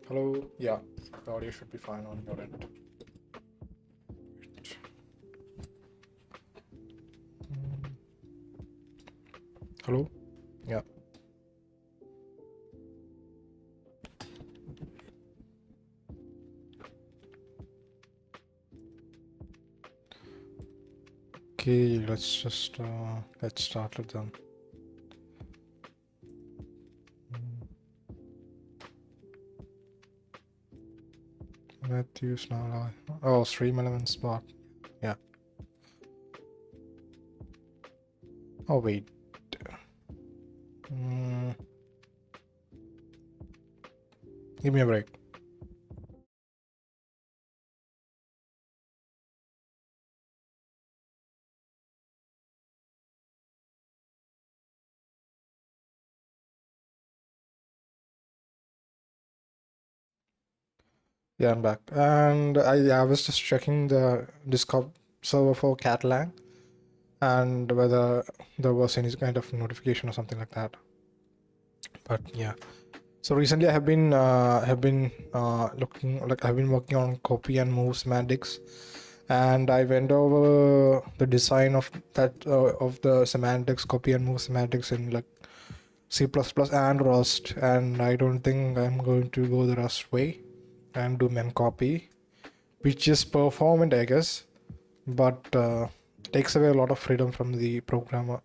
Hello, yeah, the audio should be fine on your end. Hello, yeah. Okay, let's just let's start with them. Matthews now. Oh, stream element spot. Yeah. Oh wait. Give me a break. Yeah, I'm back, and I was just checking the Discord server for Catalan and whether there was any kind of notification or something like that. But yeah. So recently, I have been looking like I've been working on copy and move semantics, and I went over the design of that of the semantics, copy and move semantics in like C++ and Rust, and I don't think I'm going to go the Rust way and do mem copy, which is performant, I guess, but takes away a lot of freedom from the programmer,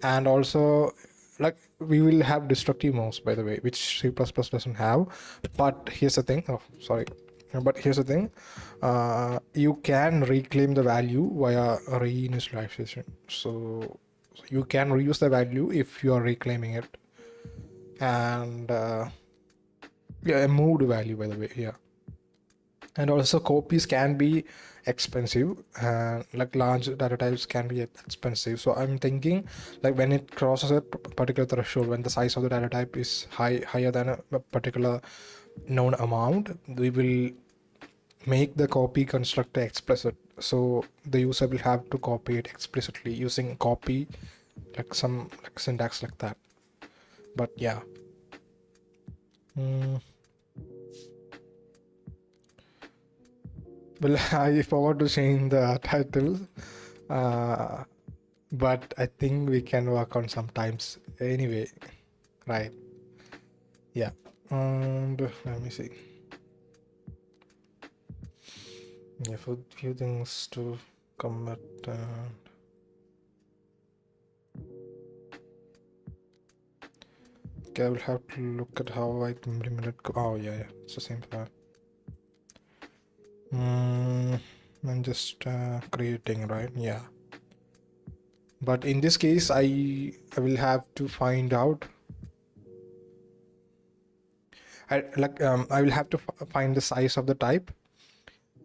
and also like we will have destructive moves, by the way, which C++ doesn't have. But here's the thing, you can reclaim the value via reinitialization. So you can reuse the value if you are reclaiming it, and yeah, a moved value, by the way. Yeah. And also copies can be expensive, and like large data types can be expensive. So I'm thinking like when it crosses a particular threshold, when the size of the data type is higher than a particular known amount, we will make the copy constructor explicit, so the user will have to copy it explicitly using copy, like some like syntax like that. But yeah. Well, I forgot to change the title, but I think we can work on sometimes anyway, right? Yeah. And let me see. Yeah, for few things to commit. Okay, I will have to look at how I implemented. Oh yeah, it's the same file. I'm just creating, right? Yeah. But in this case, I will have to find out. I will have to find the size of the type,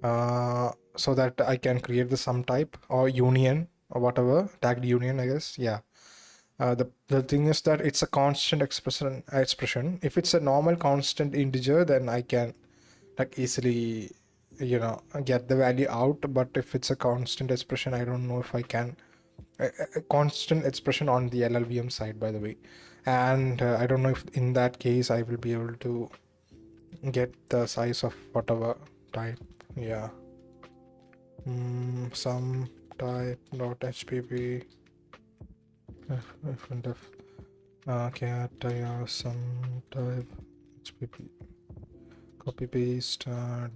so that I can create the sum type or union or whatever, tagged union, I guess. Yeah. The thing is that it's a constant expression. If it's a normal constant integer, then I can like easily, get the value out. But if it's a constant expression, I don't know if I can. A constant expression on the LLVM side, by the way, and I don't know if in that case I will be able to get the size of whatever type. Yeah. Some type dot hpp cat some type hpp copy paste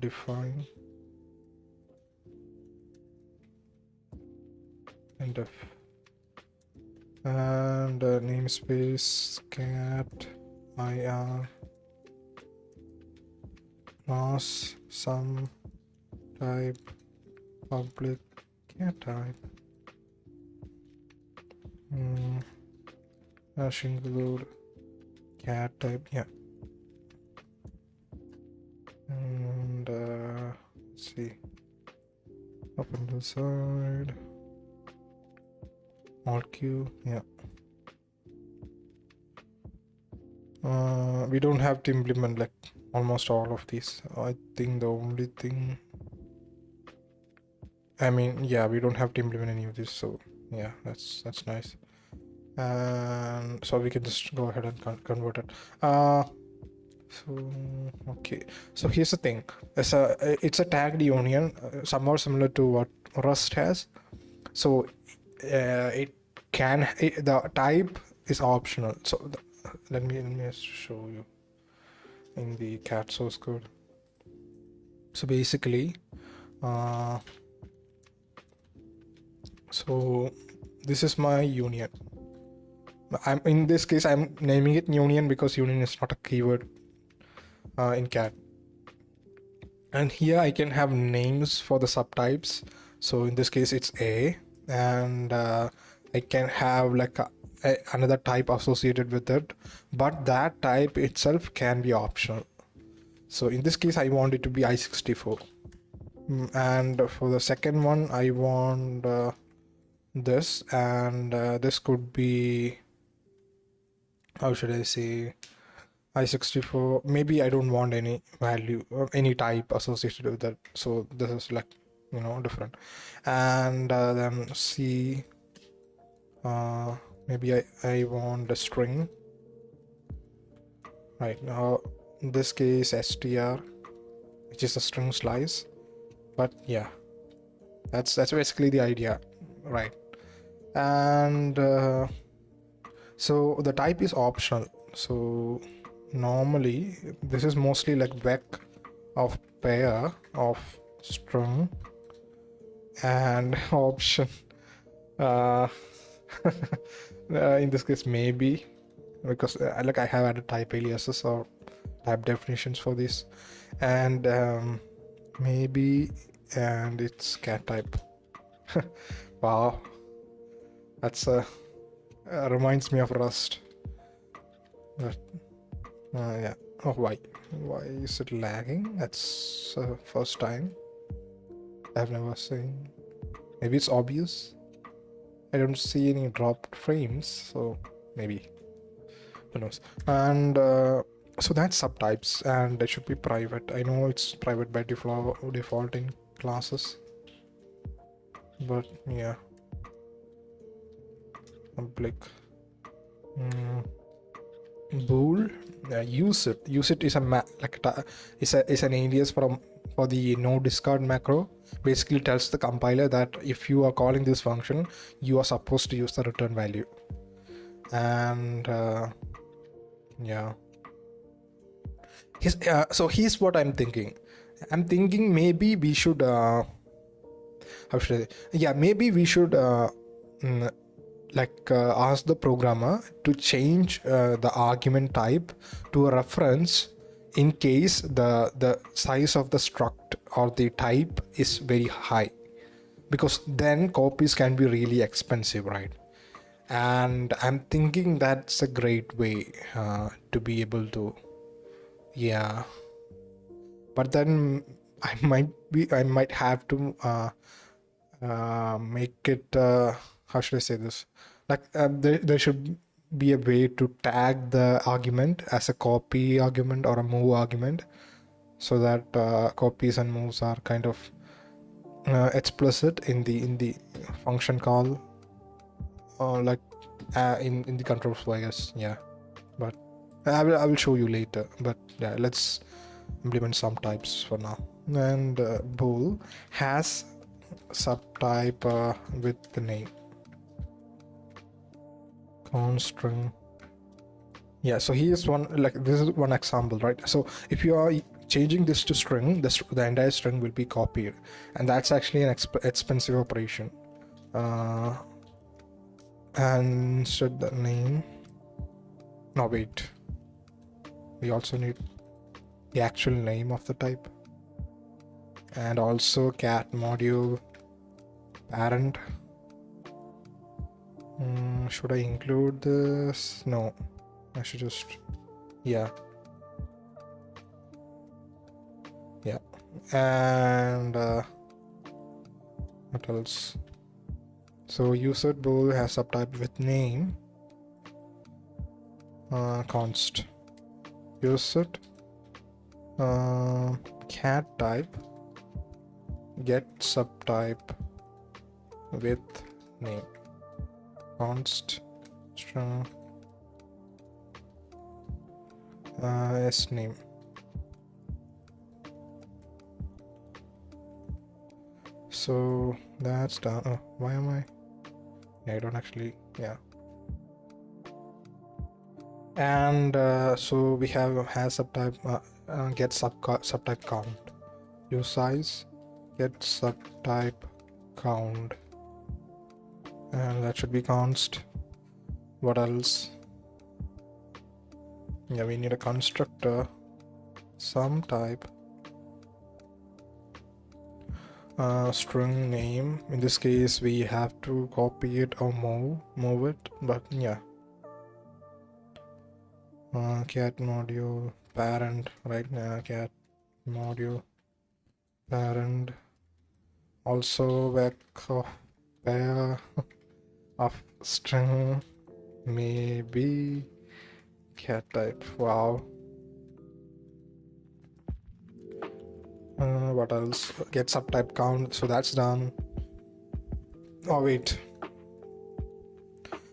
define and def, and namespace cat ir mass some type public cat type include cat type. Yeah. And let's see, open the side alt q. Yeah. We don't have to implement like almost all of these. I think the only thing, I mean, yeah, we don't have to implement any of this, so yeah, that's nice. And so we can just go ahead and convert it. So okay, so here's the thing. It's a tagged union, somewhat similar to what Rust has. So the type is optional. So let me show you in the cat source code. So basically, so this is my union. In this case, I'm naming it union because union is not a keyword in cat. And here I can have names for the subtypes. So in this case it's A, and I can have like another type associated with it, but that type itself can be optional. So in this case I want it to be I64. And for the second one I want this, and this could be, how should I say, I64. Maybe I don't want any value or any type associated with that, so this is like, you know, different. And then C, maybe I want a string. Right now in this case str, which is a string slice. But yeah, that's basically the idea, right? And so the type is optional. So normally this is mostly like vec of pair of string and option. In this case maybe, because like I have added type aliases or type definitions for this, and maybe, and it's cat type. Wow, that's reminds me of Rust. But yeah. Oh, why is it lagging? That's first time I've never seen. Maybe it's obvious. I don't see any dropped frames, so maybe, who knows. And so that's subtypes, and it should be private. I know it's private by default in classes, but yeah, public. Bool, use it is a is an alias for the no discard macro. Basically tells the compiler that if you are calling this function, you are supposed to use the return value. And yeah, so here's what I'm thinking. Maybe we should how should I, yeah, maybe we should ask the programmer to change the argument type to a reference in case the size of the struct or the type is very high, because then copies can be really expensive, right? And I'm thinking that's a great way to be able to, yeah. But then I might have to make it how should I say this, like there should be a way to tag the argument as a copy argument or a move argument, so that copies and moves are kind of explicit in the function call, or like in the control flow, I guess. Yeah, but I will show you later. But yeah, let's implement some types for now. And bool has subtype with the name const string. Yeah, so here's one, like this is one example, right? So if you are changing this to string, the entire string will be copied, and that's actually an expensive operation. And set the name. No, wait, we also need the actual name of the type, and also cat module parent. Should I include this? No, I should just, yeah. And what else? So user bool has subtype with name const user cat type get subtype with name const string s name. So that's done. Oh, why am I? Yeah, I don't actually. Yeah. And so we have has subtype get subtype count. Use size get subtype count, and that should be const. What else? Yeah, we need a constructor, some type, string name. In this case, we have to copy it or move it. But yeah, cat module parent right now. Cat module parent also back of pair of string maybe cat type. Wow. What else? Get subtype count. So that's done. Oh wait,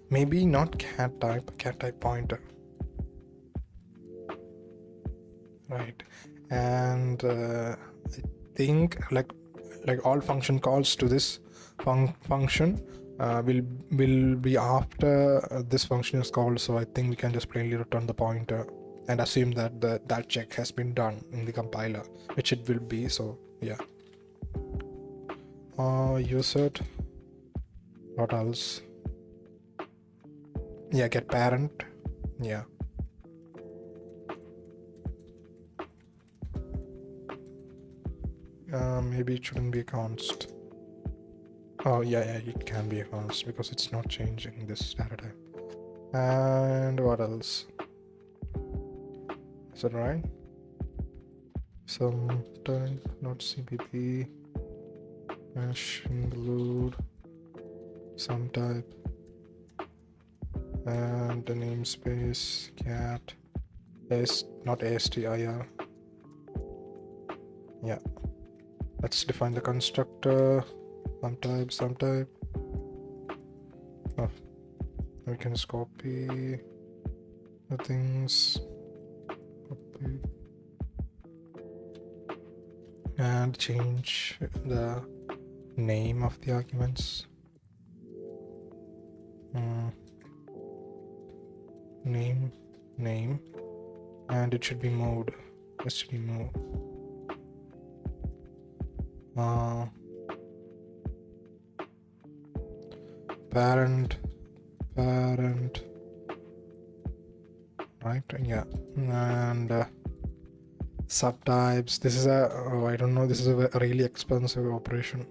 maybe not cat type pointer, right? And I think like all function calls to this function will be after this function is called. So I think we can just plainly return the pointer and assume that that check has been done in the compiler, which it will be. So yeah. Use it. What else? Yeah, get parent. Yeah. Maybe it shouldn't be a const. Oh yeah, it can be a const because it's not changing this data type. And what else? Is that right? Some type not cpp hash include some type and the namespace cat s not astir. Yeah, let's define the constructor some type. Oh, we can just copy the things, copy and change the name of the arguments. Name and it should be mode std mode. Parent right, yeah. And subtypes, this is a I don't know, this is a really expensive operation.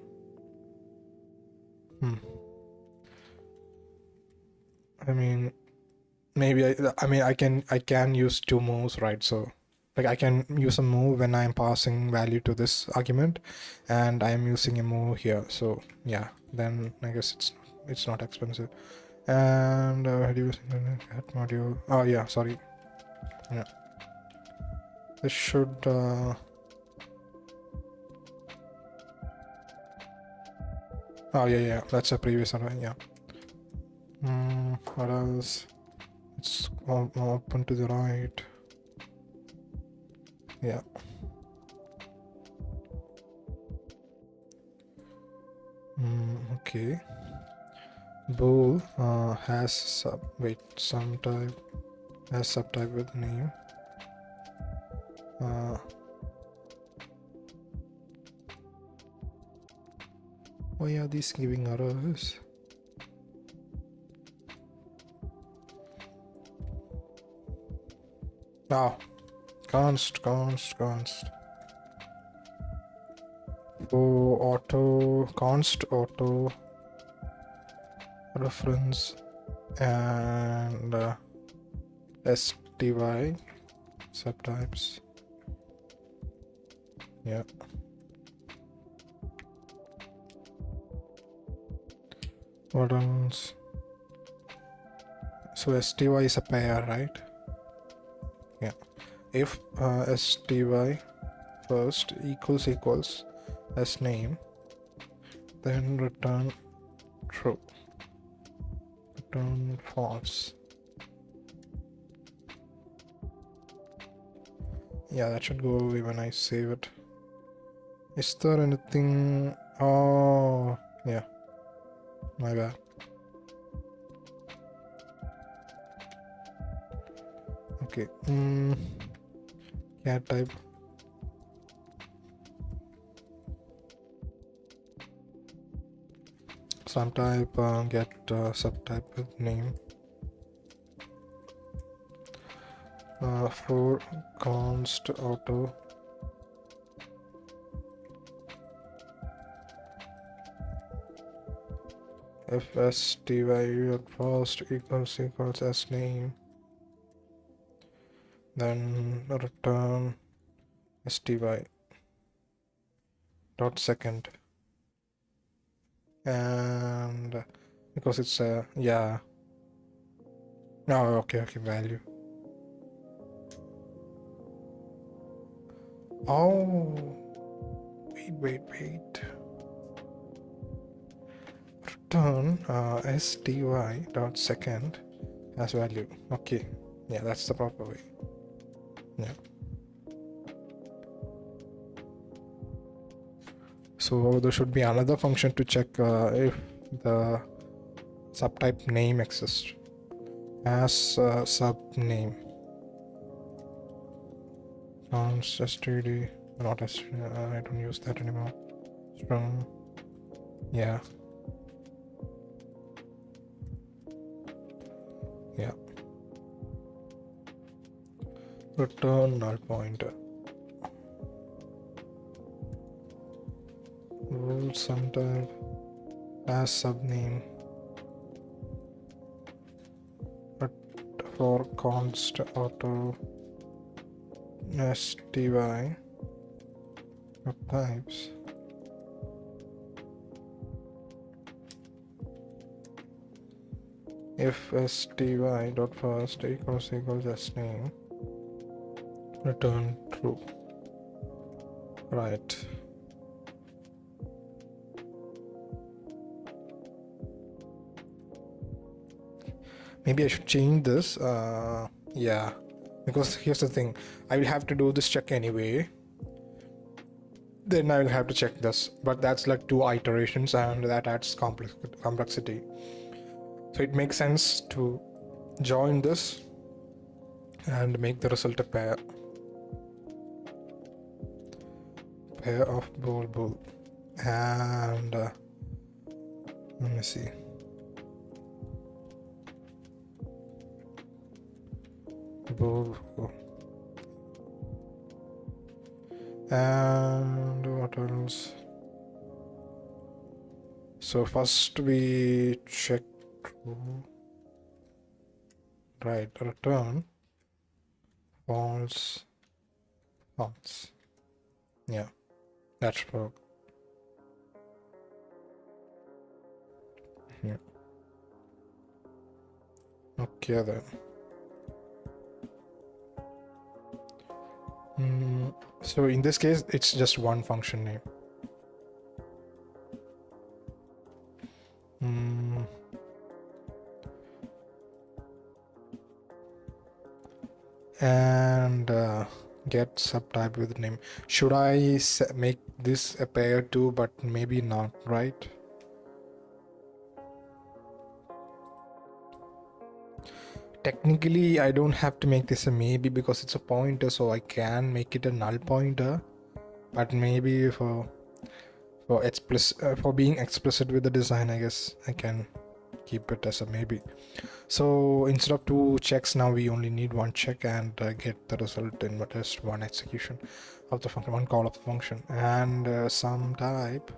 I mean, maybe I can use two moves, right? So like I can use a move when I'm passing value to this argument, and I am using a move here. So yeah, then I guess it's not expensive. And using the cat module. Oh yeah, sorry. Yeah, this should. Oh yeah, that's a previous one. Yeah. What else? It's open to the right. Yeah. Okay. Bool has some type has subtype with name. Why are these giving errors? Const. So const auto reference and sty subtypes. Yeah. What else? So sty is a pair, right? Yeah. If sty first equals as name, then return true, return false. Yeah, that should go away when I save it. Is there anything Oh, yeah. My bad. Okay. Cat type. Some type get subtype with name. For const auto. fsty at first equals as name, then return sty dot second, and because it's a yeah. Oh, okay, value. Oh, wait. Return sty dot second as value. Okay, yeah, that's the proper way. Yeah. So there should be another function to check if the subtype name exists as subname. Sounds std, not std. I don't use that anymore. From yeah. Return null pointer. Rule sometime as subname. But for const auto sty of types. If sty dot first equals as name, return true. Right. Maybe I should change this. Yeah, because here's the thing, I will have to do this check anyway. Then I will have to check this, but that's like 2 iterations and that adds complexity. So it makes sense to join this and make the result a pair of bull, and let me see. Bull. And what else? So first we check true. Right, return false. Yeah, that's work. Yeah. Okay then. So in this case, it's just one function name. And get subtype with name. Should I make this a pair too, but maybe not, right? Technically, I don't have to make this a maybe because it's a pointer, so I can make it a null pointer. But maybe for being explicit with the design, I guess I can keep it as a maybe. So instead of 2 checks, now we only need 1 check and get the result in just 1 execution of the function, 1 call of the function. And some type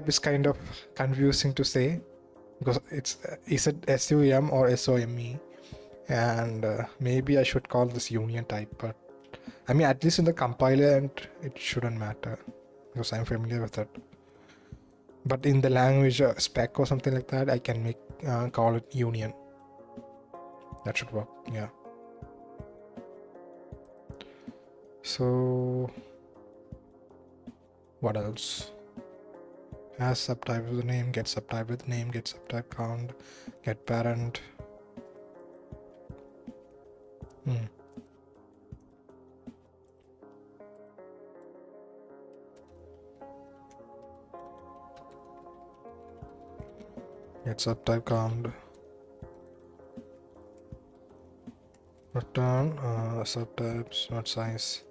is kind of confusing to say because is it SUM or SOME, and maybe I should call this union type, but I mean at least in the compiler and it shouldn't matter because I'm familiar with it. But in the language spec or something like that, I can make call it union. That should work. Yeah. So what else? As subtype with name, get subtype with name, get subtype count, get parent. get subtype count, return subtypes, not size.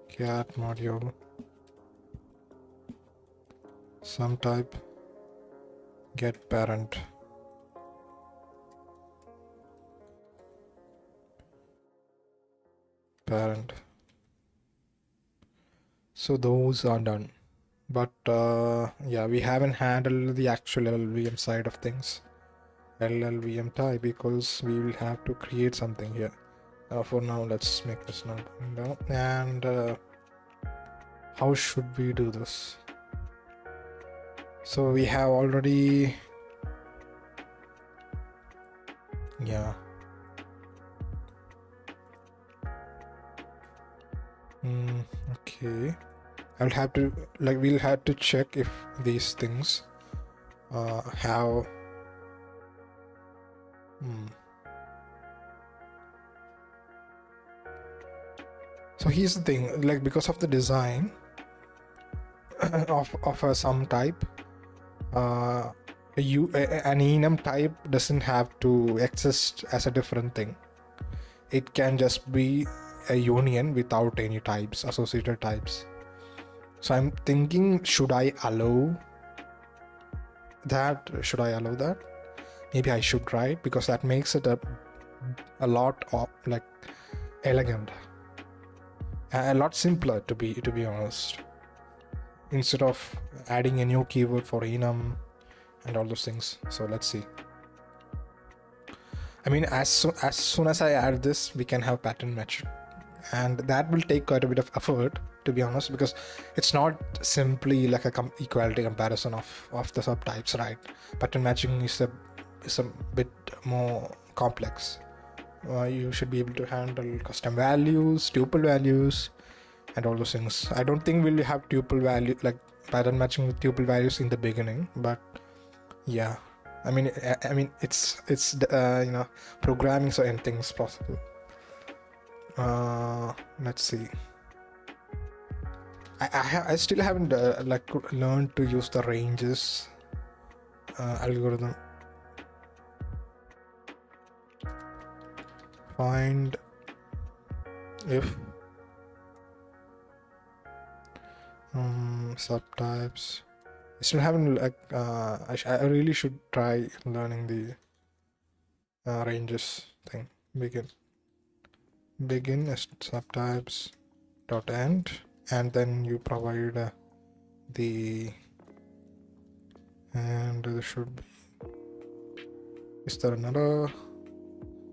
Cat module, some type, get parent. So those are done, but yeah, we haven't handled the actual LLVM side of things. LLVM type equals, we will have to create something here. For now, let's make this not going down. And how should we do this? So we have already, yeah. Okay, I'll have to, like, we'll have to check if these things have So here's the thing, like, because of the design of some type, an enum type doesn't have to exist as a different thing. It can just be a union without any types, associated types. So I'm thinking, should I allow that? Maybe I should try it, because that makes it a lot of, like, elegant, a lot simpler, to be honest, instead of adding a new keyword for enum and all those things. So let's see. I mean, as soon as I add this, we can have pattern matching, and that will take quite a bit of effort, to be honest, because it's not simply like a equality comparison of the subtypes, right? Pattern matching is a bit more complex. You should be able to handle custom values, tuple values, and all those things. I don't think we'll have tuple value, like pattern matching with tuple values in the beginning, but yeah, I mean it's programming, so anything is possible. Let's see. I still haven't learned to use the ranges algorithm. Find if subtypes. I still haven't, like, I really should try learning the ranges thing. Begin as subtypes dot end, and then you provide and there should be, is there another?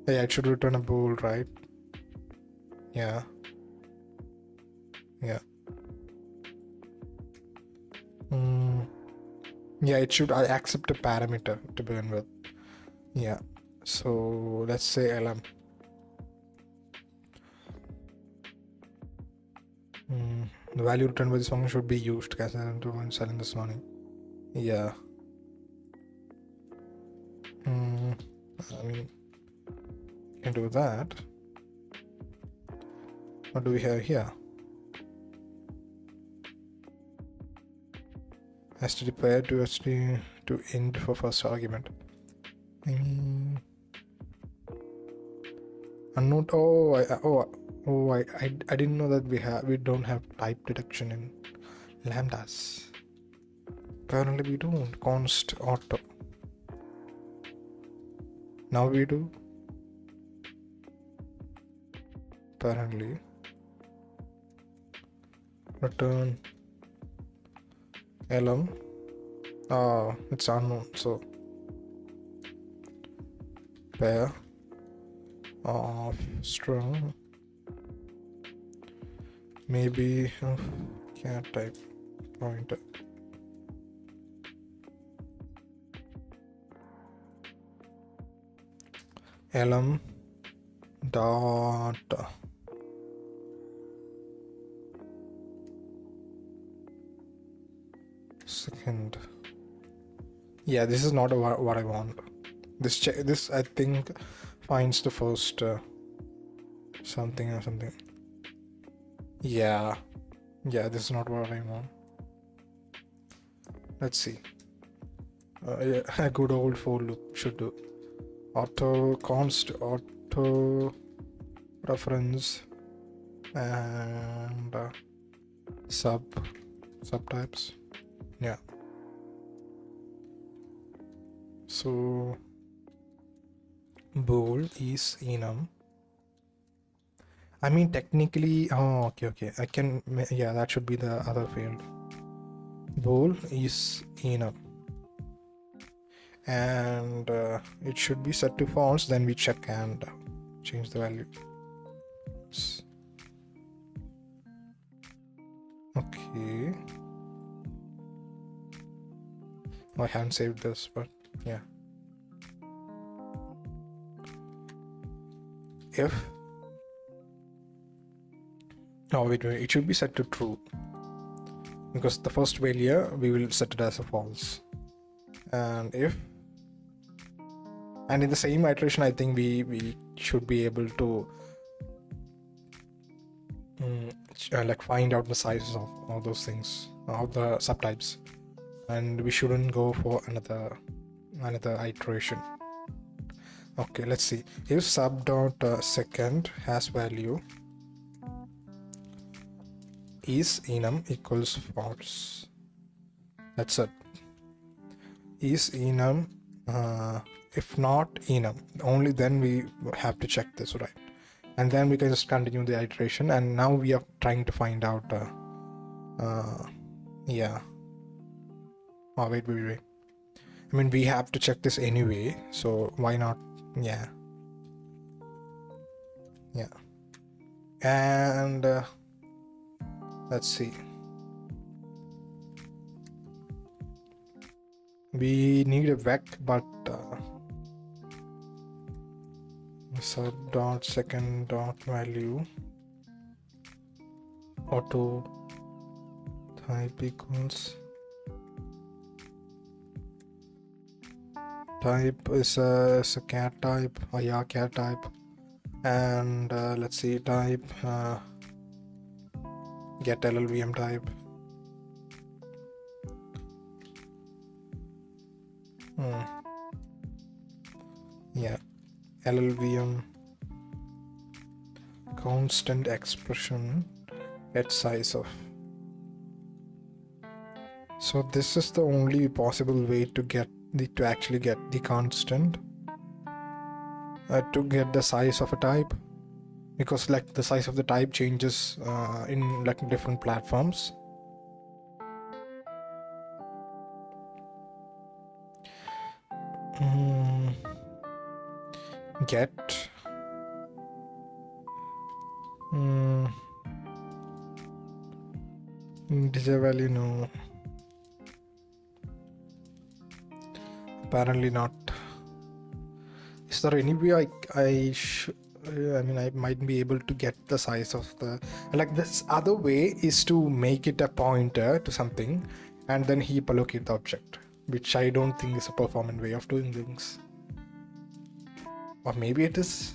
Yeah, it should return a bool, right? Yeah. Yeah, it should accept a parameter to begin with. Yeah, so let's say lm. The value returned by this function should be used as when selling this money. Yeah. I mean, you can do that. What do we have here? std pair to std to int for first argument. I mean, unknown. I didn't know that we don't have type detection in lambdas. Apparently we don't. Const auto. Now we do. Apparently. Return lm. It's unknown, so pair of string, maybe can't type pointer. lm dot second. Yeah, this is not what I want. This I think finds the first something or something. Yeah, Yeah, this is not what I want. Let's see. Yeah, a good old for loop should do. Auto const, auto reference, and subtypes. Yeah. So bool is enum. I mean, technically, oh, okay. I can, yeah, that should be the other field. Bool is enum. And it should be set to false. Then we check and change the value. Okay. I haven't saved this, but yeah. If wait, it should be set to true, because the first value we will set it as a false. And if, and in the same iteration, I think we should be able to like find out the sizes of all those things, of the subtypes, and we shouldn't go for another iteration. Okay, let's see. If sub dot second has value is enum equals false. That's it. Is enum, if not enum, only then we have to check this, right? And then we can just continue the iteration. And now we are trying to find out yeah. Oh, wait. I mean, we have to check this anyway, so why not? Yeah. And let's see. We need a vec, but sub dot second dot value auto type equals type is a cat type. Oh yeah, cat type. And let's see, type get LLVM type. Yeah, LLVM constant expression get size of. So this is the only possible way to get to actually get the constant to get the size of a type, because like the size of the type changes in like different platforms. Get integer value, no, apparently not. Is there any way I mean, I might be able to get the size of the, like, this other way is to make it a pointer to something and then heap allocate the object, which I don't think is a performant way of doing things. Or maybe it is,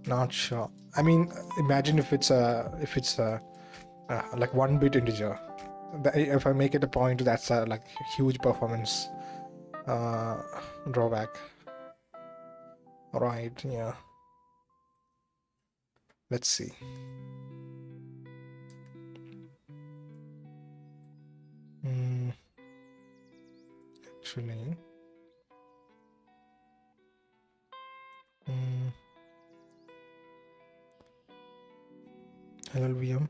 not sure. I mean, imagine if it's a like 1-bit integer. If I make it a pointer, that's a like huge performance drawback. Right, yeah. Let's see. Actually, LLVM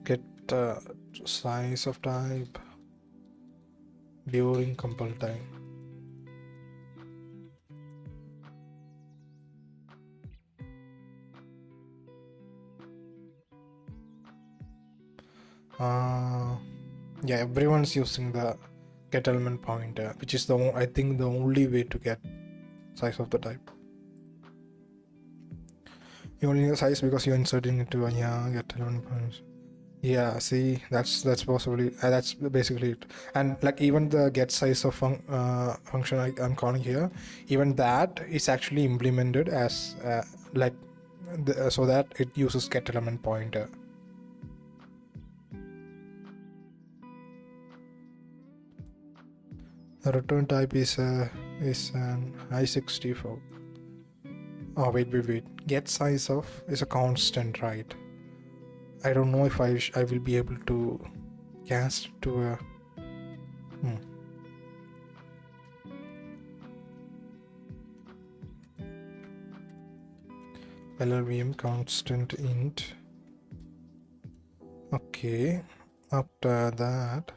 get size of type during compile time. Yeah, everyone's using the get element pointer, which is I think the only way to get size of the type. You only need the size because you're inserting it to get element points. Yeah, see, that's possibly that's basically it. And like even the get size of function I'm calling here, even that is actually implemented as like so that it uses get element pointer. The return type is an I64. Oh wait. Get size of is a constant, right? I don't know if I will be able to cast to a. LLVM constant int. Okay, after that,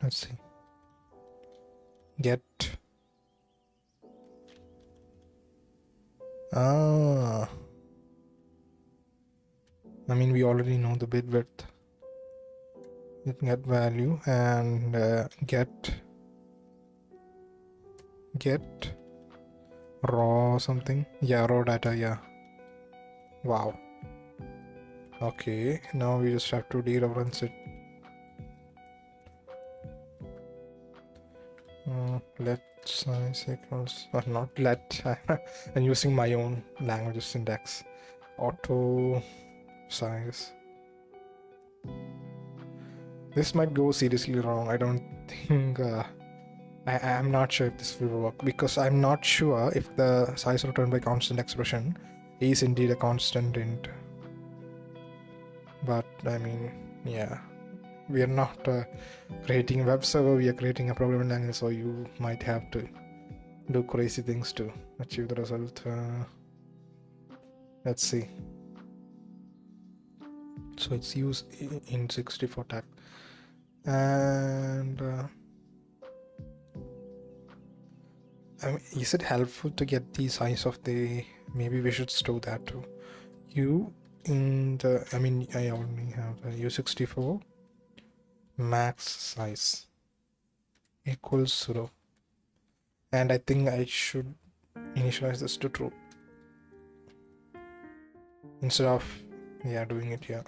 let's see. Get. I mean, we already know the bit width. Get value and get raw something. Yeah, raw data. Yeah. Wow. Okay, now we just have to dereference it. Let size equals, or not let. I'm using my own language syntax. Auto size. This might go seriously wrong. I don't think. I'm not sure if this will work because I'm not sure if the size returned by constant expression is indeed a constant int. But I mean, yeah, we are not creating a web server, we are creating a programming language, so you might have to do crazy things to achieve the result. Let's see. So it's used in 64 tag. And I mean, is it helpful to get the size of the, maybe we should store that too. U in the, I mean, I only have the U64 max size equals 0. And I think I should initialize this to true instead of doing it here.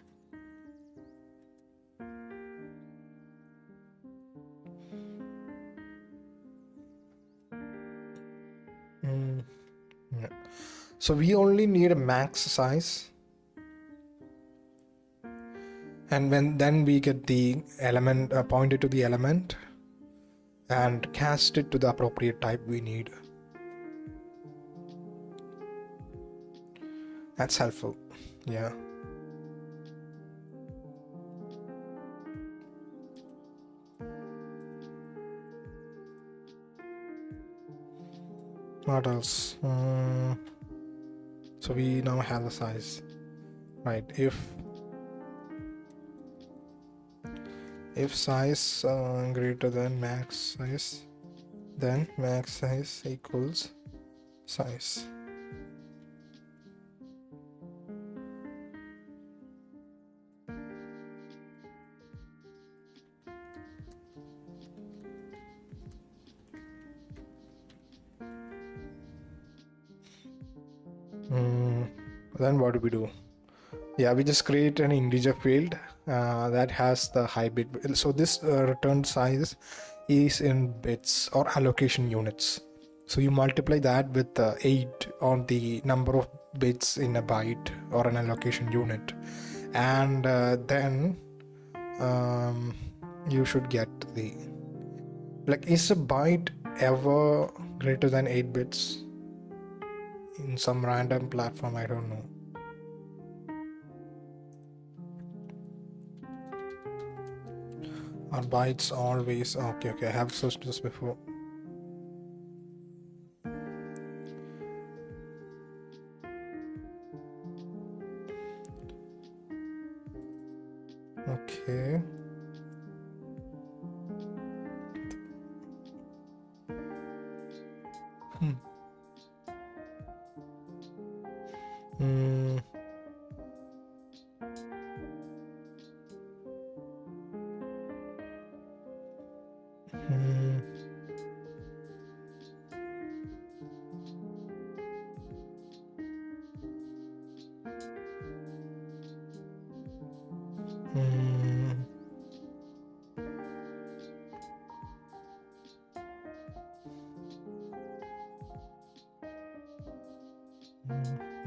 Yeah. So we only need a max size, and then we get the element pointed to the element and cast it to the appropriate type we need. That's helpful. Yeah. What else? So we now have the size, right? If size greater than max size, then max size equals size. Then what do we do? Yeah, we just create an integer field that has the high bit. So this return size is in bits or allocation units. So you multiply that with 8 on the number of bits in a byte or an allocation unit, and then you should get the, like, is a byte ever greater than 8 bits in some random platform? I don't know. Are bytes always okay? I have searched this before. Okay.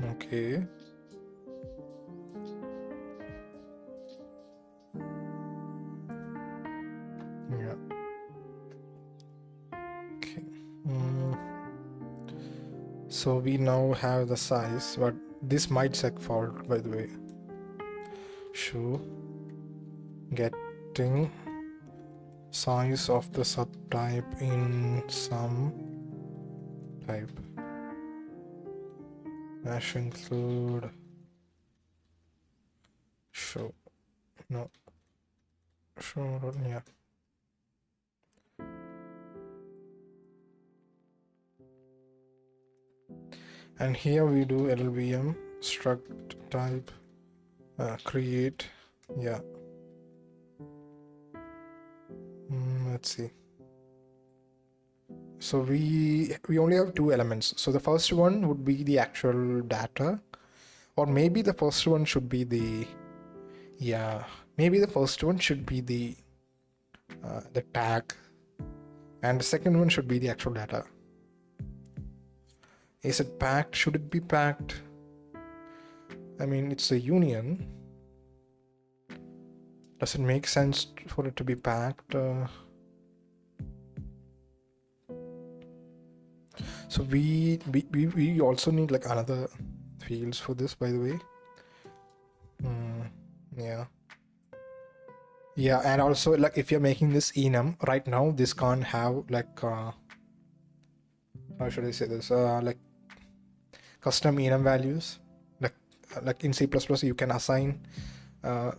Okay. Yeah. Okay. So we now have the size, but this might seg fault, by the way. Show getting size of the subtype in some type. Hash include show. No. Show. Yeah. And here we do LLVM struct type create. Yeah. Let's see. So we only have two elements. So the first one would be the actual data, or maybe the first one should be the maybe the first one should be the tag, and the second one should be the actual data. Is it packed? Should it be packed? I mean, it's a union. Does it make sense for it to be packed? So we also need like another fields for this, by the way. Yeah, and also like if you're making this enum right now, this can't have like how should I say this, like custom enum values. Like in C++, you can assign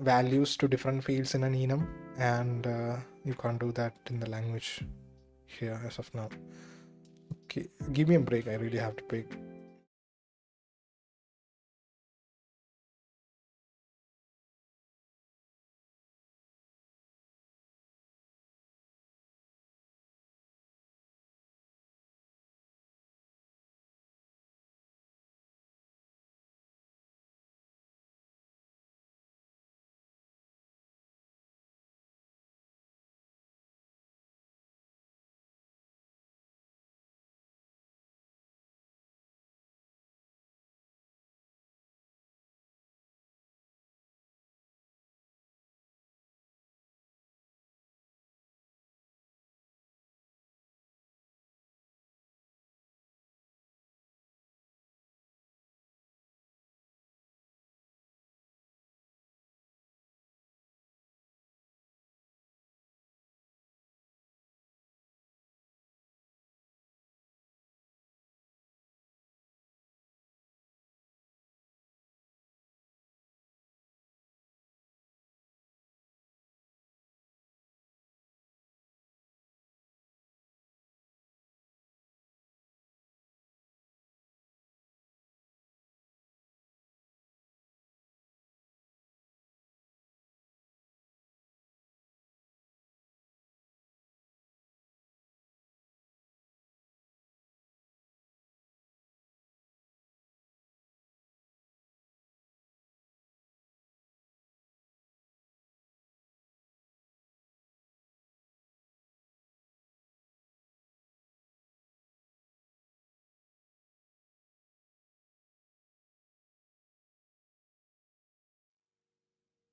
values to different fields in an enum, and you can't do that in the language here as of now. Okay, give me a break. I really have to pick.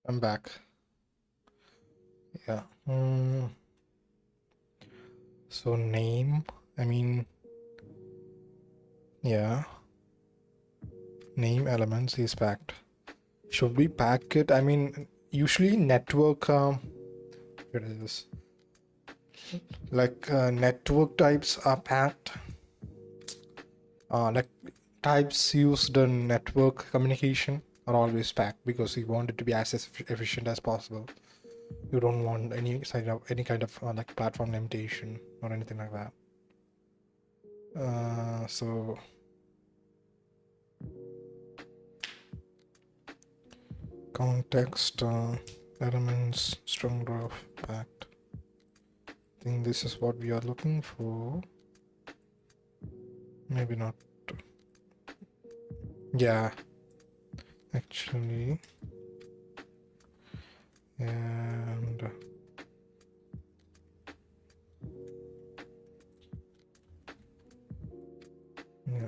I'm back. Yeah. So name, I mean, yeah, name elements is packed. Should we pack it? I mean, usually network, what is this? Like network types are packed. Like types used in network communication are always packed because you want it to be as efficient as possible. You don't want any kind of like platform limitation or anything like that. So context elements string graph packed. I think this is what we are looking for. Maybe not. Yeah, actually, and yeah.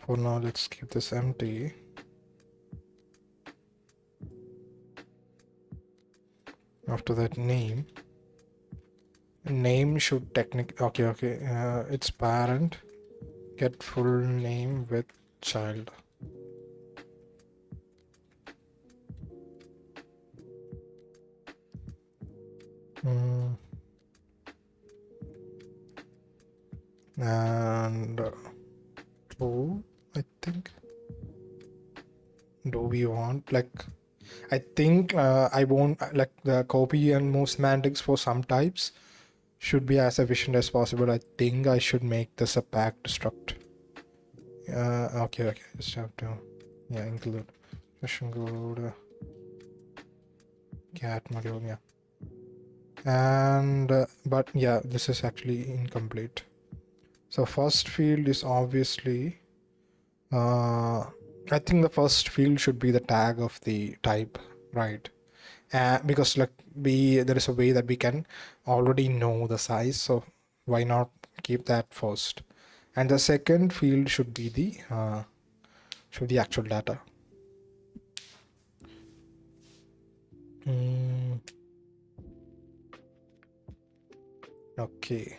For now, let's keep this empty. After that, name should okay, it's parent, get full name with child. And I think, do we want, like, I think I won't, like, the copy and move semantics for some types should be as efficient as possible. I think I should make this a packed struct. Okay, just have to, include include cat module, and but yeah, this is actually incomplete. So first field is obviously, I think the first field should be the tag of the type, right? Because like there is a way that we can already know the size, so why not keep that first? And the second field should be the actual data. Okay.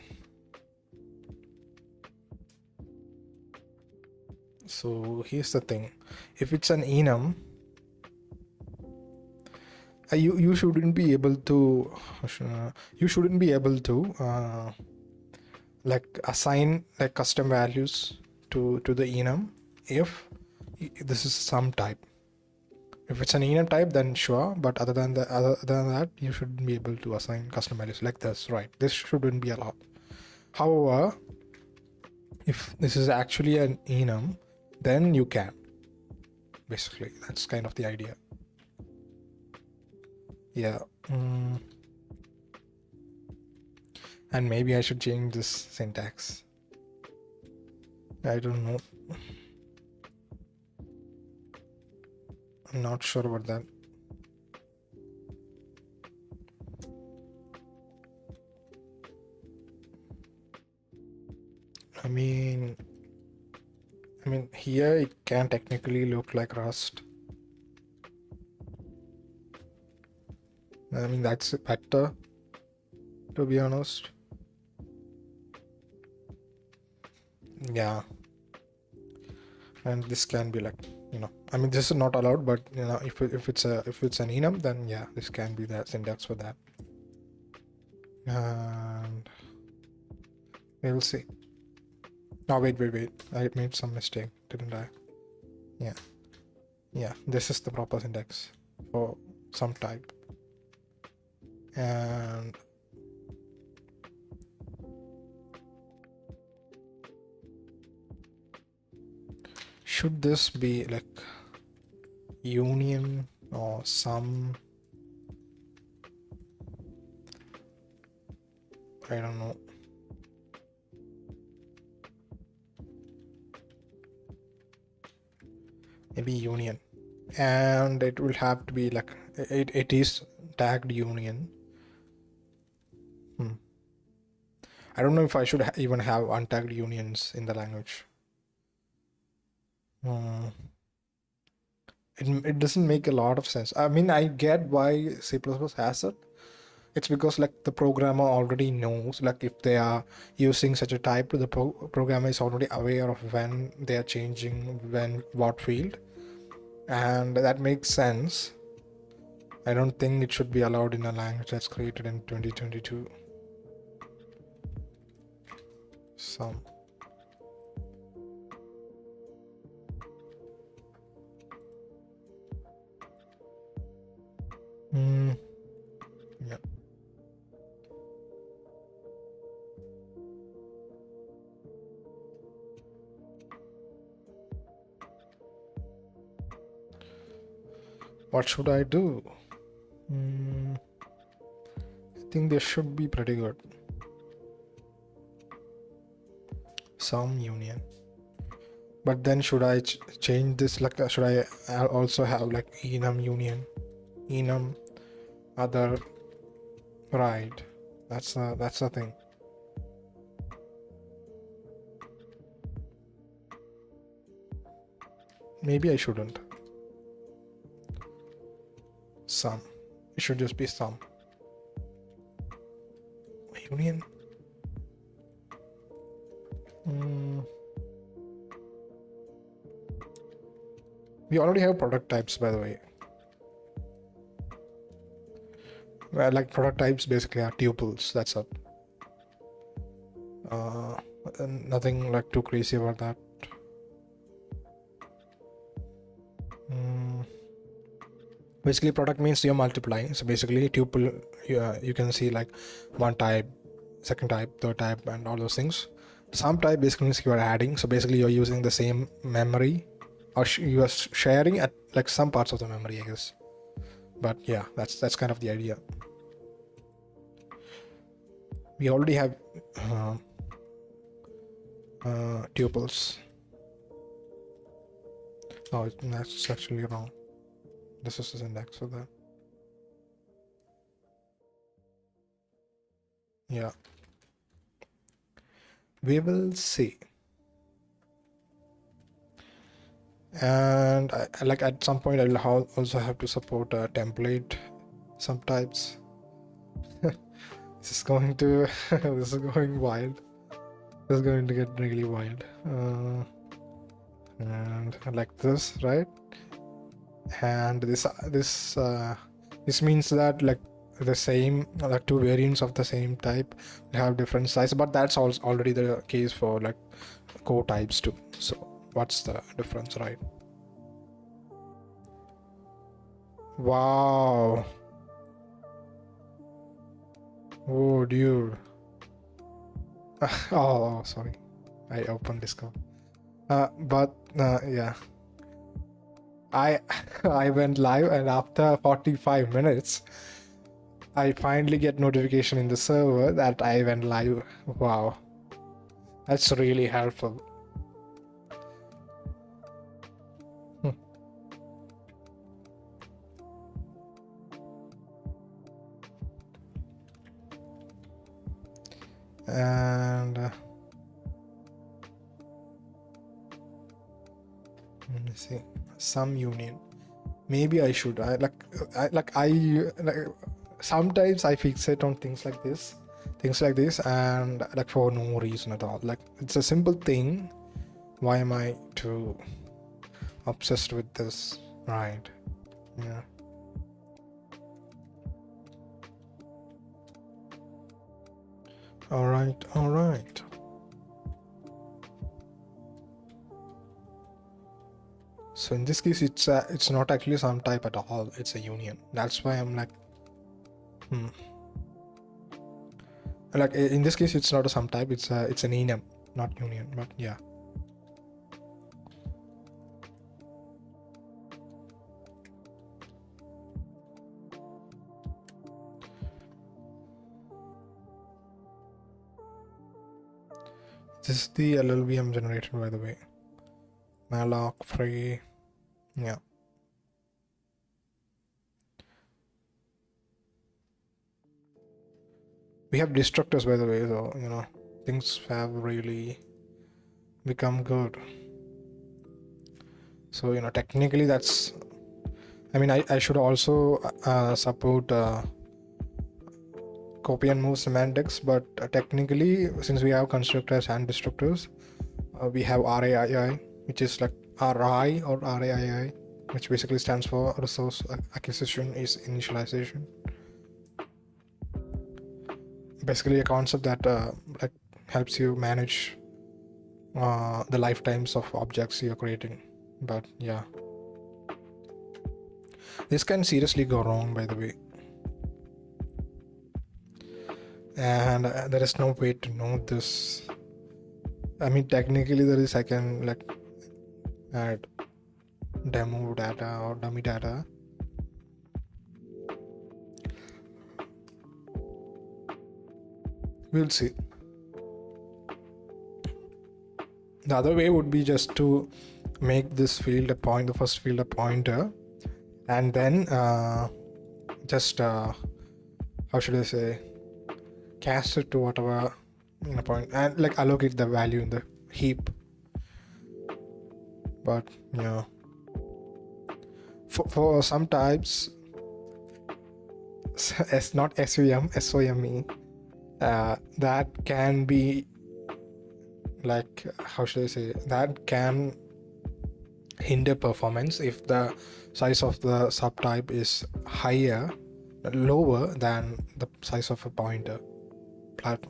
So here's the thing: if it's an enum, you shouldn't be able to like assign like custom values to the enum if this is some type. If it's an enum type, then sure, but other than that, you shouldn't be able to assign custom values like this, right? This shouldn't be allowed. However, if this is actually an enum, then you can. Basically, that's kind of the idea. Yeah. And maybe I should change this syntax. I don't know. I'm not sure about that. I mean here it can technically look like Rust. I mean, that's better, to be honest. Yeah. And this can be like, I mean, this is not allowed, but if it's an enum, then yeah, this can be the syntax for that. And we'll see. Oh, wait. I made some mistake, didn't I? Yeah, this is the proper syntax for some type. And should this be like union or some? I don't know. Maybe union, and it will have to be like it is tagged union. I don't know if I should even have untagged unions in the language. It doesn't make a lot of sense. I mean, I get why C++ has it. It's because like the programmer already knows, like if they are using such a type, the programmer is already aware of when they are changing what field, and that makes sense. I don't think it should be allowed in a language that's created in 2022. Some. Yeah. What should I do? I think this should be pretty good. Some union. But then should I change this? Like, should I also have like enum union, enum other? Right. That's the thing. maybe I shouldn't. Sum. It should just be sum. Union. We already have product types, by the way. Well, like product types basically are tuples. That's it. Nothing like too crazy about that. Basically, product means you're multiplying. So basically, tuple, you can see like one type, second type, third type, and all those things. Sum type basically means you are adding. So basically, you're using the same memory, or you are sharing at like some parts of the memory, I guess. But yeah, that's kind of the idea. We already have tuples. Oh, that's actually wrong. This is the syntax for that. Yeah. We will see. And I like at some point I'll also have to support a template subtypes. This is going to this is going wild. This is going to get really wild. And like this, right? And this means that like the same, like two variants of the same type will have different size, but that's also already the case for like core types too. So what's the difference, right? Wow. Oh dude. Oh sorry, I opened Discord. Yeah, I I went live, and after 45 minutes I finally get notification in the server that I went live. Wow, that's really helpful. And let me see, some union. Maybe I should. Sometimes I fixate on things like this, and like for no reason at all. Like it's a simple thing. Why am I too obsessed with this? Right? Yeah. All right. So in this case, it's not actually some type at all. It's a union. That's why I'm like, Like in this case, it's not a sum type. It's an enum, not union. But yeah. This is the LLVM generator, by the way. Malloc free. Yeah. We have destructors, by the way, so things have really become good. So technically that's, I should also support copy and move semantics, but technically, since we have constructors and destructors, we have RAII, which is like RI or RAII, which basically stands for resource acquisition is initialization. Basically a concept that like helps you manage the lifetimes of objects you're creating. But yeah, this can seriously go wrong, by the way, and there is no way to know this. Technically there is, I can like add demo data or dummy data. We'll see. The other way would be just to make this field a point, the first field a pointer, and then just how should I say, cast it to whatever point, and like allocate the value in the heap. But yeah, for some types, it's not SOME. That can be like, how should I say, that can hinder performance if the size of the subtype is lower than the size of a pointer,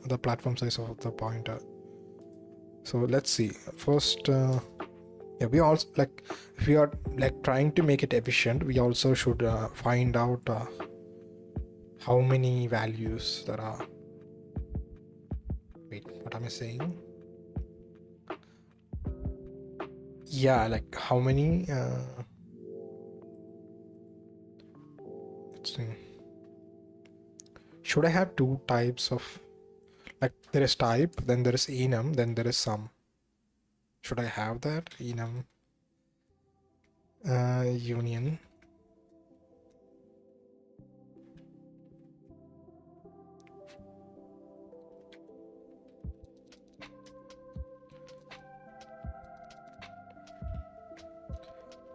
the platform size of the pointer. So let's see. First, yeah, we also, like, if we are like trying to make it efficient, we also should find out how many values there are. Wait, what am I saying? Yeah, like how many let's see. Should I have two types of, like, there is type, then there is enum, then there is sum? Should I have that? Enum union.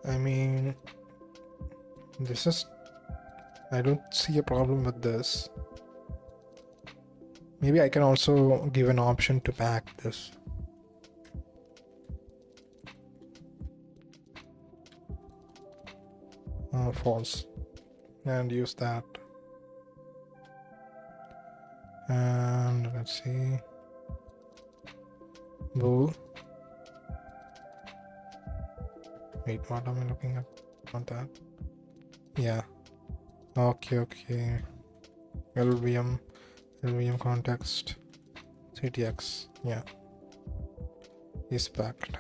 I mean, this is, I don't see a problem with this. Maybe I can also give an option to pack this. False. And use that. And let's see. Bool. Wait, what am I looking at? Not that. Yeah. Okay. LVM context. CTX. Yeah. Is packed.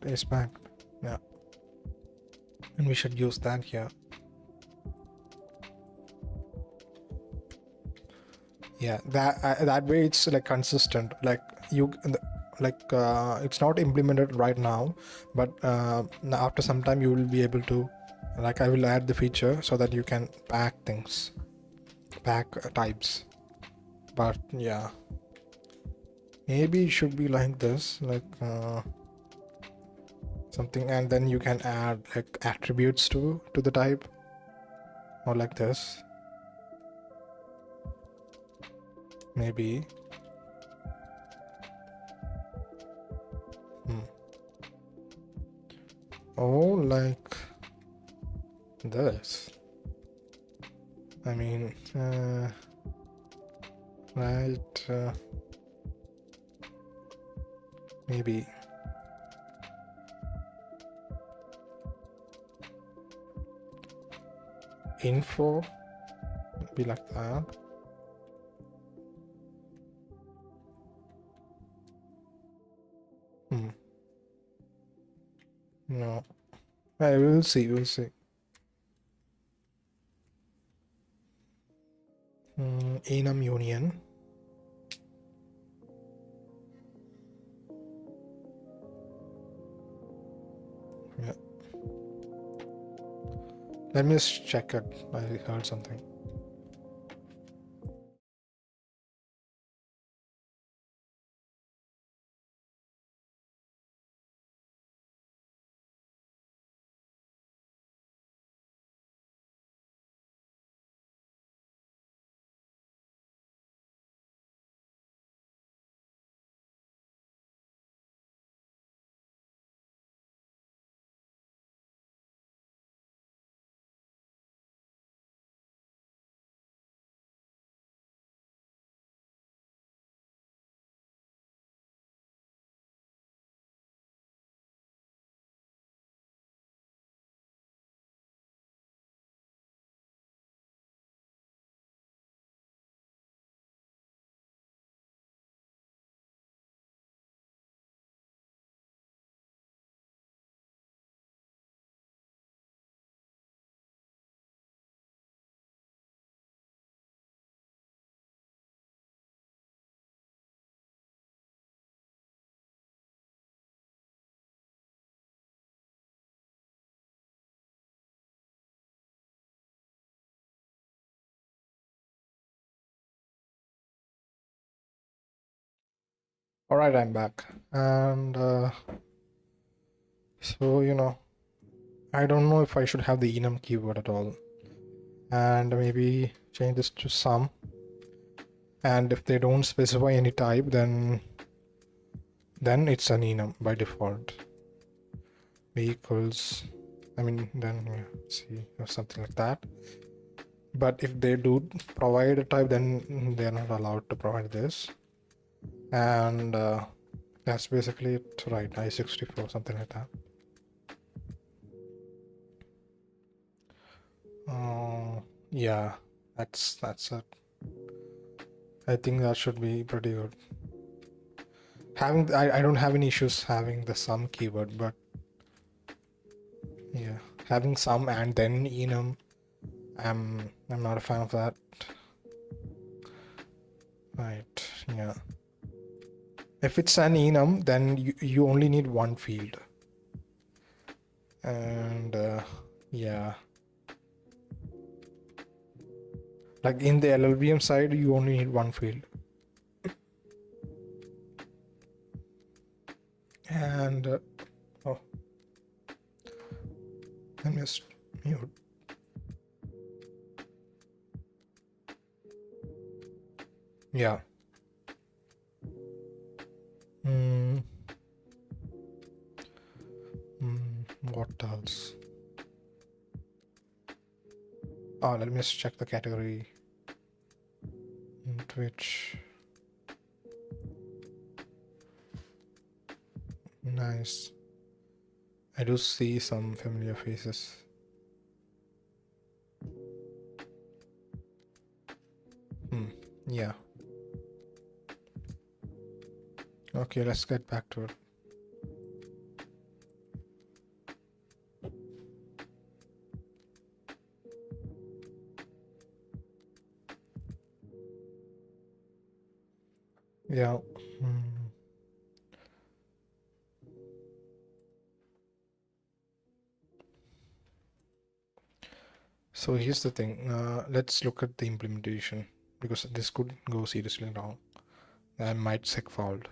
Is packed. Yeah. And we should use that here. Yeah, that way it's like consistent. Like you, like it's not implemented right now, but after some time you will be able to, like, I will add the feature so that you can pack things, pack types. But yeah, maybe it should be like this, like something, and then you can add like attributes to the type, or like this. Maybe. Oh, like this. I mean, right, maybe. Info, be like that. No, I will see. We'll see. Enum union. Yeah. Let me just check it. I heard something. All right, I'm back. And so, I don't know if I should have the enum keyword at all. And maybe change this to some. And if they don't specify any type, then it's an enum by default. B equals, then see, or something like that. But if they do provide a type, then they're not allowed to provide this. And that's basically it, right? I64, something like that. Yeah, that's it. I think that should be pretty good. I don't have any issues having the sum keyword, but yeah, having sum and then enum, I'm not a fan of that. Right, yeah. If it's an enum, then you only need one field. And yeah, like in the LLVM side, you only need one field. And oh, let me just mute. Yeah. What else? Oh, let me just check the category. Twitch. Nice. I do see some familiar faces. Yeah. Okay, let's get back to it. Yeah. So here's the thing. Let's look at the implementation, because this could go seriously wrong. I might seg fault.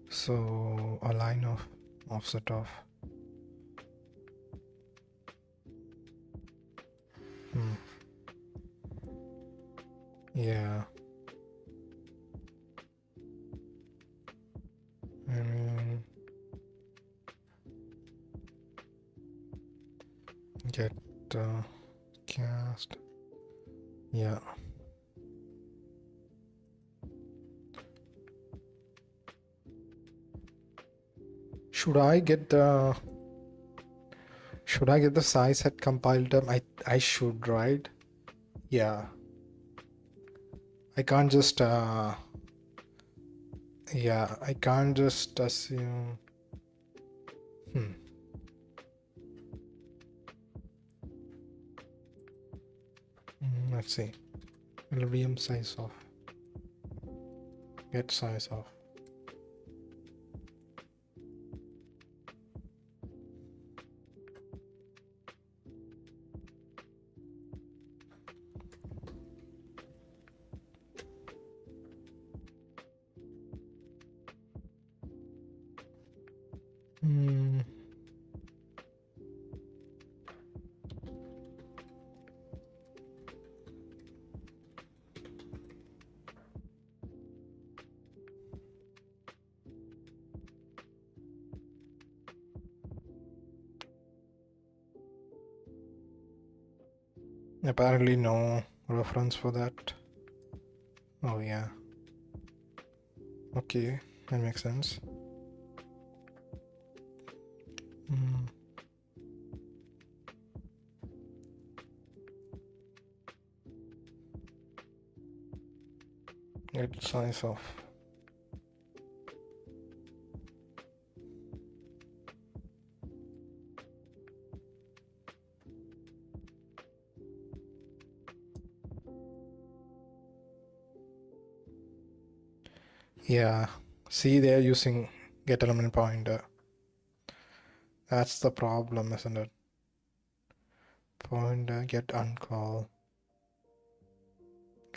So a line of offset of yeah. Get cast. Yeah. Should I get the size set compiled term? I should, right? Yeah. I can't just yeah, I can't just assume. Let's see. LVM size off. Get size off. Apparently no reference for that. Oh yeah. Okay, that makes sense. Get size off. Yeah, see, they're using get element pointer. That's the problem, isn't it? pointer get uncall,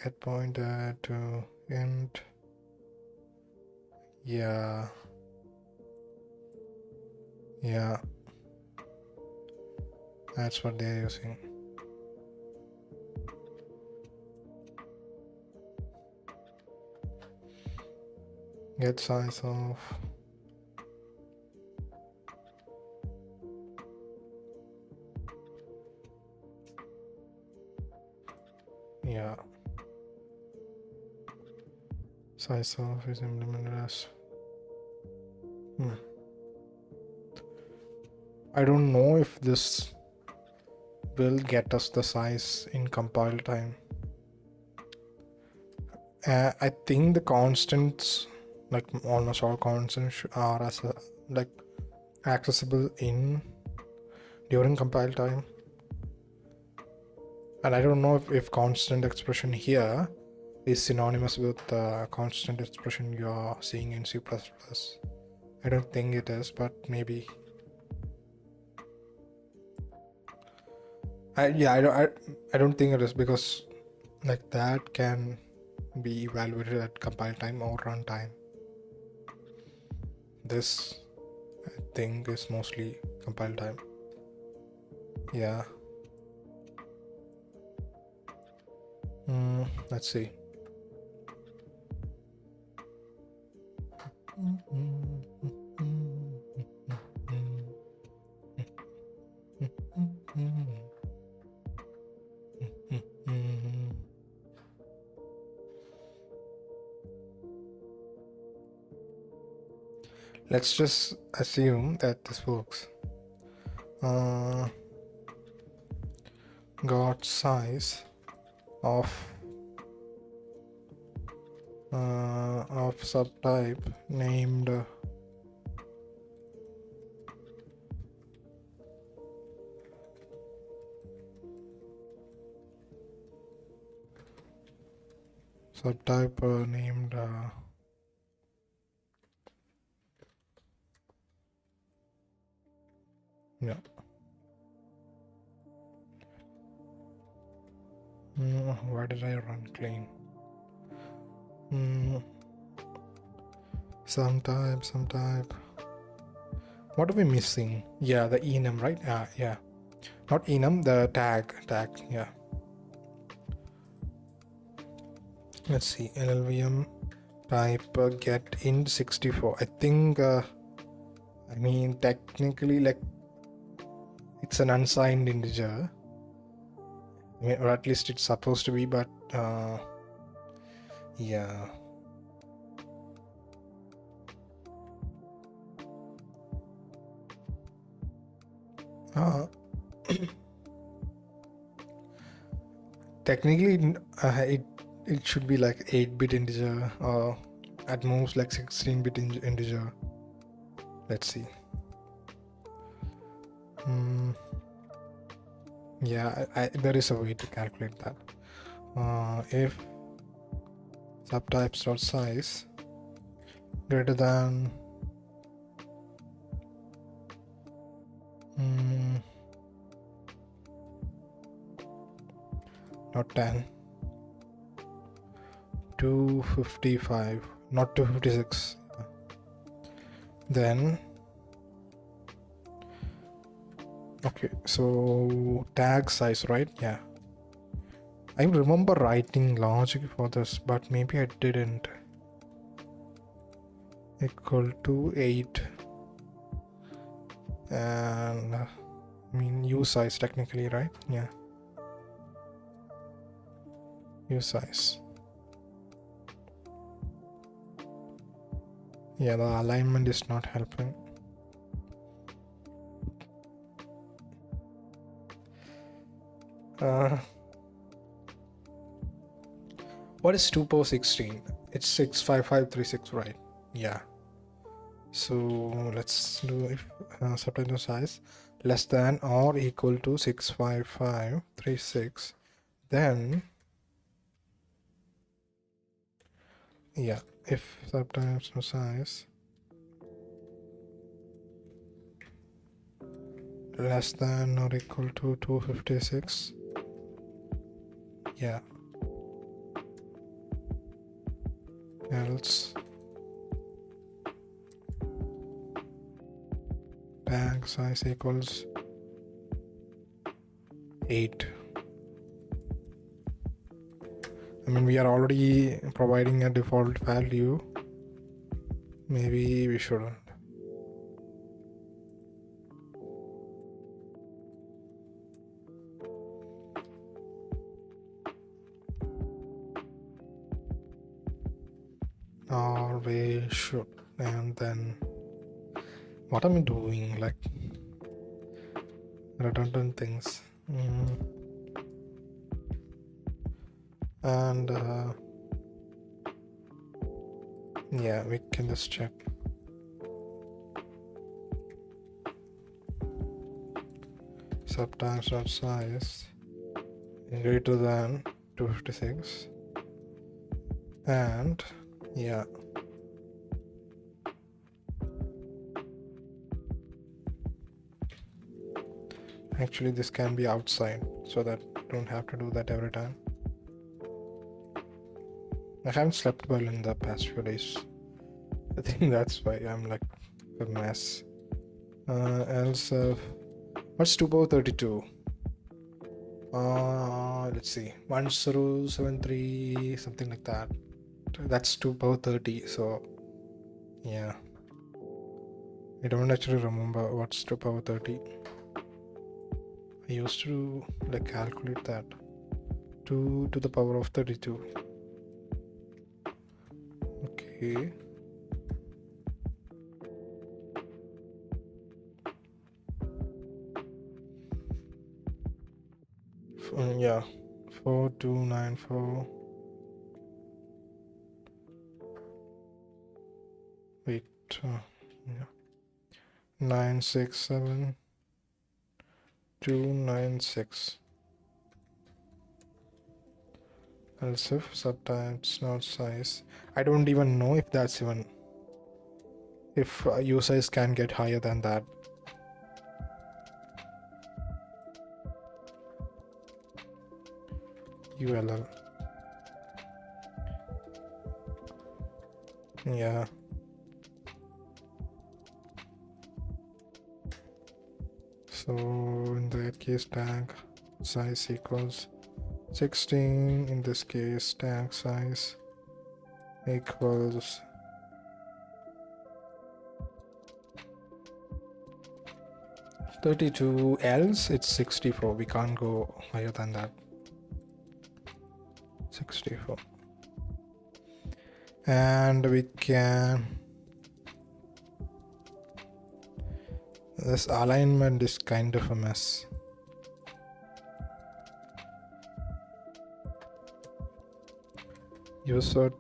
get pointer to int. Yeah, that's what they're using. Get size of. Yeah, size of is implemented as. I don't know if this will get us the size in compile time. I think the constants, like almost all constants, are like accessible during compile time. And I don't know if constant expression here is synonymous with the constant expression you're seeing in C++. I don't think it is, but maybe. I don't think it is, because like that can be evaluated at compile time or runtime. This, I think, is mostly compile time. Yeah. Let's see. Let's just assume that this works. Got size of subtype named named yeah. Why did I run clean? Some type. What are we missing? Yeah, the enum, right? Yeah. Not enum, the tag, yeah. Let's see, LLVM type get int 64. I think, I mean, technically, like, it's an unsigned integer. I mean, or at least it's supposed to be, but yeah. Technically, it should be like 8-bit integer, or at most like 16-bit integer. Let's see. Yeah, there is a way to calculate that. If subtypes.size greater than not 10, 255, not 256, then okay, so tag size, right? Yeah, I remember writing logic for this, but maybe I didn't. Equal to 8, and I mean U size technically, right? Yeah, U size. Yeah, the alignment is not helping. What is 2 power 16? It's 65536, right? Yeah. So let's do if subtype size less than or equal to 65536, then yeah, if subtype size less than or equal to 256. Yeah. Else tag size equals 8. I mean, we are already providing a default value. Maybe we shouldn't. Or we should. And then what am I doing? Like redundant things. And yeah, we can just check. Subtags dot size greater than 256. And yeah. Actually, this can be outside, so that I don't have to do that every time. I haven't slept well in the past few days. I think that's why I'm like a mess. Else, what's 2 power 32? Let's see, 1073, something like that. That's 2 power 30. So yeah, I don't actually remember what's 2 power 30. I used to like calculate that. 2 to the power of 32. Okay. Yeah, 4294. Wait, yeah, 967296. Else if subtypes not size. I don't even know if that's even if U size can get higher than that. ULL. Yeah. So in that case, tag size equals 16. In this case, tag size equals 32. Else it's 64. We can't go higher than that. 64. And we can, this alignment is kind of a mess. Use it,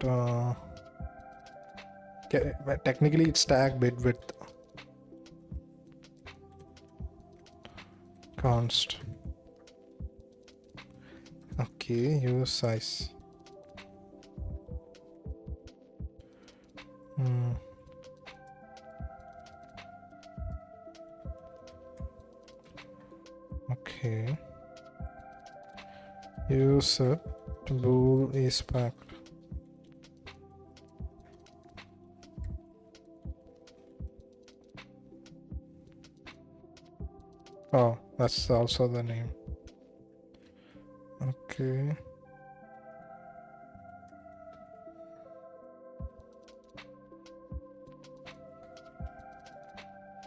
technically it's tag bit width const. Okay, use size. Okay. Use it bool is packed. Oh, that's also the name. Okay.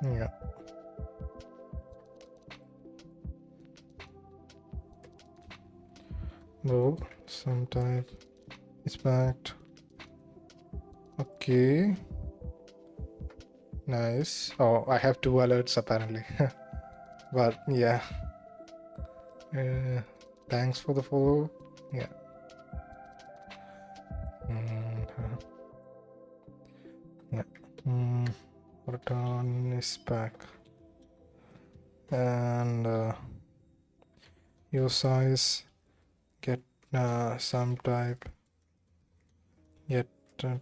Yeah. Bool, some type is packed. Okay. Nice. Oh, I have 2 alerts apparently. But yeah. Thanks for the follow. Yeah. Yeah. Return is back. And use size, get some type, get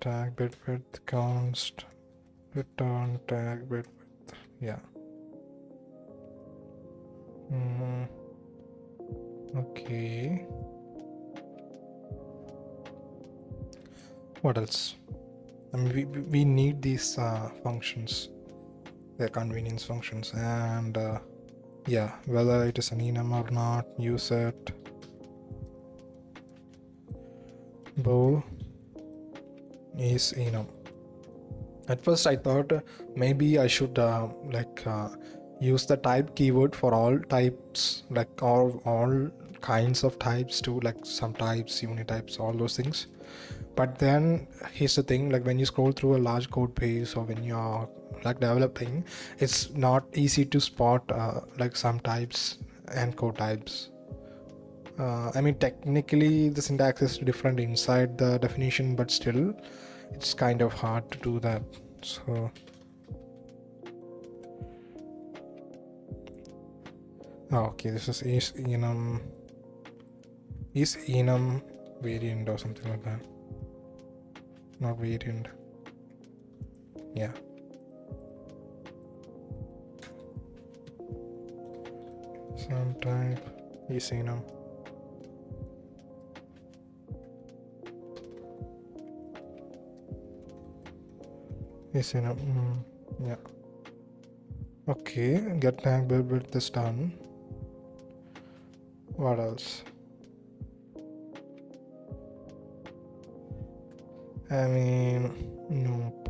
tag bit width const, return tag bit width. Yeah. Okay. What else? I mean, we need these functions. They're convenience functions, and yeah, whether it is an enum or not, use it. Bow is enum. At first I thought maybe I should use the type keyword for all types, like all kinds of types too, like some types, unit types, all those things. But then here's the thing, like when you scroll through a large code base or when you're like developing, it's not easy to spot like some types and code types. I mean, technically the syntax is different inside the definition, but still it's kind of hard to do that. So okay, this is enum variant or something like that. Not variant. Yeah. Some type is enum. Is enum. Yeah. Okay, get tag build this done. What else? I mean, nope.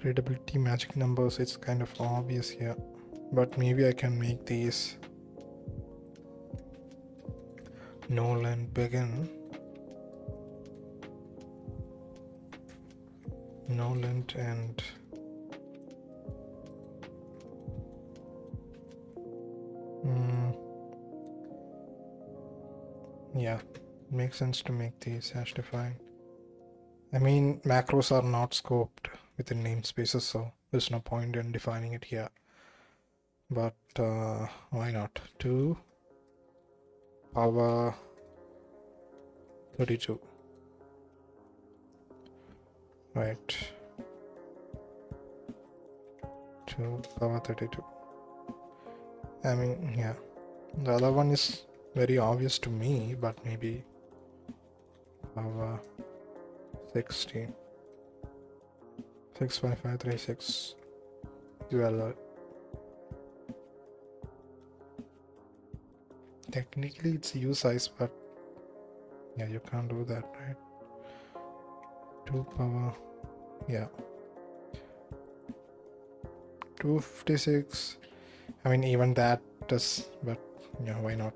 Readability magic numbers, it's kind of obvious here, but maybe I can make these null and begin, null and yeah, makes sense to make these hash defined. I mean, macros are not scoped within namespaces, so there's no point in defining it here. But why not? 2 power 32. Right. 2 power 32. I mean, yeah. The other one is very obvious to me, but maybe power 16. 65536 ULL. Technically it's U size, but yeah, you can't do that, right? 2 power, yeah, 256. I mean, even that does, but yeah, why not?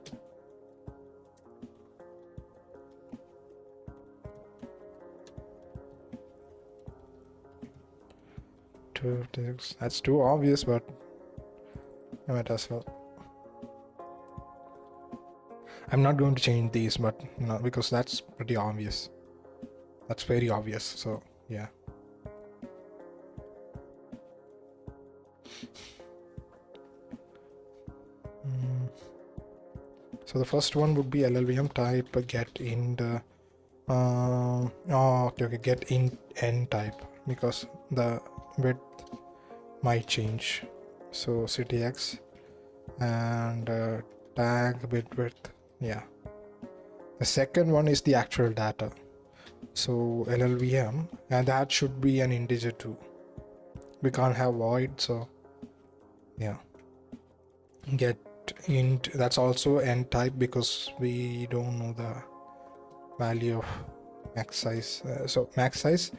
That's too obvious, but I might as well. I'm not going to change these, but you know, because that's pretty obvious. That's very obvious, so yeah. So the first one would be LLVM type get int. Okay, get int n type, because the width might change. So ctx and tag bit width. Yeah. The second one is the actual data. So LLVM, and that should be an integer too. We can't have void, so yeah. Get int, that's also n type because we don't know the value of max size. So max size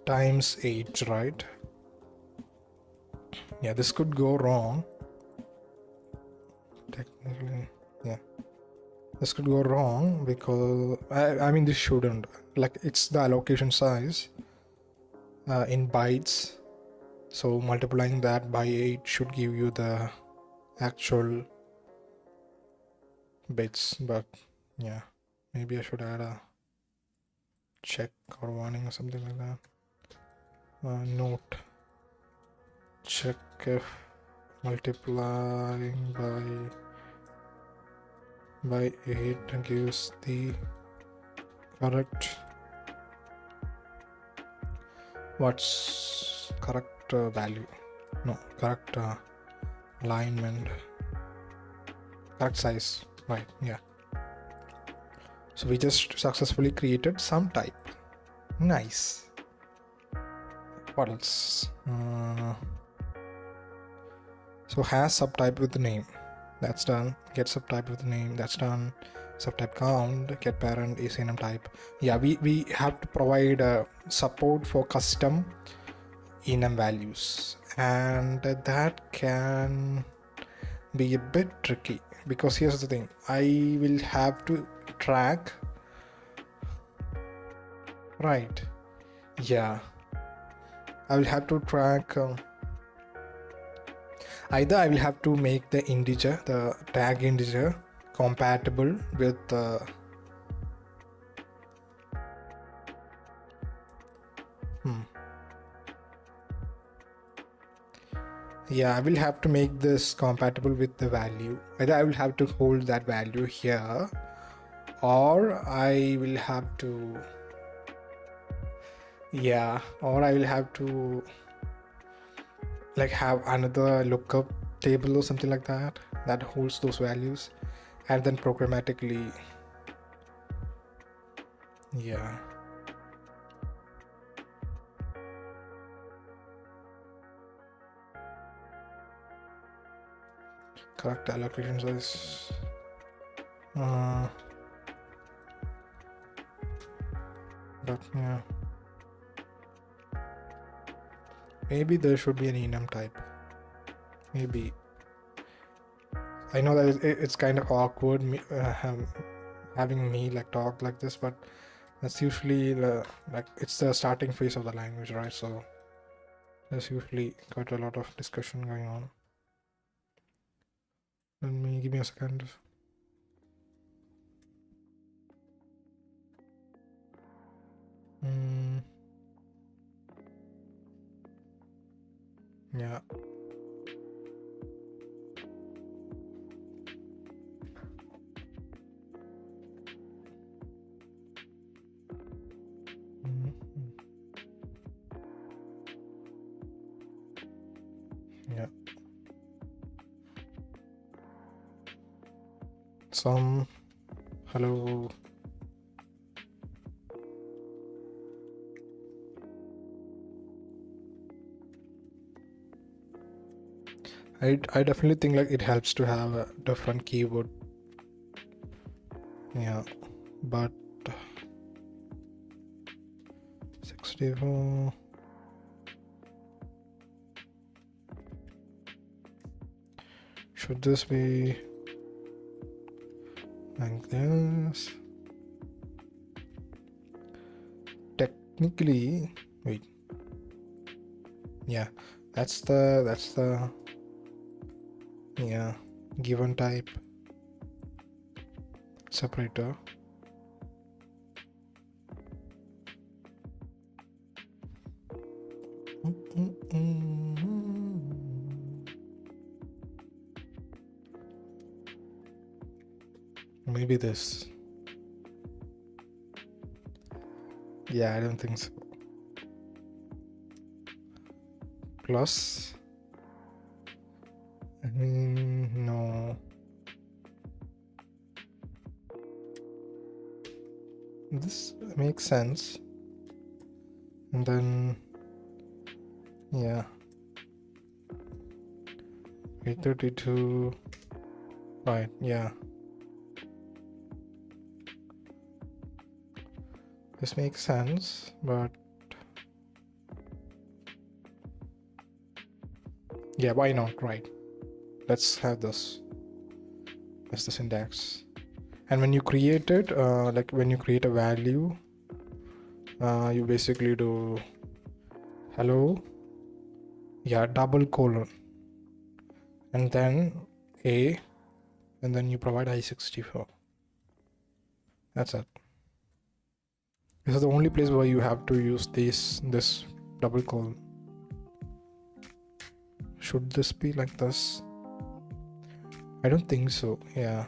times 8, right? Yeah, this could go wrong. Technically, yeah. This could go wrong because I mean this shouldn't. Like, it's the allocation size in bytes. So multiplying that by 8 should give you the actual bits, but yeah, maybe I should add a check or warning or something like that. Note, check if multiplying by 8 gives the correct, what's correct value? No, correct alignment, correct size, right? Yeah. So we just successfully created some type. Nice. What else? So has subtype with the name. That's done. Get subtype with the name. That's done. Subtype count. Get parent is enum type. Yeah, we have to provide support for custom enum values, and that can be a bit tricky because here's the thing. I will have to track. Right. Yeah. I will have to track. Either I will have to make the integer, the tag integer, compatible with yeah, I will have to make this compatible with the value. Either I will have to hold that value here, or I will have to, yeah, or I will have to like have another lookup table or something like that that holds those values, and then programmatically, yeah. Correct allocation size. But yeah, maybe there should be an enum type. Maybe. I know that it's kind of awkward having me like talk like this, but that's usually like it's the starting phase of the language, right? So there's usually quite a lot of discussion going on. Give me a second. Yeah. Yeah. Hello. I definitely think like it helps to have a different keyword. Yeah, but 64. Should this be like this? Technically, wait. Yeah, that's the yeah, given type separator. Maybe this. Yeah, I don't think so. Plus, no. This makes sense. And then, yeah. 832. Right, yeah. This makes sense, but yeah, why not, right? Let's have this as the syntax. And when you create it, like when you create a value, you basically do hello, yeah, double colon, and then a, and then you provide I64. That's it. This is the only place where you have to use this double colon. Should this be like this? I don't think so. Yeah.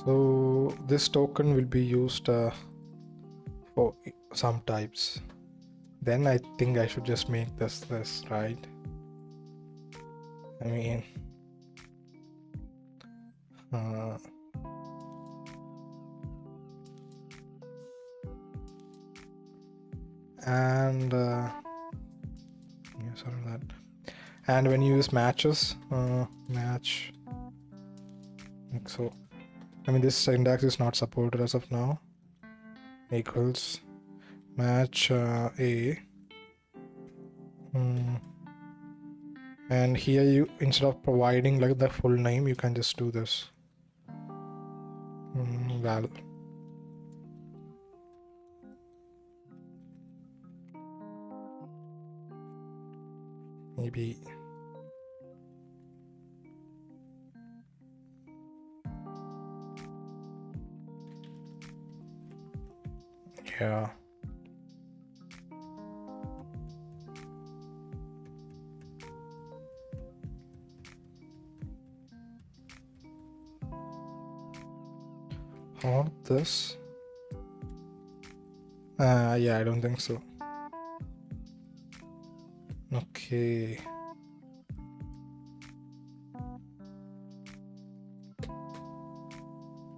So this token will be used for some types. Then I think I should just make this right. I mean, and yeah, sorry that. And when you use matches, match, like so. I mean, this syntax is not supported as of now. Equals match a. And here you, instead of providing like the full name, you can just do this. Val. Maybe. Yeah. Or this. Yeah, I don't think so. Okay.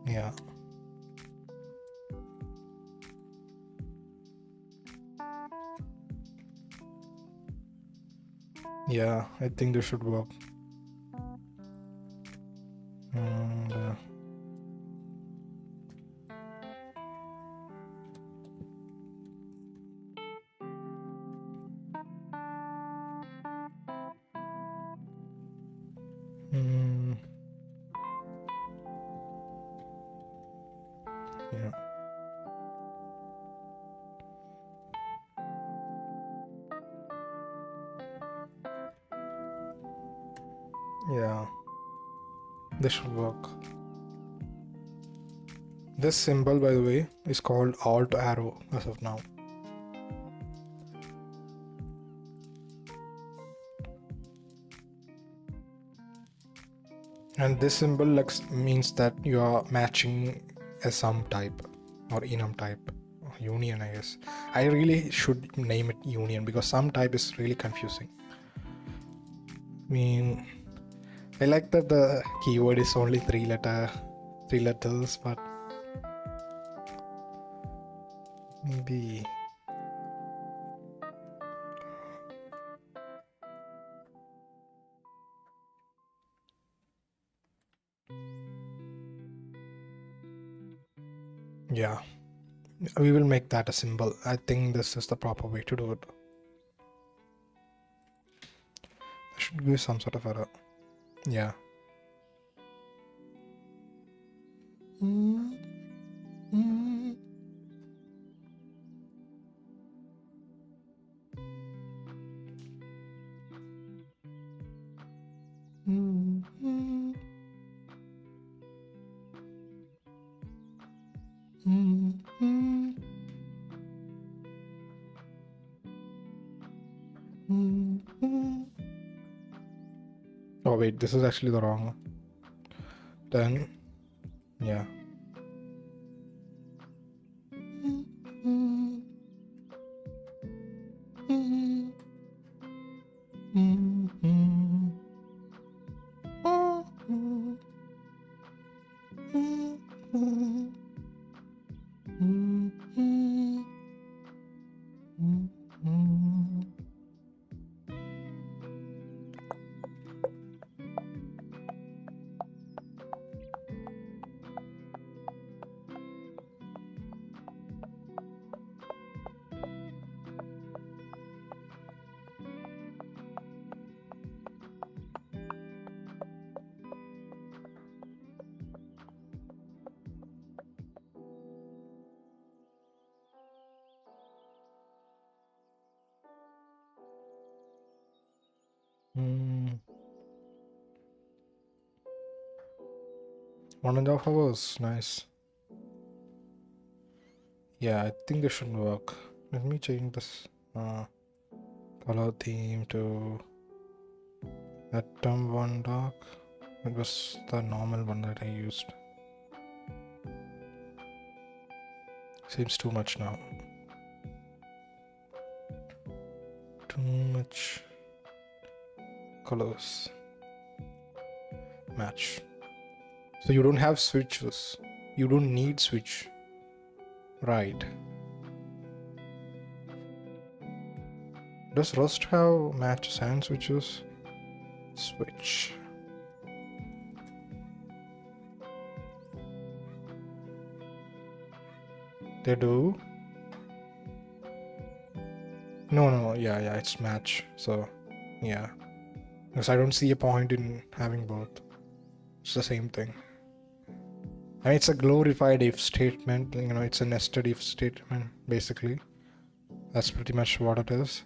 Yeah. Yeah, I think this should work. And yeah. Yeah, this should work. This symbol, by the way, is called alt arrow as of now. And this symbol means that you are matching a sum type or enum type, or union, I guess. I really should name it union because sum type is really confusing. I mean, I like that the keyword is only three letters, but maybe. Yeah, we will make that a symbol. I think this is the proper way to do it. There should be some sort of error. Yeah. Oh wait, this is actually the wrong one. Then, yeah. One and a half hours, nice. Yeah, I think this should work. Let me change this color theme to atom one dark. It was the normal one that I used. Seems too much now. Too much colors. Match. So you don't have switches. You don't need switch. Right. Does Rust have matches and switches? Switch. They do? No, yeah, it's match. So, yeah. Because I don't see a point in having both. It's the same thing. I mean, it's a glorified if statement, it's a nested if statement, basically. That's pretty much what it is.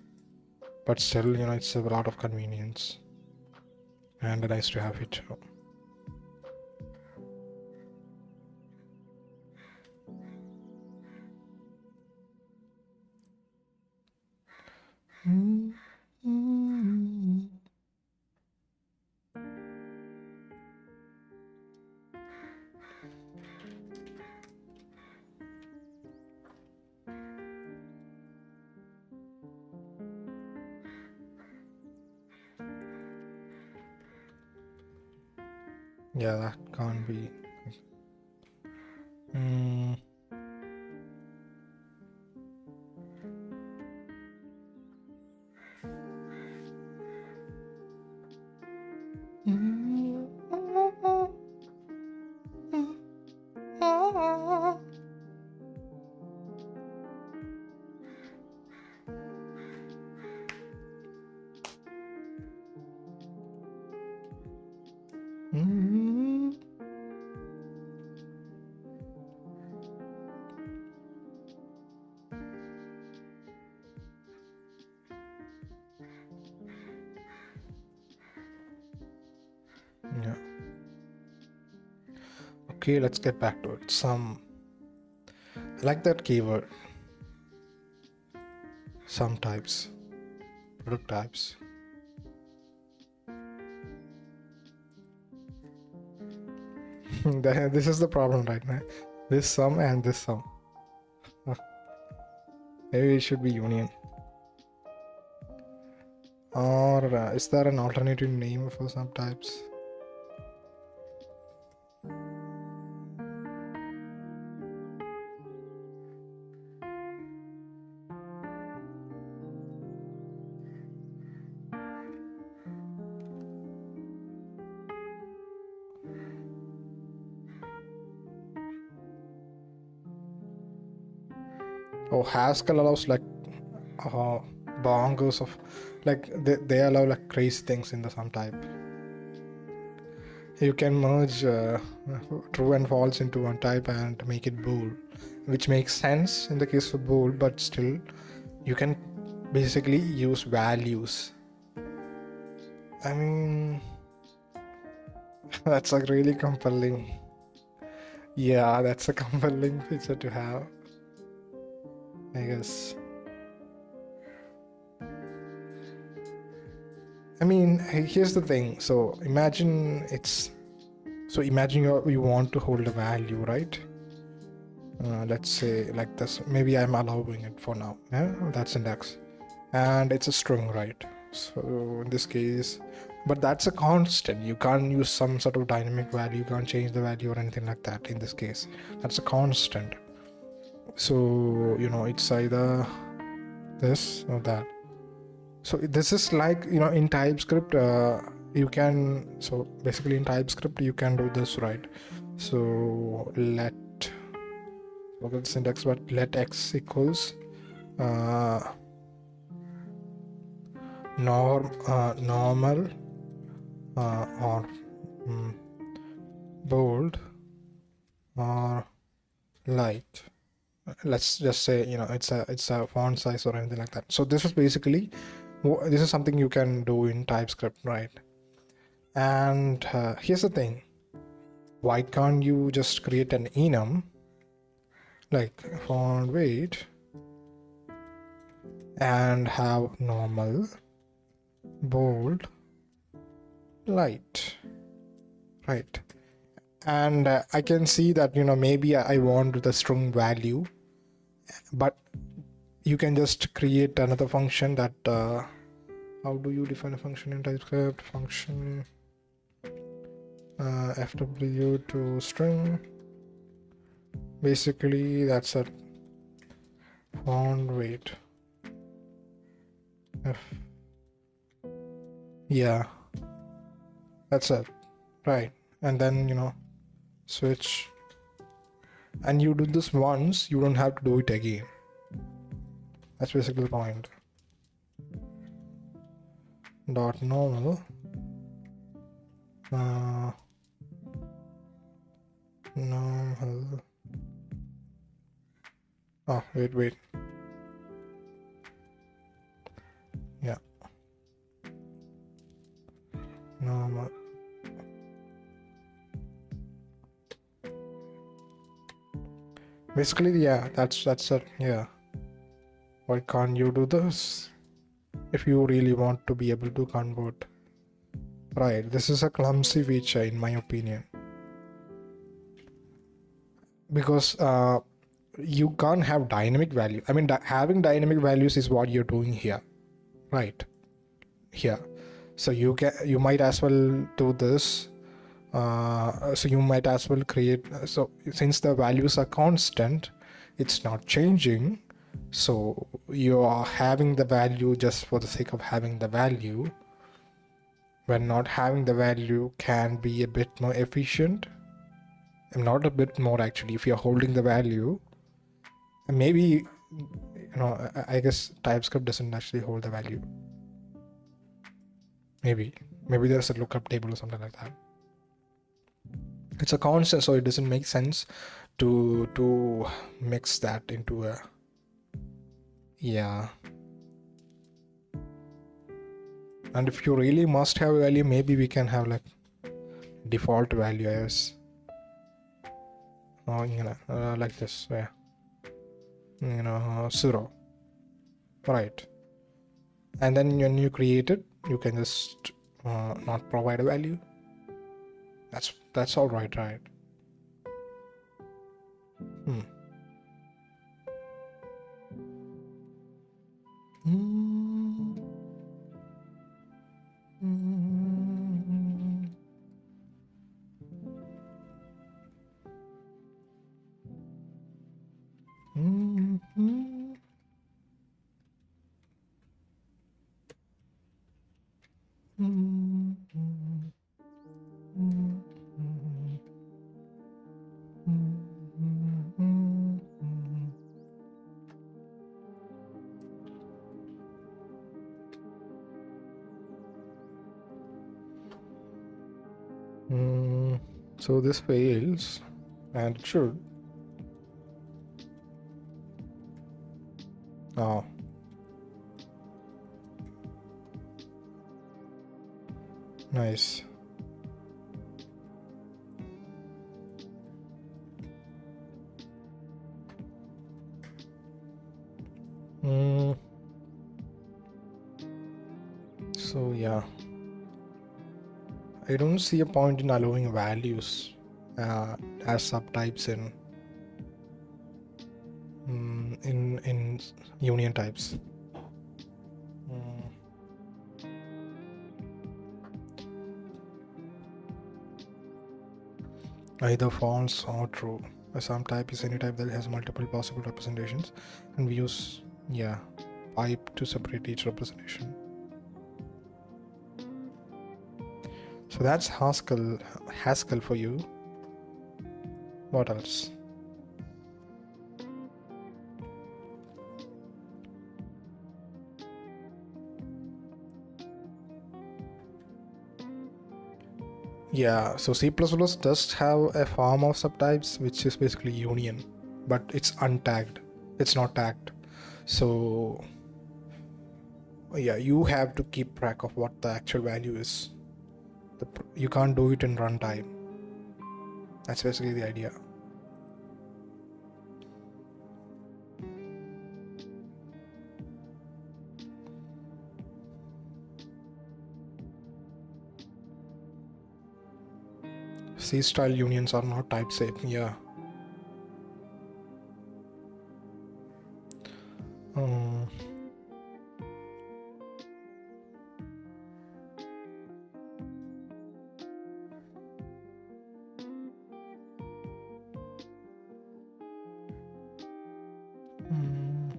But still, it's a lot of convenience. And nice to have it. Yeah, that can't be. Yeah. Okay, let's get back to it. I like that keyword. Some types. Product types. This is the problem right now. This sum and this sum. Maybe it should be union. Or is there an alternative name for some types? Oh, Haskell allows like bongos of they allow like crazy things in the sum type. You can merge true and false into one type and make it bool, which makes sense in the case of bool, but still you can basically use values. I mean, that's like really compelling. Yeah, that's a compelling feature to have, I guess. I mean, here's the thing. So imagine you want to hold a value, right? Let's say like this. Maybe I'm allowing it for now. Yeah, that's index, and it's a string, right? So in this case, but that's a constant. You can't use some sort of dynamic value. You can't change the value or anything like that. In this case, that's a constant. So it's either this or that. So this is like in TypeScript basically in TypeScript you can do this, right? So let the syntax, but let x equals normal or bold or light. Let's just say it's a font size or anything like that. So this is something you can do in TypeScript, right? And here's the thing, why can't you just create an enum like font weight and have normal, bold, light, right? And I can see that maybe I want the string value but you can just create another function that how do you define a function in TypeScript? Function fw to string. Basically that's a font weight. Yeah, that's it, right? And then switch, and you do this once, you don't have to do it again. That's basically the point. Dot normal normal. Oh, wait, yeah, normal. Basically, yeah, that's it. Yeah, why can't you do this if you really want to be able to convert? Right, this is a clumsy feature in my opinion, because you can't have dynamic value. I mean, having dynamic values is what you're doing here, right? Here, so you might as well do this. So you might as well create. So since the values are constant, it's not changing. So you are having the value just for the sake of having the value, when not having the value can be a bit more efficient. And not a bit more, actually. If you're holding the value, maybe I guess TypeScript doesn't actually hold the value. Maybe there's a lookup table or something like that. It's a constant, so it doesn't make sense to mix that into a, yeah. And if you really must have value, maybe we can have like default value as like this, yeah, 0, right? And then when you create it, you can just not provide a value. That's all right? So this fails, and it should. Oh, nice. So yeah, I don't see a point in allowing values as subtypes in union types. Either false or true. A sum type is any type that has multiple possible representations, and we use pipe to separate each representation. So that's Haskell for you. What else? Yeah, so C++ does have a form of subtypes, which is basically union, but it's untagged. It's not tagged. So yeah, you have to keep track of what the actual value is. You can't do it in runtime. That's basically the idea. C-style unions are not type safe, yeah. um, mm,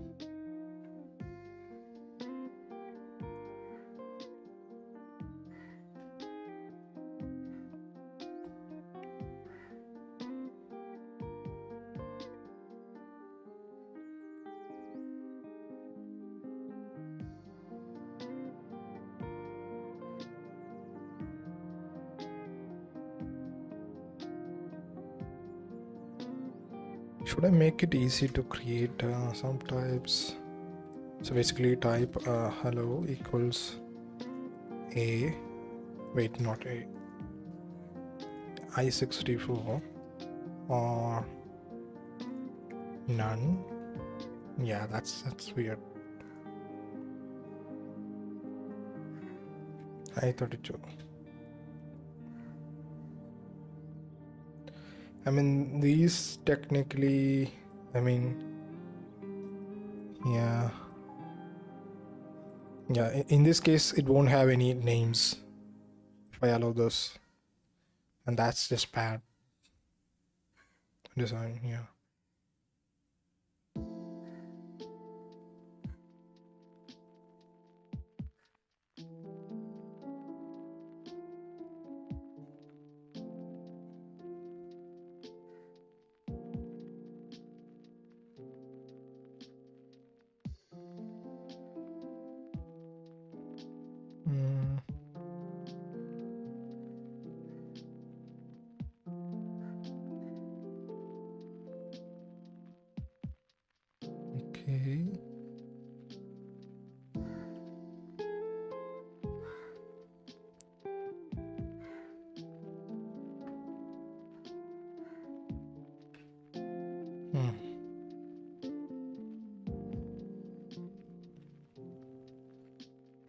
should I make it easy to create some types? So basically type hello equals a, wait, not a, I64 or none. Yeah, that's weird. I32. I mean, these technically, I mean, yeah, in this case it won't have any names if I allow this, and that's just bad design. Yeah. Mm, okay. Hmm.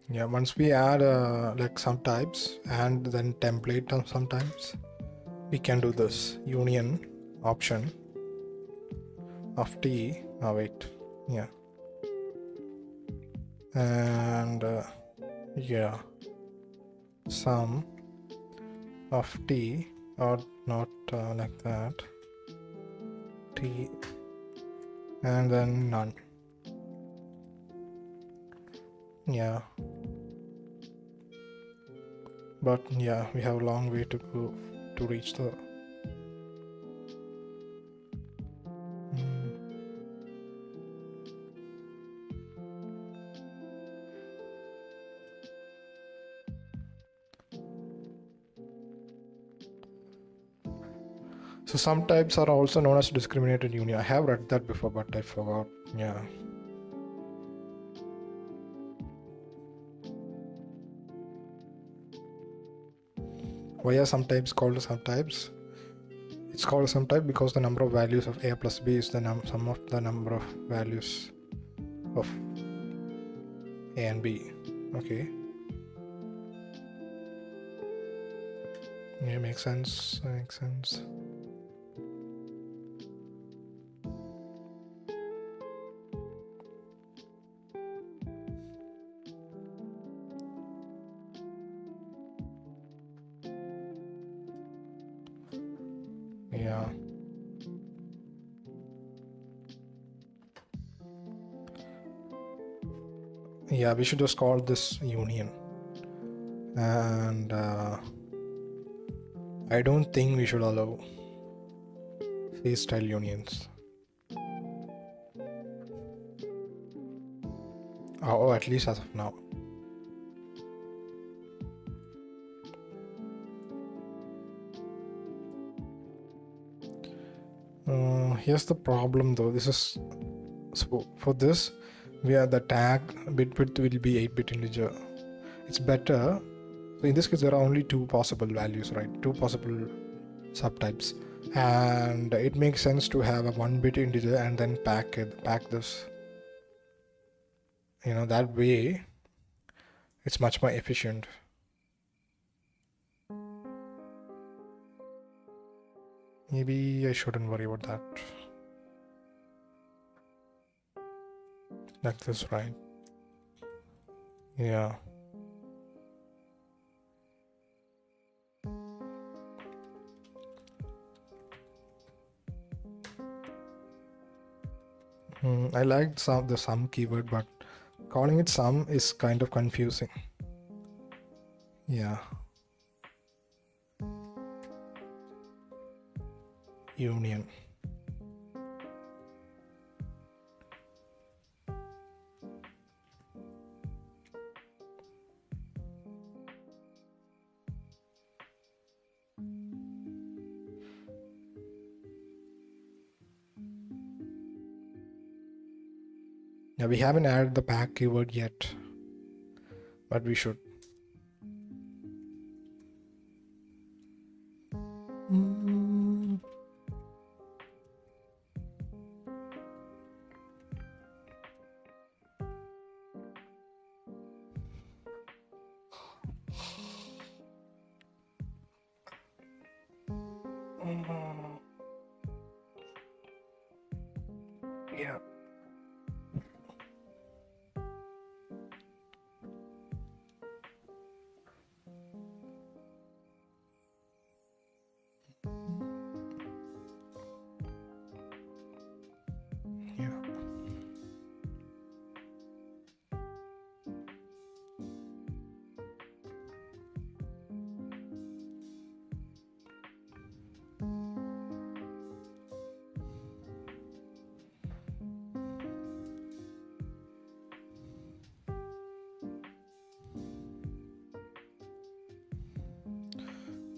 Yeah, once we add like some types and then template sometimes, we can do this union option of t. Oh wait, yeah, and yeah, sum of t, or not like that, t, and then none. Yeah, but yeah, we have a long way to go to reach the So some types are also known as discriminated union. I have read that before, but I forgot. Yeah. Why are some types called some types? It's called some type because the number of values of a plus b is the sum of the number of values of a and b. Okay. Yeah, makes sense. Makes sense. Yeah. Yeah, we should just call this union. And I don't think we should allow face style unions. Or at least as of now. Here's the problem though. This is so for this, where the tag bit width will be 8-bit integer. It's better. So in this case, there are only two possible values, right? Two possible subtypes, and it makes sense to have a 1-bit integer and then pack this. You know, that way, it's much more efficient. Maybe I shouldn't worry about that. Like this, right? Yeah. I liked the sum keyword, but calling it sum is kind of confusing. Yeah. Union. Yeah, we haven't added the pack keyword yet, but we should. Yeah. Yeah.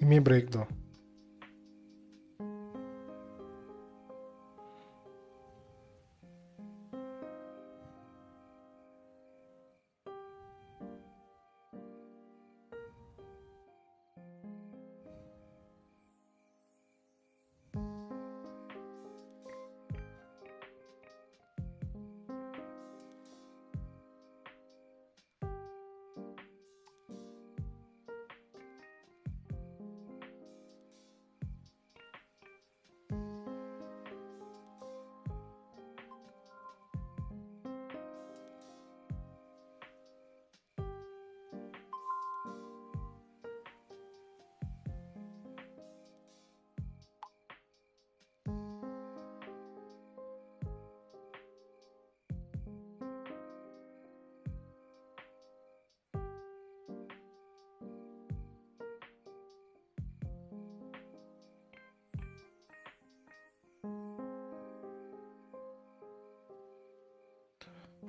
Give me a break though.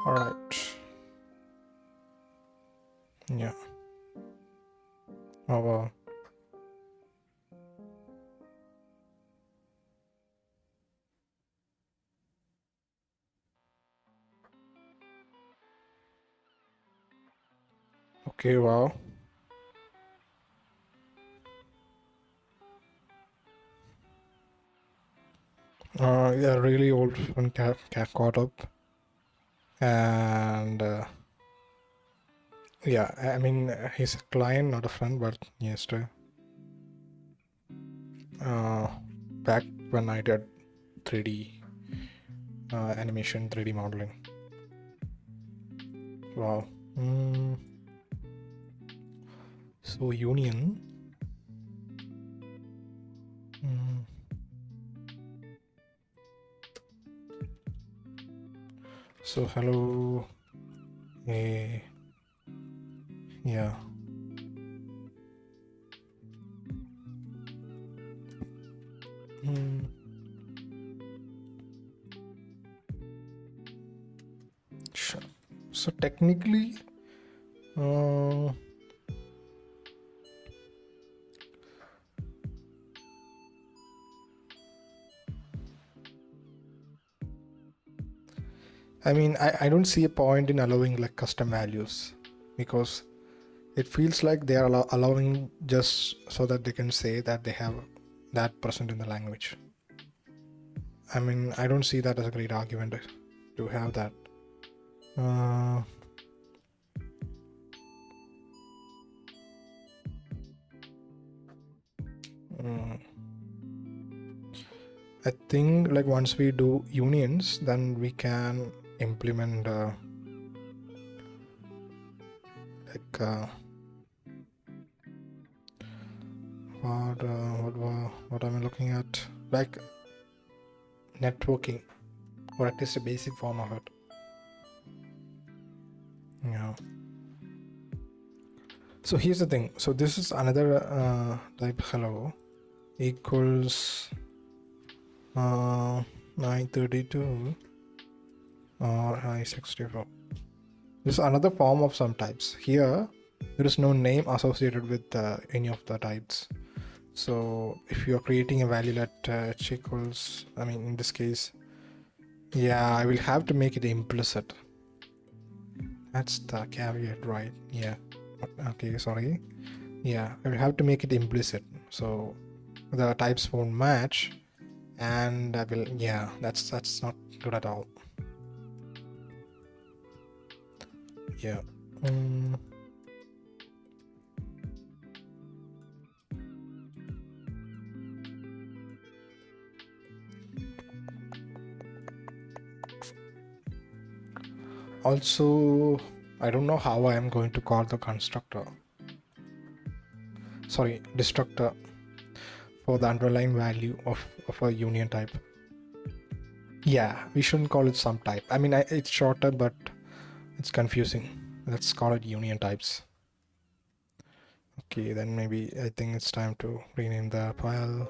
All right. Yeah. Oh wow. Okay. Wow. Yeah. Really old friend caught up, and yeah. I mean, he's a client, not a friend, but yes, to. Back when I did 3D animation, 3D modeling. Wow. So union. So hello. Yeah. Sure. So technically, I mean, I don't see a point in allowing like custom values, because it feels like they are allowing just so that they can say that they have that present in the language. I mean, I don't see that as a great argument to have that. I think like once we do unions, then we can implement like what am I looking at? Like networking, or at least a basic form of it. Yeah. So here's the thing. So this is another type hello equals 932 or I64. This is another form of some types. Here there is no name associated with any of the types. So if you are creating a value that h equals, I mean in this case, yeah, I will have to make it implicit. That's the caveat, right? Yeah. Okay, sorry. Yeah, I will have to make it implicit. So the types won't match, and I will, yeah, that's not good at all. Yeah. Also, I don't know how I am going to call the constructor. Sorry, destructor for the underlying value of a union type. Yeah, we shouldn't call it some type. I mean, it's shorter, but it's confusing. Let's call it union types. Okay, then maybe I think it's time to rename the file.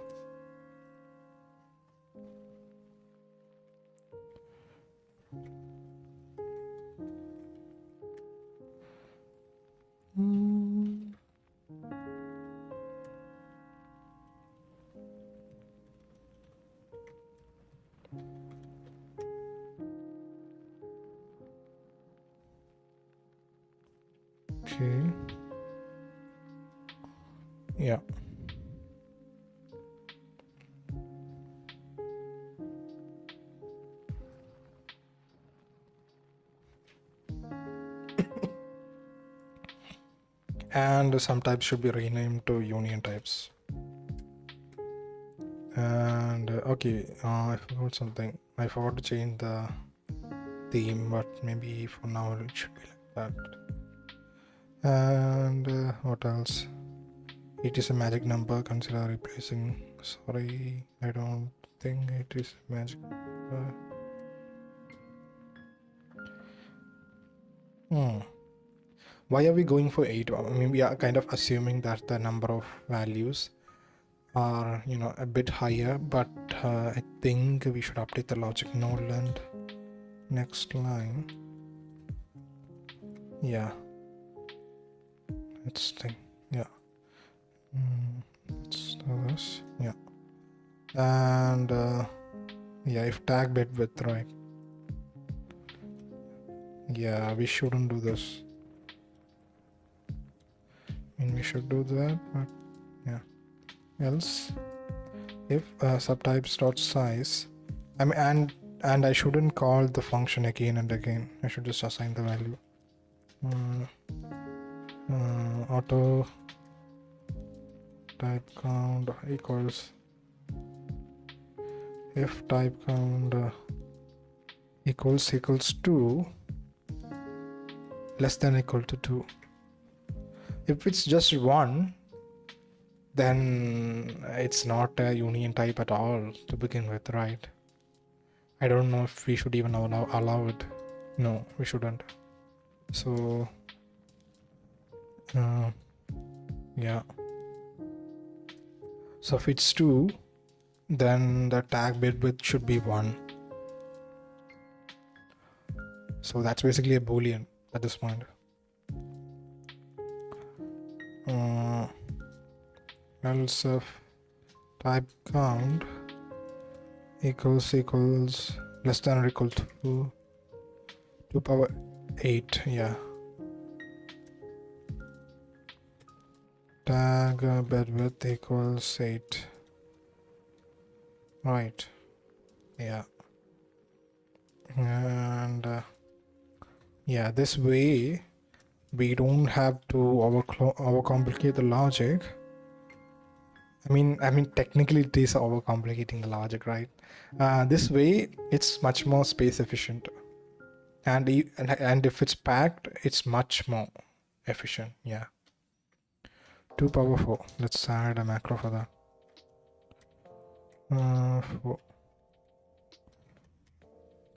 Okay. Yeah. And some types should be renamed to union types. And okay, I forgot something. I forgot to change the theme, but maybe for now it should be like that. And what else? It is a magic number. Consider replacing. Sorry, I don't think it is a magic number. Why are we going for 8? I mean, we are kind of assuming that the number of values are, you know, a bit higher, but I think we should update the logic node length. Next line. Yeah. Let's think. Yeah. Let's do this. Yeah. And yeah, if tag bit width, right? Yeah, we shouldn't do this. I mean, we should do that, but yeah. Else, if subtypes dot size, I mean, and I shouldn't call the function again and again. I should just assign the value. Auto type count equals if type count equals 2 less than equal to 2. If it's just 1, then it's not a union type at all to begin with, right? I don't know if we should even allow it. No, we shouldn't. So yeah. So if it's 2, then the tag bit width should be 1. So that's basically a boolean at this point. Else if type count equals less than or equal to 2 power 8, yeah. Tag bit width equals 8. Right. Yeah. And yeah, this way we don't have to overcomplicate the logic. I mean, technically it is overcomplicating the logic, right? This way it's much more space efficient, and if it's packed, it's much more. efficient. Yeah. 2 power 4. Let's add a macro for that. 4.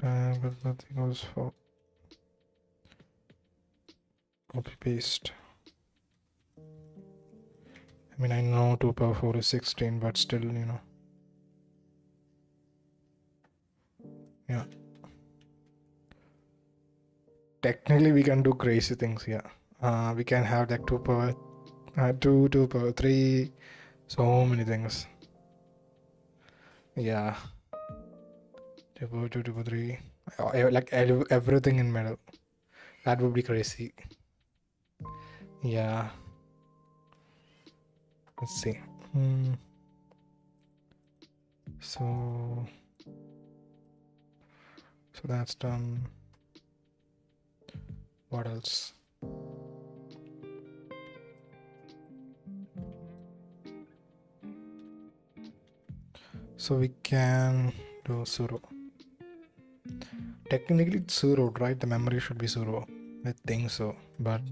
But nothing goes for. Copy paste. I mean, I know 2 power 4 is 16, but still, you know. Yeah. Technically, we can do crazy things here. We can have like 2 power 2 power 3, so many things. Yeah. 2 power 2, 2 power 3. Like everything in middle. That would be crazy. Yeah. Let's see. So that's done. What else? So we can do sudo. Technically it's sudo, right? The memory should be sudo. I think so, but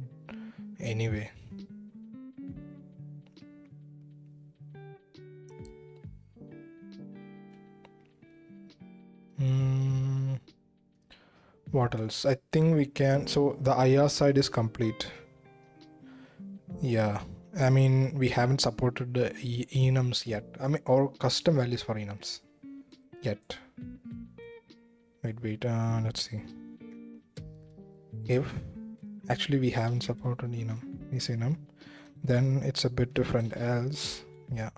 anyway. What else? I think we can. So the IR side is complete. Yeah. I mean, we haven't supported the enums yet. I mean, or custom values for enums yet. Wait. Let's see. If actually we haven't supported enum, then it's a bit different. Else, yeah.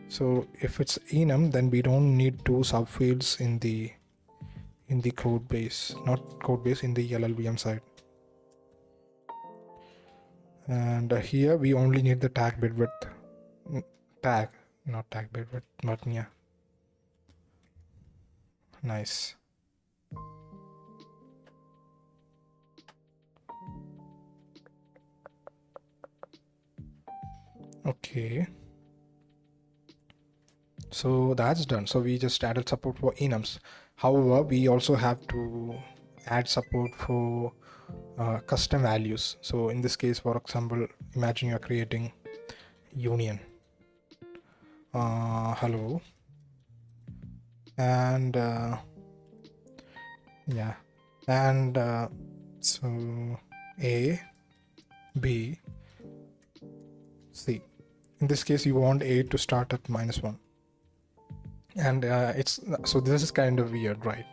So if it's enum, then we don't need 2 subfields in the code base, not code base, in the LLVM side. And here we only need the tag bit width. Tag, not tag bit width, but yeah. Nice. Okay. So that's done. So we just added support for enums. However, we also have to add support for custom values. So in this case, for example, imagine you're creating union. Hello. And yeah. And so A, B, C. In this case, you want A to start at -1. And so this is kind of weird, right?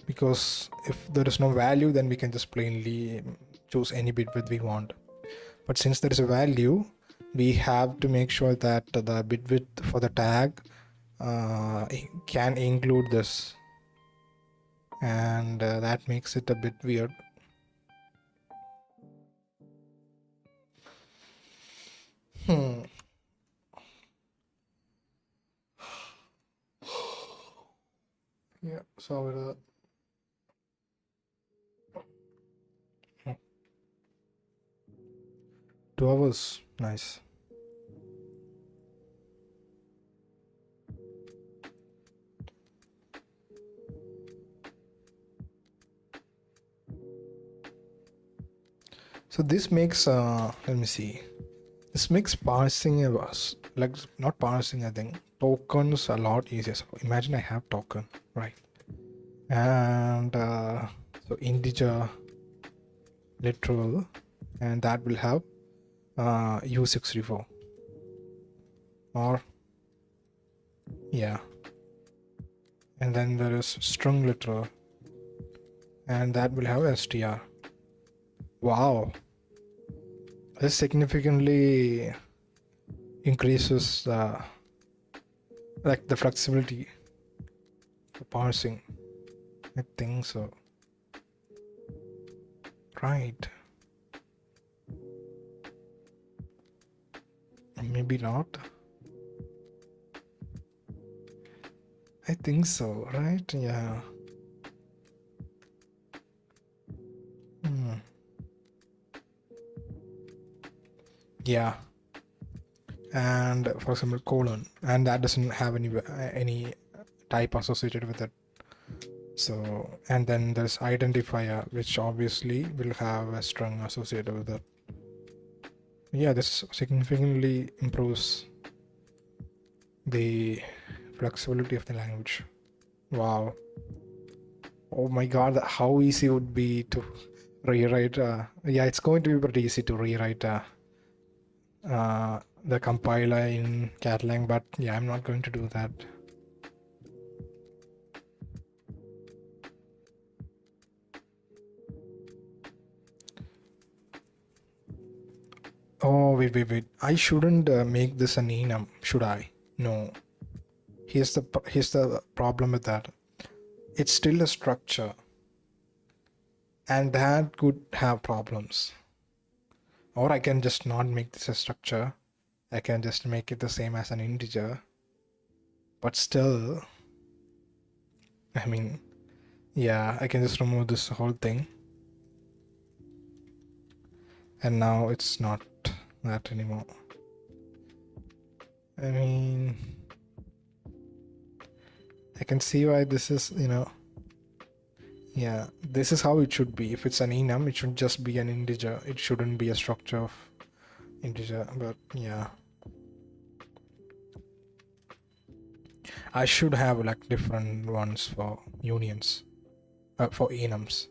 Because if there is no value, then we can just plainly choose any bit width we want. But since there is a value, we have to make sure that the bit width for the tag can include this. And that makes it a bit weird. Yeah, so 2 hours. Nice. So this makes let me see. This makes parsing like not parsing, I think tokens a lot easier. So imagine I have token, right? And so integer, literal, and that will have U64 or yeah, and then there is string literal, and that will have str. Wow, this significantly increases like the flexibility for parsing. I think so. Right. Maybe not. I think so, right? Yeah. Yeah. And for example, colon, and that doesn't have any type associated with it. So, and then there's identifier, which obviously will have a string associated with it. Yeah, this significantly improves the flexibility of the language. Wow. Oh my god, how easy it would be to rewrite. Yeah, it's going to be pretty easy to rewrite the compiler in Catalang, but yeah, I'm not going to do that. Oh, wait. I shouldn't make this an enum, should I? No. Here's the problem with that. It's still a structure, and that could have problems. Or I can just not make this a structure. I can just make it the same as an integer. But still, I mean, yeah, I can just remove this whole thing. And now it's not that anymore. I mean, I can see why this is, yeah, this is how it should be. If it's an enum, it should just be an integer. It shouldn't be a structure of integer, but yeah. I should have like different ones for unions, for enums.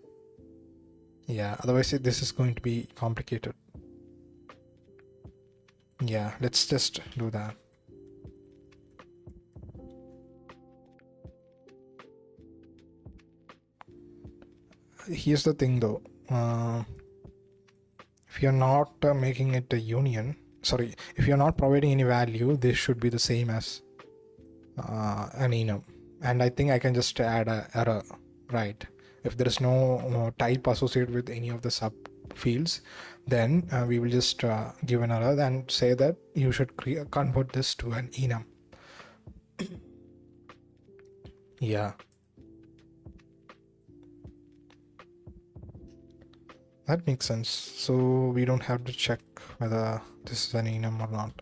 Yeah, otherwise this is going to be complicated. Yeah, let's just do that. Here's the thing though. If you're not making it a union, sorry, if you're not providing any value, this should be the same as an enum. And I think I can just add a error, right? If there is no type associated with any of the sub fields, then we will just give an error and say that you should convert this to an enum. Yeah, that makes sense. So we don't have to check whether this is an enum or not.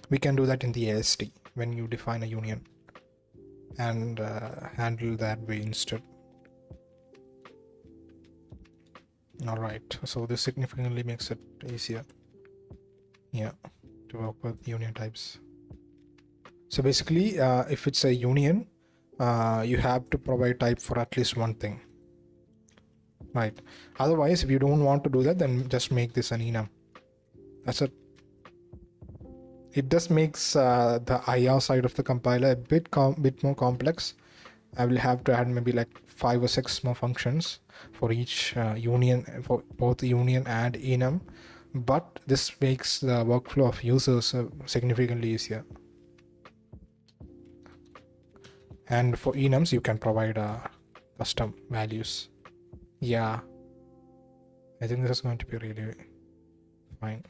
We can do that in the AST when you define a union and handle that way instead. All right, so this significantly makes it easier, yeah, to work with union types. So basically, if it's a union, you have to provide type for at least one thing, right? Otherwise, if you don't want to do that, then just make this an enum. That's it. It just makes the IR side of the compiler a bit more complex. I will have to add maybe like 5 or 6 more functions for each union, for both union and enum, but this makes the workflow of users significantly easier. And for enums, you can provide custom values. Yeah, I think this is going to be really fine.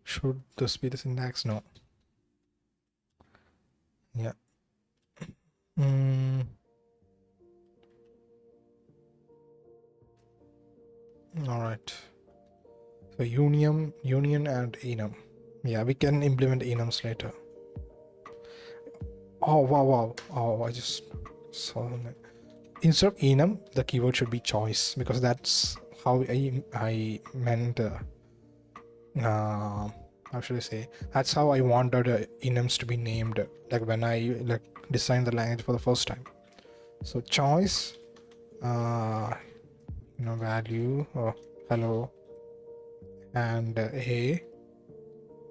Should this be the syntax? No. Yeah. All right. So union and enum. Yeah, we can implement enums later. Oh wow! Oh, I just saw that. Instead of enum, the keyword should be choice, because that's how I meant. How should I say? That's how I wanted enums to be named. Like when I designed the language for the first time. So choice, value or hello, and A,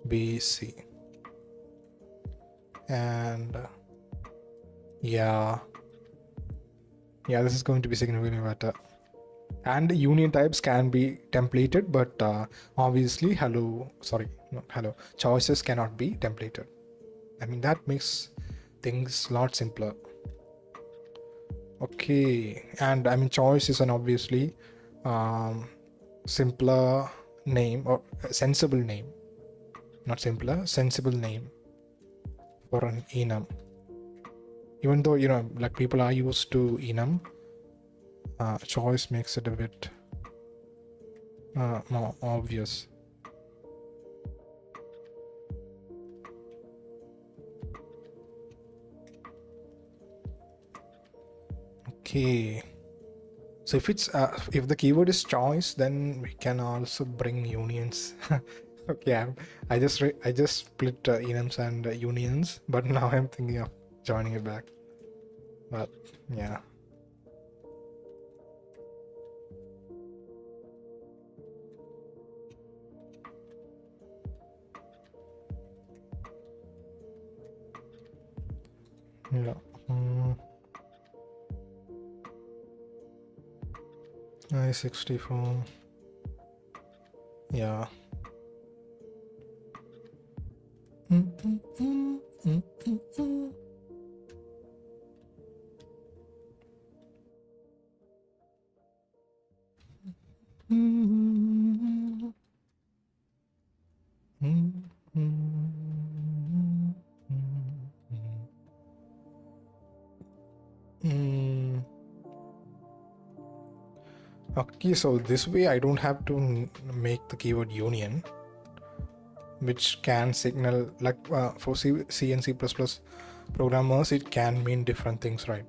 B, C, and yeah, this is going to be significantly better. And union types can be templated, but obviously choices cannot be templated. I mean, that makes things a lot simpler. Okay, and I mean, choice is an obviously simpler name, or sensible name, not simpler, sensible name for an enum. Even though like people are used to enum, choice makes it a bit more obvious. Okay. So if the keyword is choice, then we can also bring unions. Okay, I just split enums and unions, but now I'm thinking of joining it back. But yeah. Yeah. I64. Yeah. Okay, so this way I don't have to make the keyword union, which can signal like for C and C++ programmers, it can mean different things, right?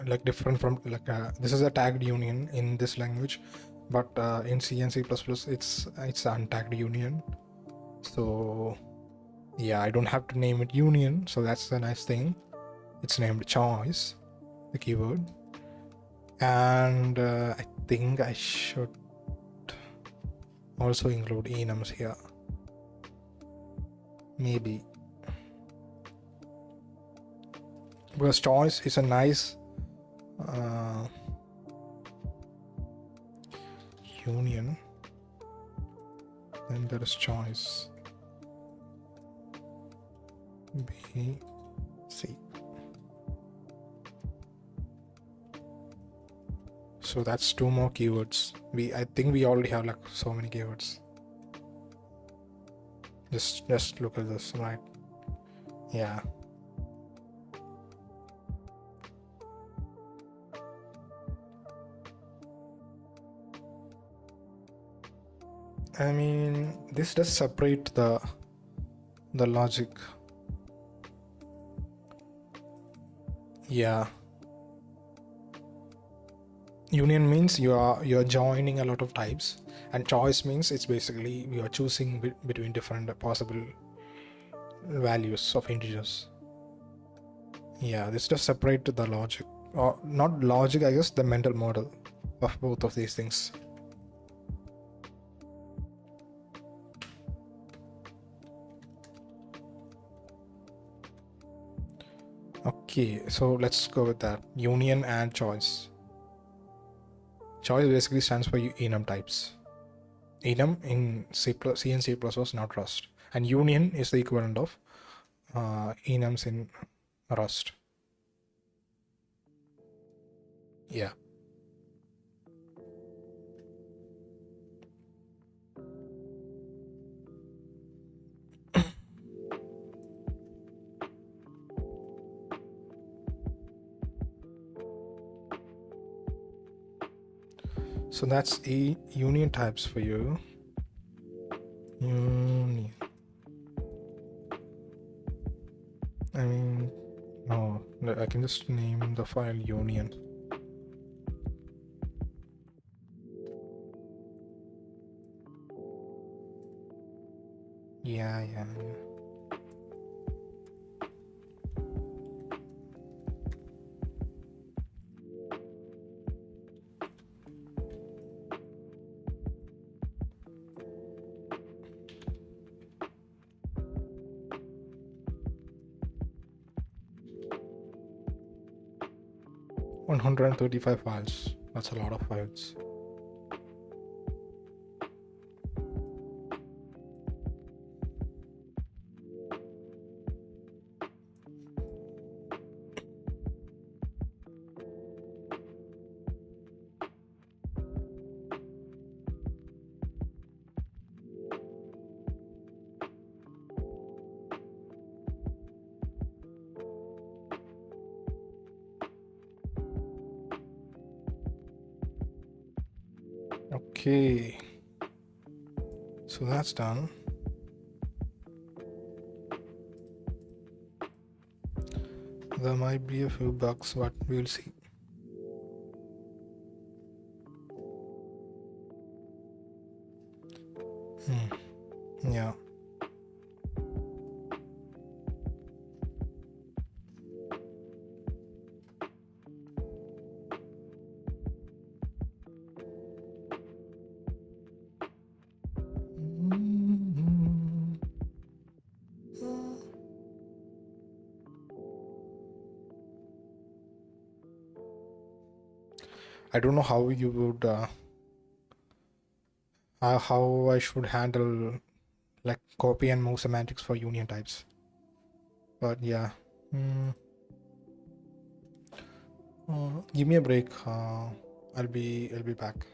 Like different from like this is a tagged union in this language, but in C and C++ it's untagged union. So yeah, I don't have to name it union, so that's the nice thing. It's named choice, the keyword. And I think I should also include enums here, maybe, because choice is a nice union. Then there is choice B, C. So that's two more keywords. I think we already have like so many keywords. Just look at this, right? Yeah. I mean, this does separate the logic. Yeah. Union means you're joining a lot of types, and choice means it's basically you are choosing between different possible values of integers. Yeah, this does separate the logic, or not logic, I guess, the mental model of both of these things. Okay, so let's go with that. Union and choice. Choice basically stands for enum types. Enum in C and C++ not Rust, and union is the equivalent of enums in Rust. Yeah. So that's union types for you. Union. I mean, no, I can just name the file union. Yeah. 135 files. That's a lot of files. Okay, so that's done. there might be a few bugs, but we'll see. Yeah. I don't know how you would how I should handle like copy and move semantics for union types. But yeah, give me a break. I'll be back.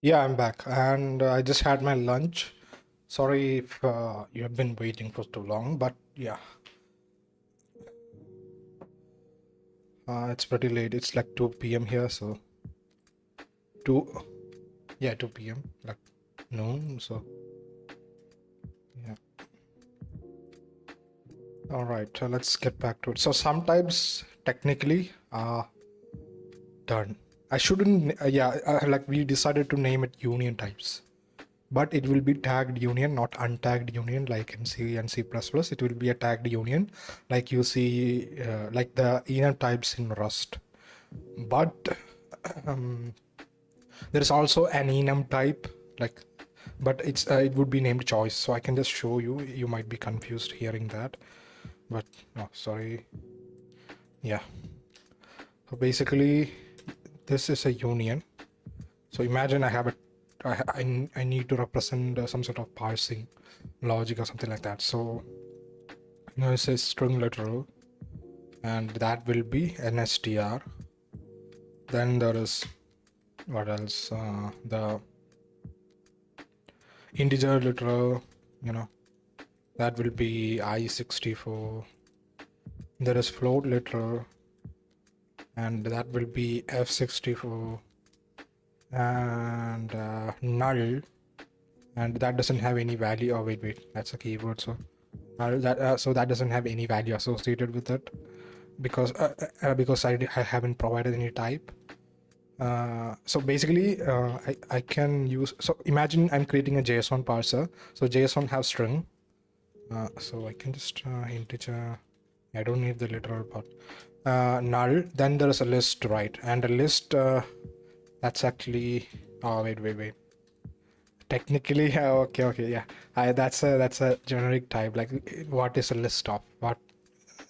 Yeah, I'm back, and I just had my lunch. Sorry if you have been waiting for too long, but yeah, it's pretty late. It's like 2 p.m. here, so 2, yeah, 2 p.m. like noon. So yeah, all right. So let's get back to it. So some types technically are done. I shouldn't. Yeah, like we decided to name it union types, but it will be tagged union, not untagged union like in C and C++. It will be a tagged union like you see like the enum types in Rust. But um, there is also an enum type, like, but it would be named choice. So I can just show you. You might be confused hearing that, but no, sorry. Yeah. So basically, this is a union. So imagine I have a I need to represent some sort of parsing logic or something like that. So it says string literal, and that will be an str. Then there is what else? The integer literal, you know, that will be I64. There is float literal, and that will be F64, and null, and that doesn't have any value. Oh wait, that's a keyword. So so that doesn't have any value associated with it because I haven't provided any type. So basically, I can use. So imagine I'm creating a JSON parser. So JSON has string. So I can just integer. I don't need the literal part. Null. Then there is a list, right? And a list. That's actually. Oh wait. Technically, okay, yeah. That's a generic type. Like, what is a list of? What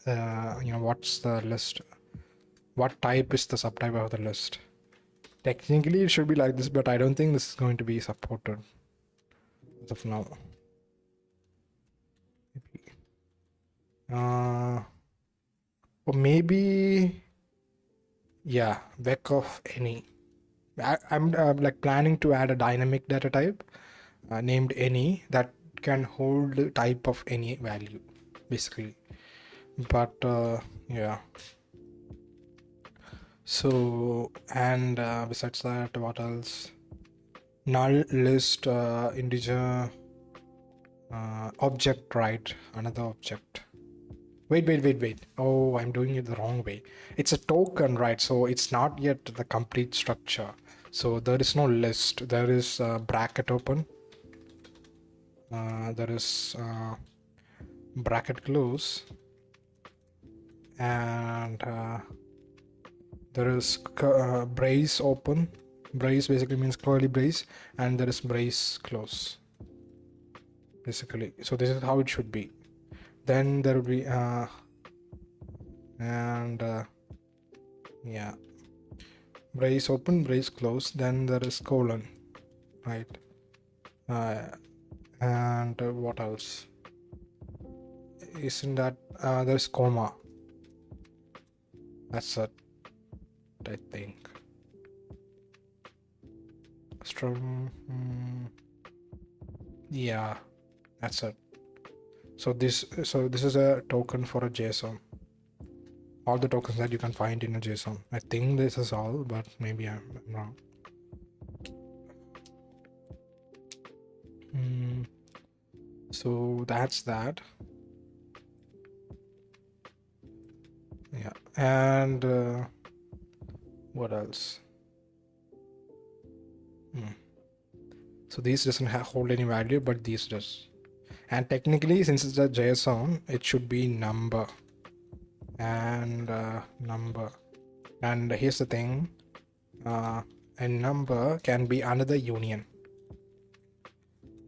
what's the list? What type is the subtype of the list? Technically, it should be like this, but I don't think this is going to be supported as of now. Maybe. Or maybe, yeah, vec of any. I'm like planning to add a dynamic data type named any that can hold the type of any value, basically. But yeah. So, and besides that, what else? Null, list, integer, object, right? Another object. Wait. Oh, I'm doing it the wrong way. It's a token, right? So it's not yet the complete structure. So there is no list. There is bracket open. There is bracket close. And there is brace open. Brace basically means curly brace. And there is brace close, basically. So this is how it should be. Then there will be yeah, brace open, brace close. Then there is colon, right? And what else? Isn't that there's comma? That's it, I think. String. Yeah, that's it. So this is a token for a JSON. All the tokens that you can find in a JSON. I think this is all, but maybe I'm wrong. So that's that. Yeah, and what else? So these doesn't hold any value, but these does. And technically, since it's a JSON, it should be number and number. And here's the thing, a number can be another union,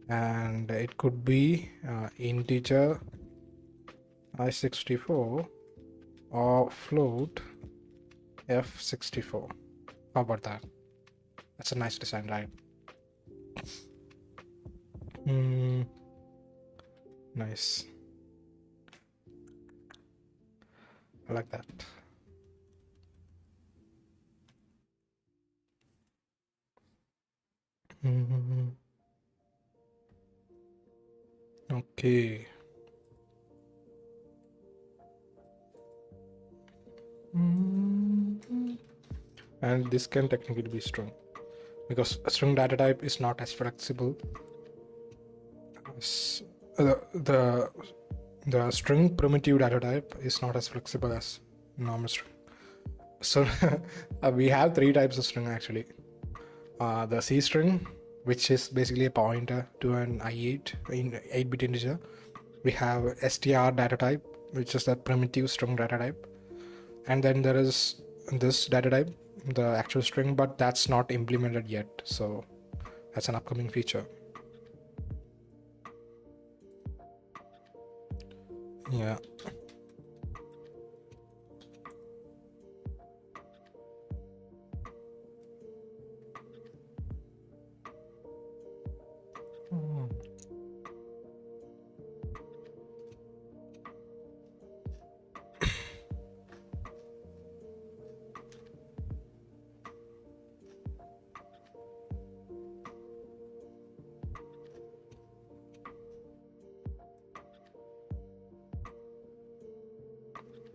and it could be integer I64 or float F64. How about that? That's a nice design, right? Nice. I like that. Okay. And this can technically be string, because a string data type is not as flexible as the string primitive data type is not as flexible as normal string. So we have three types of string actually. The C string, which is basically a pointer to an i8 in 8-bit integer. We have str data type, which is the primitive string data type, and then there is this data type, the actual string, but that's not implemented yet, so that's an upcoming feature. Yeah.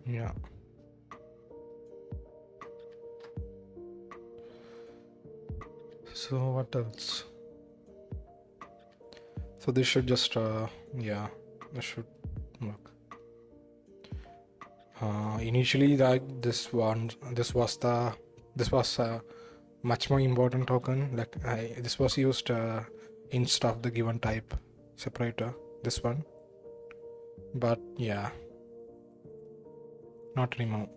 Yeah. So what else? So this should just yeah, this should work. Initially, this was much more important token. Like this was used instead of the given type separator. This one, but yeah, not anymore.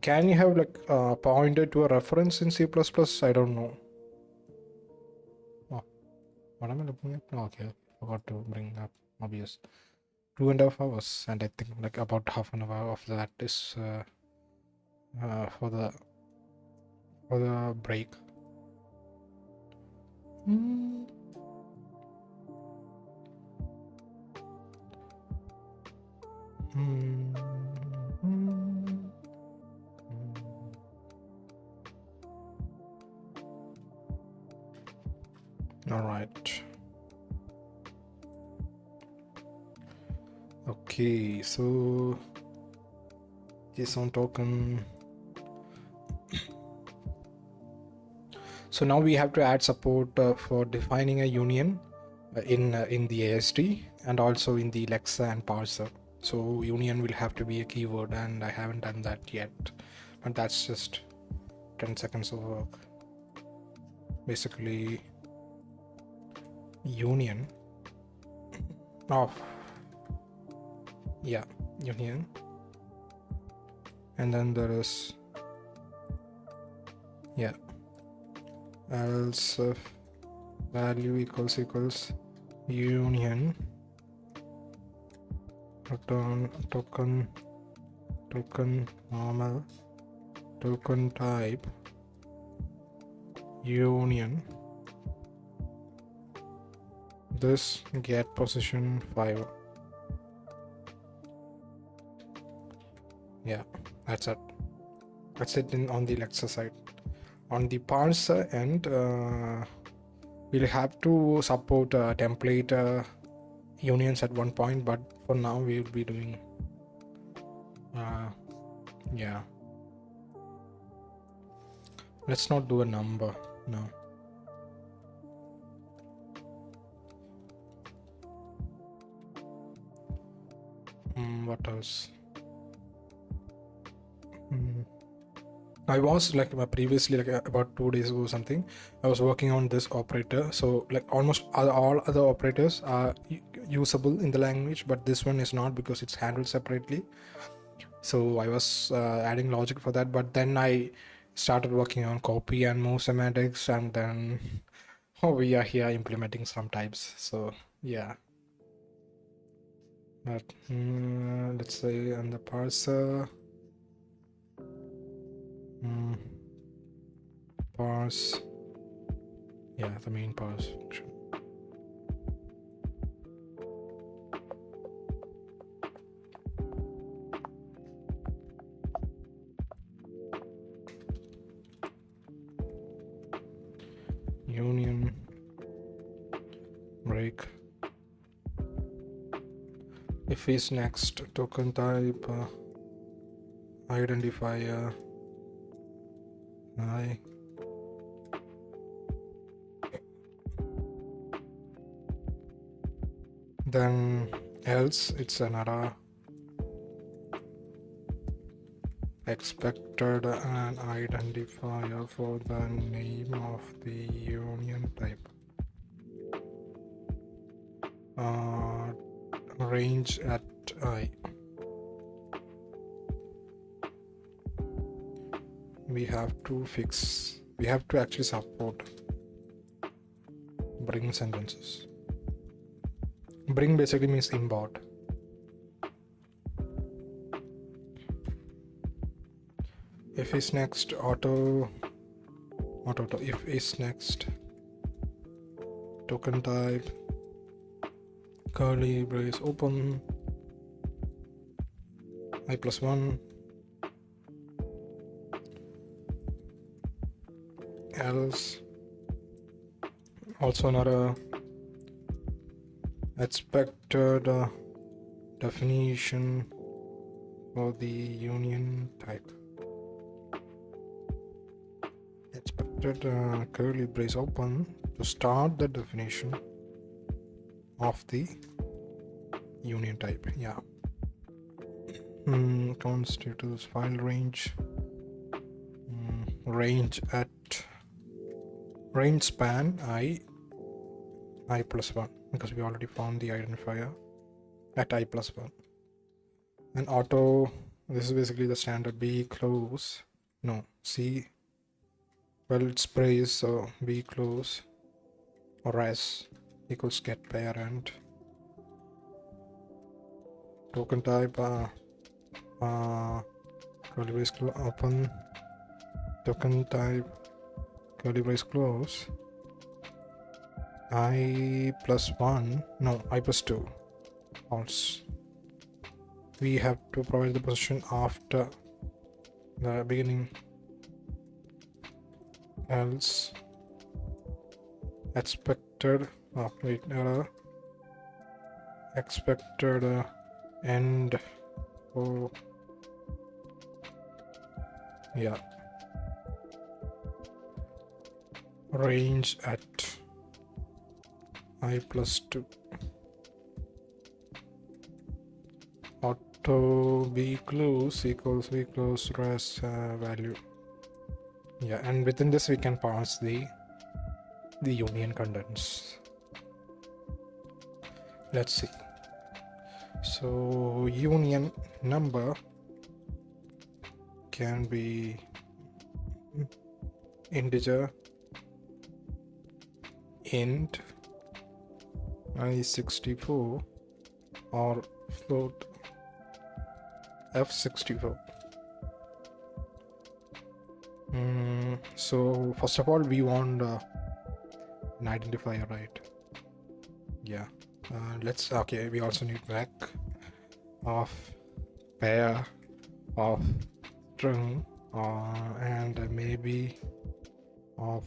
Can you have like pointer to a reference in C++? I don't know. Oh, what am I looking at? Oh, okay, forgot to bring up obvious. 2.5 hours, and I think like about half an hour of that is for the break. All right. Okay, so JSON token. So now we have to add support for defining a union in the AST and also in the Lexa and parser. So union will have to be a keyword, and I haven't done that yet, but that's just 10 seconds of work. Basically, union of union, and then there is else if value equals union return token normal token type union this get position 5. Yeah, that's it on the Lexa side. On the parser end, we'll have to support template unions at one point, but for now we'll be doing let's not do a number now. What else? I was like previously, like about 2 days ago or something, I was working on this operator. So like almost all other operators are usable in the language, but this one is not because it's handled separately. So I was adding logic for that, but then I started working on copy and move semantics, and then we are here implementing some types. So yeah, but let's say on the parser. parse, the main parse function. Union break. If is next, token type, identifier I, then else it's another expected an identifier for the name of the union type. Range at I. We have to actually support bring sentences. Bring basically means import. If is next, auto. If is next, token type, curly brace open, I+1, else, also another expected definition for the union type. Expected curly brace open to start the definition of the union type. Constitutes file range, range span I+1, because we already found the identifier at I+1. And auto, this is basically the standard B close, no, C, well it's brace, so B close or S equals get parent. Token type, curly brace open, token type, curly brace close, I+1, no, I+2, false. We have to provide the position after the beginning, else expected, error, expected end, range at I+2. Auto B close equals B close res value. And within this we can parse the union contents. Let's see. So union number can be integer, int, I64, or float, F64. So first of all we want an identifier, right? We also need vec of pair of string and maybe of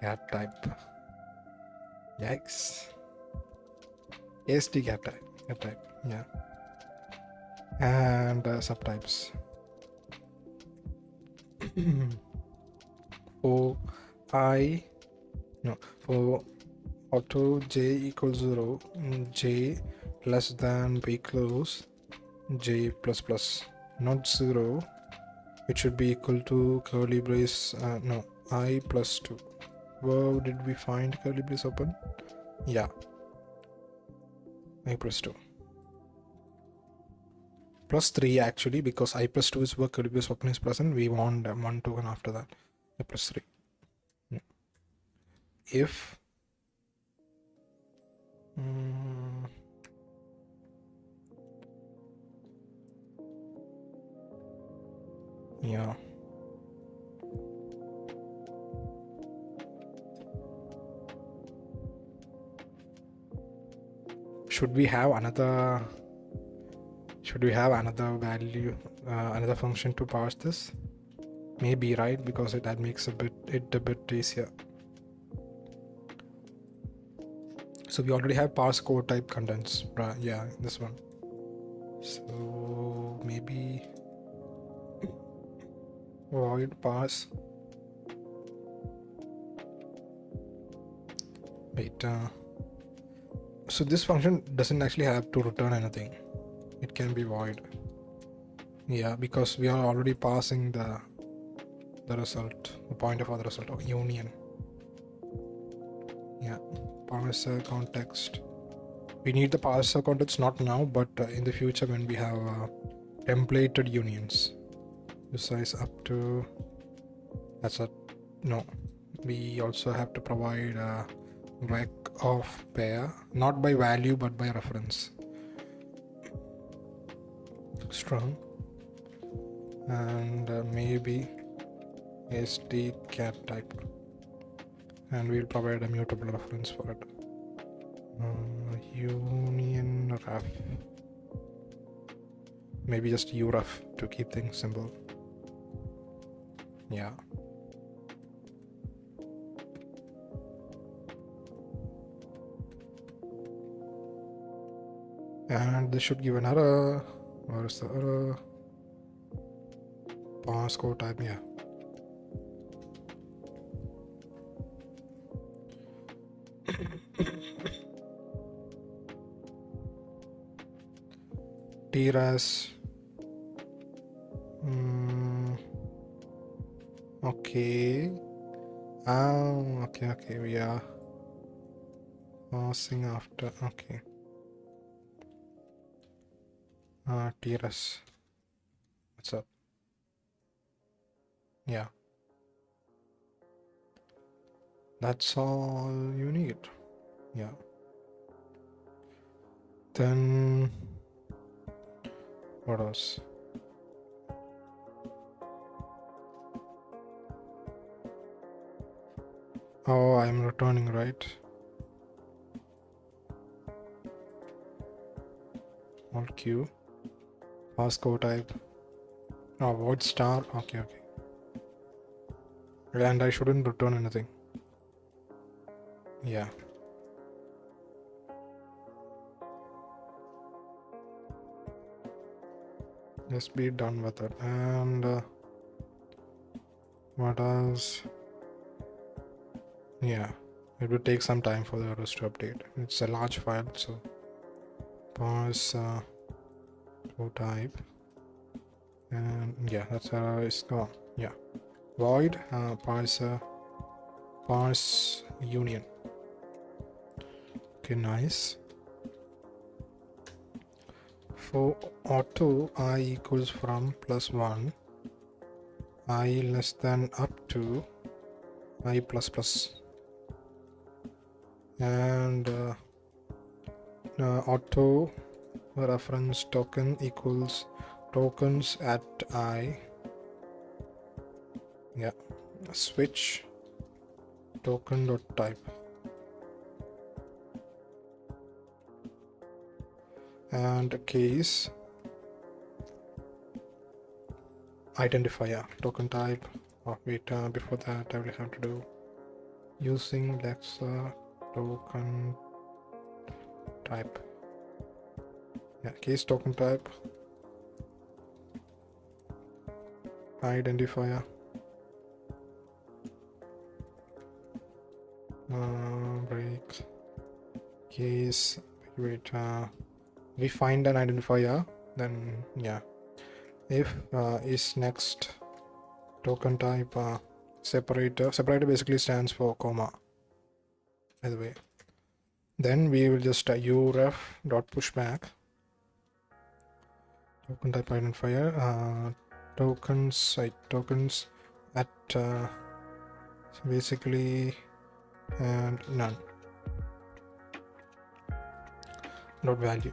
cat type. Yikes. AST cat type, and subtypes. For auto j equals 0, j less than b close, j plus plus, not 0, it should be equal to curly brace, I+2. Where did we find curly brace open? I+2. +3 actually, because I+2 is where curly brace open is present. We want one token after that, I+3. If should we have another value, another function to parse this? Maybe, right? Because that makes it a bit easier. So we already have parse code type contents, right? Yeah, this one. So maybe void parse. Wait. So this function doesn't actually have to return anything. It can be void. Yeah, because we are already passing the result, the pointer for the result of union. Yeah, parser context. We need the parser context not now, but in the future when we have templated unions. The size up to, that's a no. We also have to provide a rec of pair, not by value but by reference. Strong. And maybe cat type, and we'll provide a mutable reference for it. Union ref, maybe just uref to keep things simple. Yeah, and this should give an error. Where is the error? Parse code type. Yeah. Tras. Okay. Okay. We are passing after. Okay. Tras. What's up? Yeah. That's all you need. Yeah. Then what else? Oh, I'm returning, right? Alt Q. Passcode type. Oh, void star. Okay. And I shouldn't return anything. Yeah. Just be done with it. And what else? Yeah, it will take some time for the others to update. It's a large file, so parse type, and yeah, that's how it's gone. Yeah, void parse union. Okay, nice. For auto I equals from +1, I less than up to I plus, and auto reference token equals tokens at I. Yeah, switch token dot type, and case identifier token type. Oh wait, before that I will have to do using Lexa token type. Yeah, case token type identifier break case. Wait, we find an identifier, then yeah, if is next token type separator basically stands for comma, by the way. Then we will just uref dot pushback token type identifier tokens at basically and none dot value.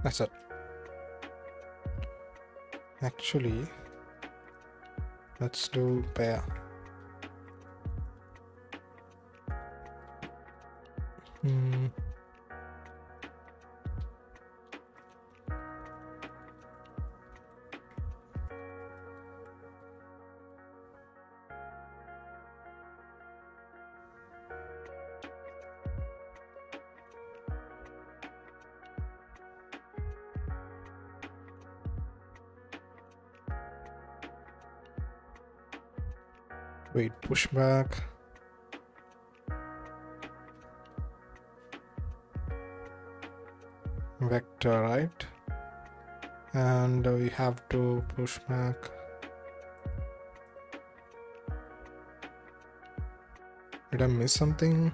That's it. Actually, let's do pair. Wait, pushback. Vector, right? And we have to push back. Did I miss something?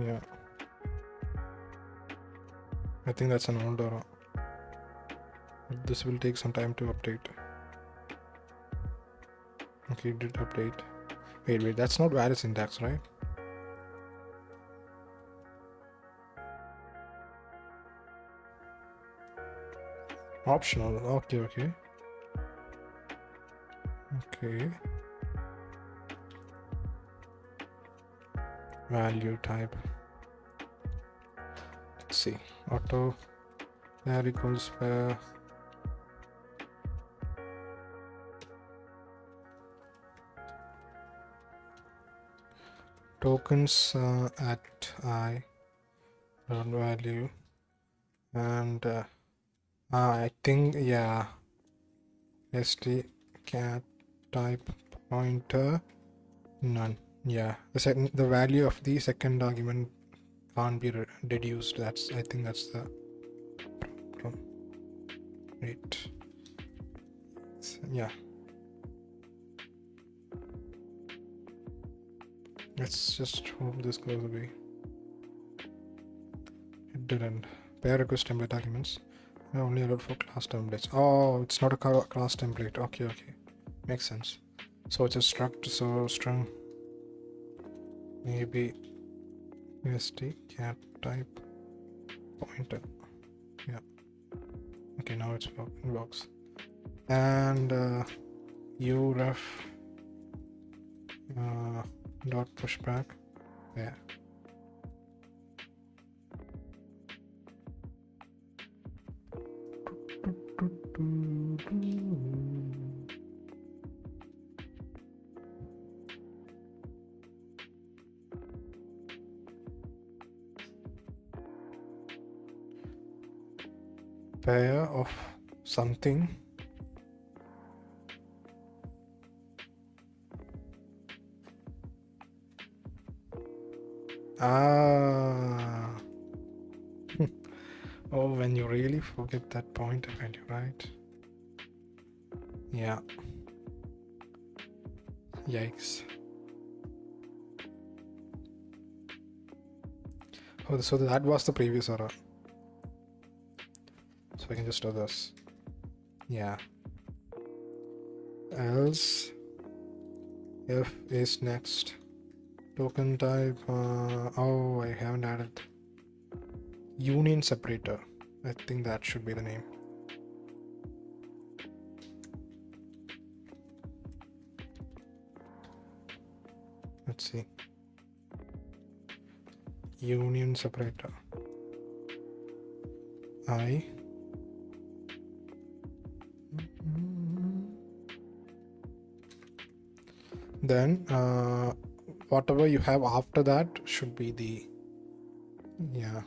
Yeah, I think that's an older. This will take some time to update. Okay, it did update. Wait, that's not valid syntax, right? Optional. Okay. Value type. Let's see. Auto there equals tokens at I dot value, and I think, yeah, st cat type pointer none. Yeah, the value of the second argument can't be deduced. I think that's the problem. Wait. Yeah. Let's just hope this goes away. It didn't. Pair request template arguments are only allowed for class templates. Oh, it's not a class template. Okay. Makes sense. So it's a struct, so string. Maybe st cat type pointer. Yeah. Okay, now it works. And uref dot pushback. Yeah. Pair of something. Oh, when you really forget that pointer value, right? Yeah. Yikes. Oh, so that was the previous error. So I can just do this. Yeah. Else if is next. Token type. Oh, I haven't added union separator. I think that should be the name. Let's see. Union separator. I. Then whatever you have after that should be the, yeah.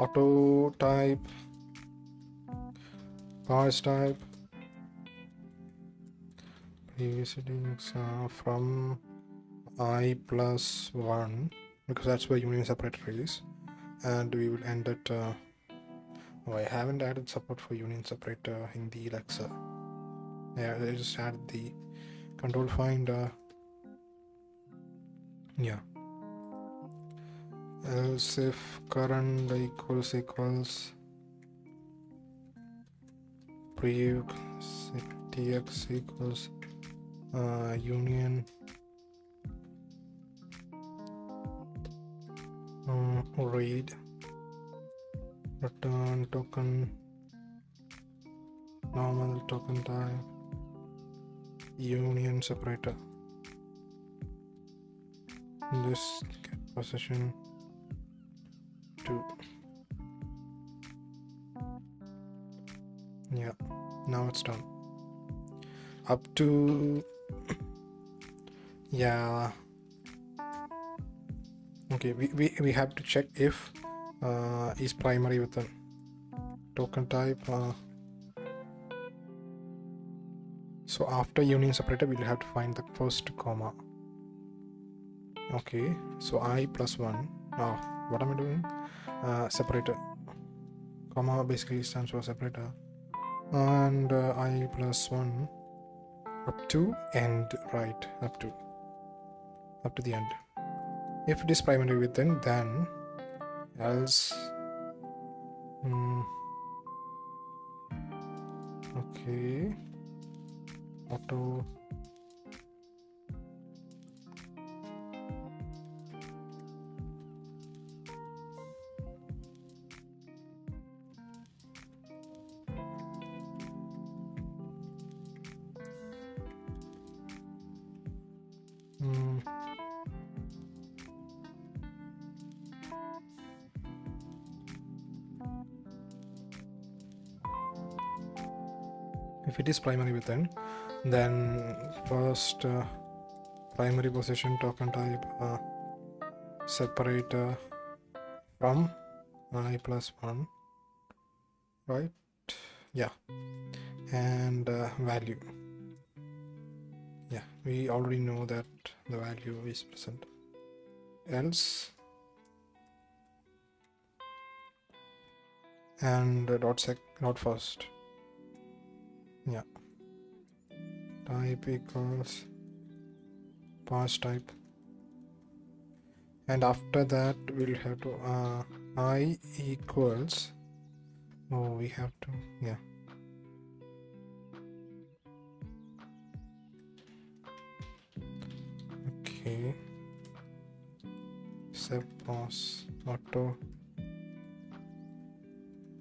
auto type, parse type, previously from I plus 1, because that's where union separator is, and we will end at oh, I haven't added support for union separator in the Alexa. Yeah, I just added the control find yeah, else if current equals prev tx equals union read return token normal token type union separator, this get position 2. Yeah, now it's done. Up to yeah, okay, we have to check if is primary with a token type. So after union separator we'll have to find the first comma. Okay, so I plus 1. Now what am I doing? Separator, comma basically stands for separator, and I plus 1 up to end, right, up to the end. If it is primary within, then else okay, auto if it is primary within, then first primary position token type separator from I plus 1, right? Yeah, and value. Yeah, we already know that the value is present. Else and dot first. Yeah, type equals parse type, and after that we'll have to I equals, oh we have to, yeah, okay, sep pause auto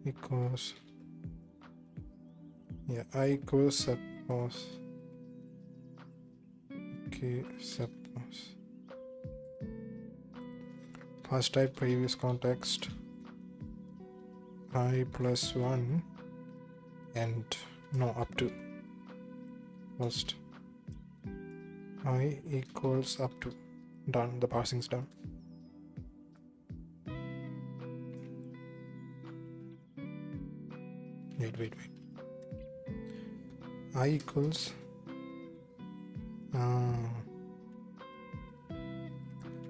equals, yeah, I equals sep pause, okay, sep pause, parse type previous context I plus 1 and no up to, first I equals up to, done, the parsing's done. Wait, I equals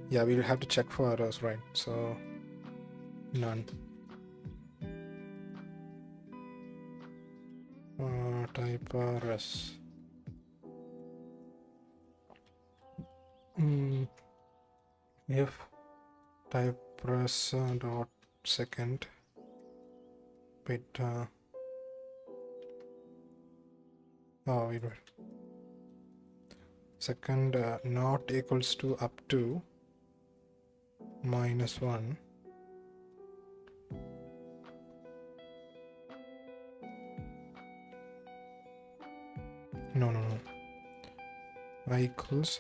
yeah, we'll have to check for errors, right? So none. Type res. If type res dot second bit oh wait, second not equals to up to -1, no, I equals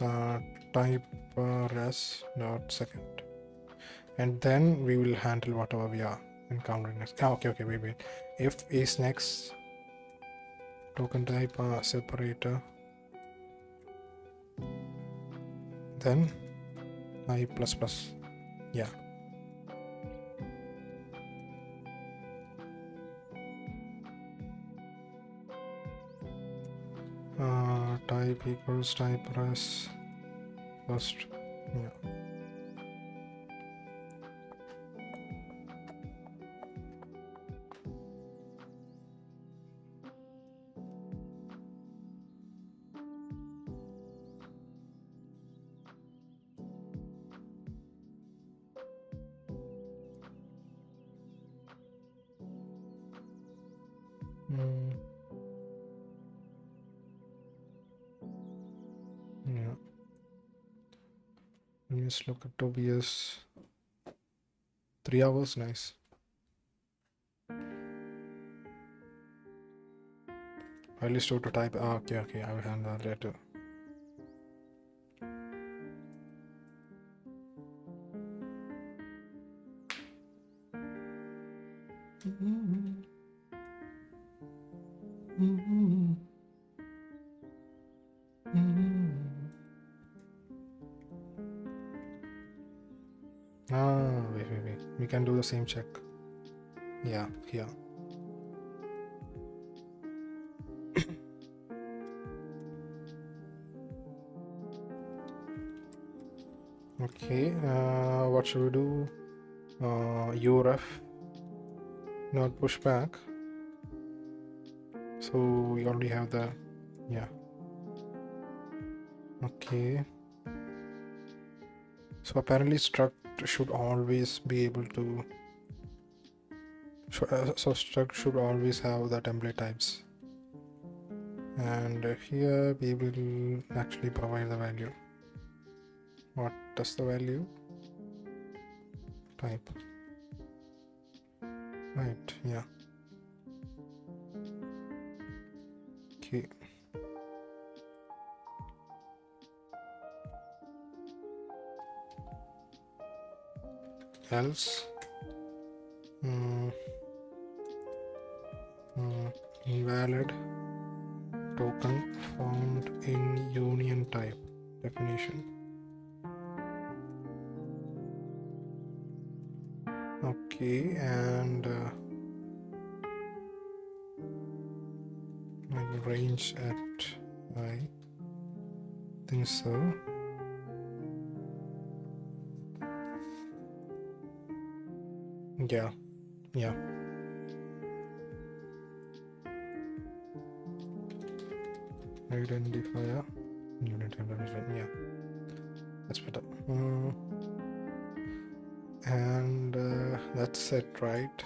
type res dot second, and then we will handle whatever we are encountering next. Okay, wait, if is next, token type separator, then I plus, yeah, Type equals type res first. Yeah. Yeah. Let's look at OBS. 3 hours, nice. I'll store to type. Okay, I will handle that later. Wait. We can do the same check. Yeah, here. Okay, what should we do? uref not pushback. So we already have the, yeah. Okay. So apparently struct should always be able to, so struct should always have the template types. And here we will actually provide the value. What does the value? Type. Right, yeah. Okay. Else invalid token found in union type definition. Okay, and range at I think so. Yeah. Identifier unit definition. Yeah, that's better. And that's it, right?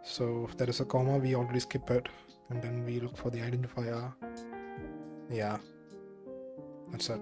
So if there is a comma, we already skip it, and then we look for the identifier. Yeah, that's it.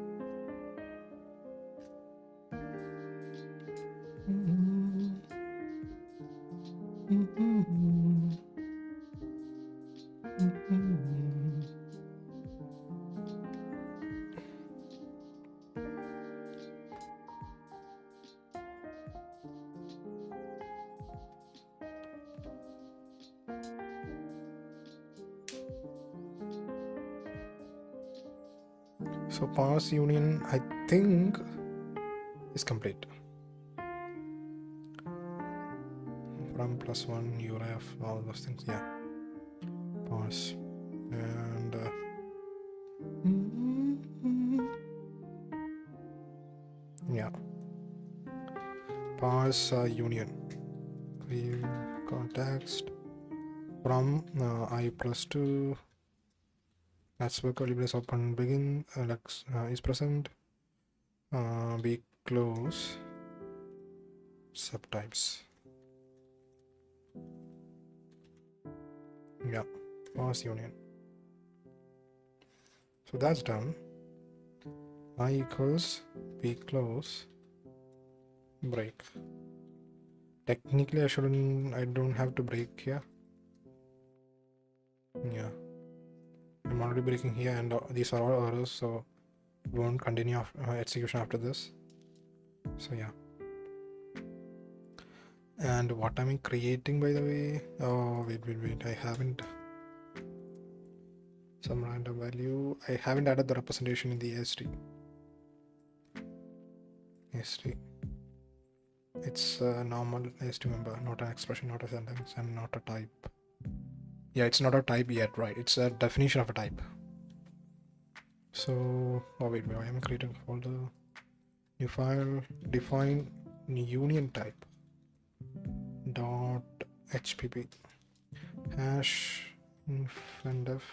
So parse union, I think, is complete. From +1 uref, all those things. Yeah, parse and yeah, parse union. Create context from I +2. That's where curly brace open begin. Is present. Be close. Subtypes. Yeah, parse union. So that's done. I equals be close break. Technically I don't have to break here. Yeah, I'm already breaking here, and these are all errors, so we won't continue execution after this. So yeah. And what am I creating, by the way? Oh, wait, I haven't. Some random value. I haven't added the representation in the AST. It's a normal AST member, not an expression, not a sentence, and not a type. Yeah, it's not a type yet, right? It's a definition of a type. So, oh wait, I am creating a folder. New file, define union type dot hpp hash langdev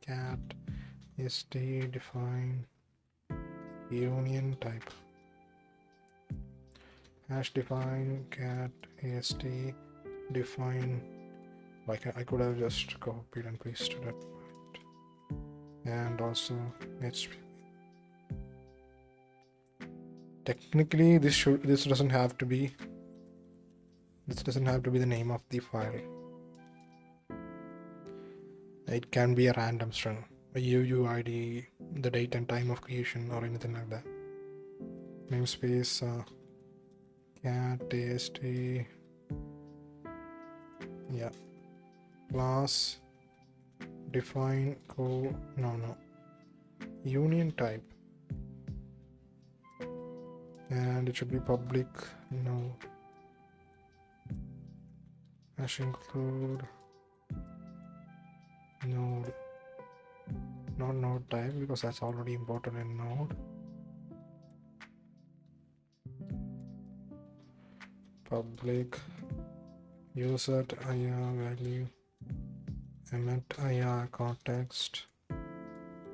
cat st define union type hash define cat ast define. I could have just copied and pasted it, and also hpp. Technically this doesn't have to be the name of the file. It can be a random string, a UUID, the date and time of creation, or anything like that. Namespace cat ast, yeah, class define union type, and it should be public node hash include node, not node type, because that's already imported in node. Public user IR value emit IR context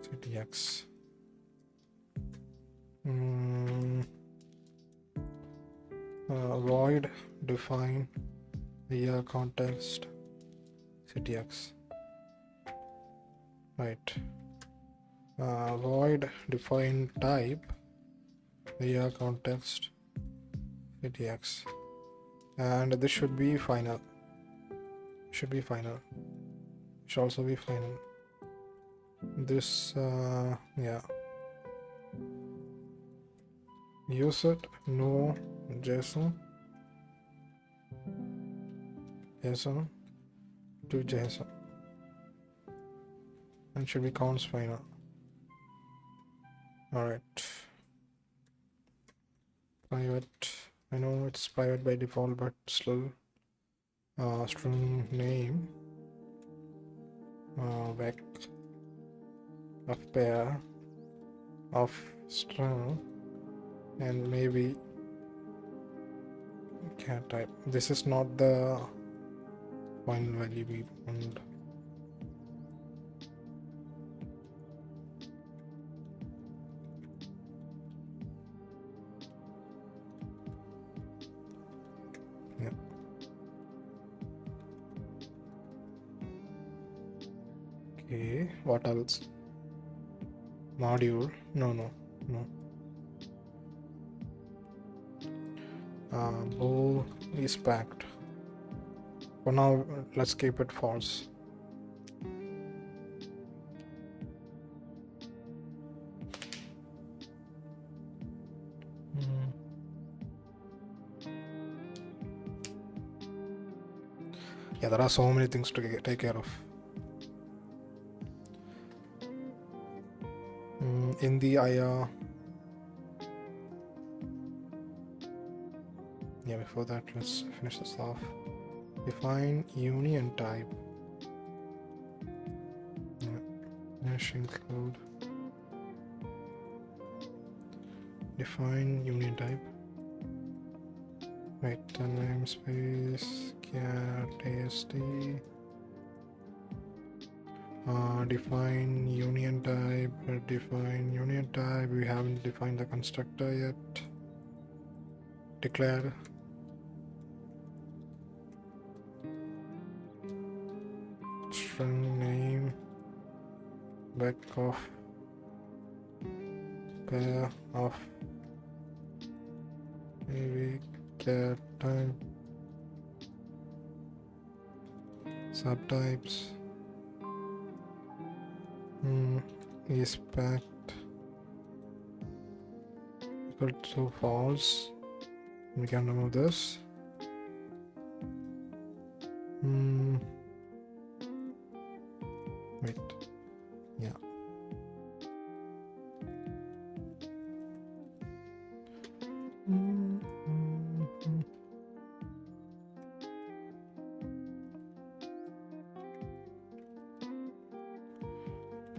ctx. Void define IR context ctx. Right. Void define type IR context ctx, and this should be final. Should also be final. This yeah, use it no JSON to JSON, and should be counts final. Alright, private. I know it's private by default, but still. String name vec of pair of string, and maybe cat type. This is not the final value we want. Yeah. Okay, what else? Module. No. Bool is packed. For now, let's keep it false. Yeah, there are so many things to take care of. In the IR. Yeah, before that, let's finish this off. Define union type. Yeah. Hash include. Define union type. Right, namespace cat ast. Define union type. We haven't defined the constructor yet. Declare. String name back of pair of maybe cat type subtypes is packed equal to false. We can remove this. Wait, yeah.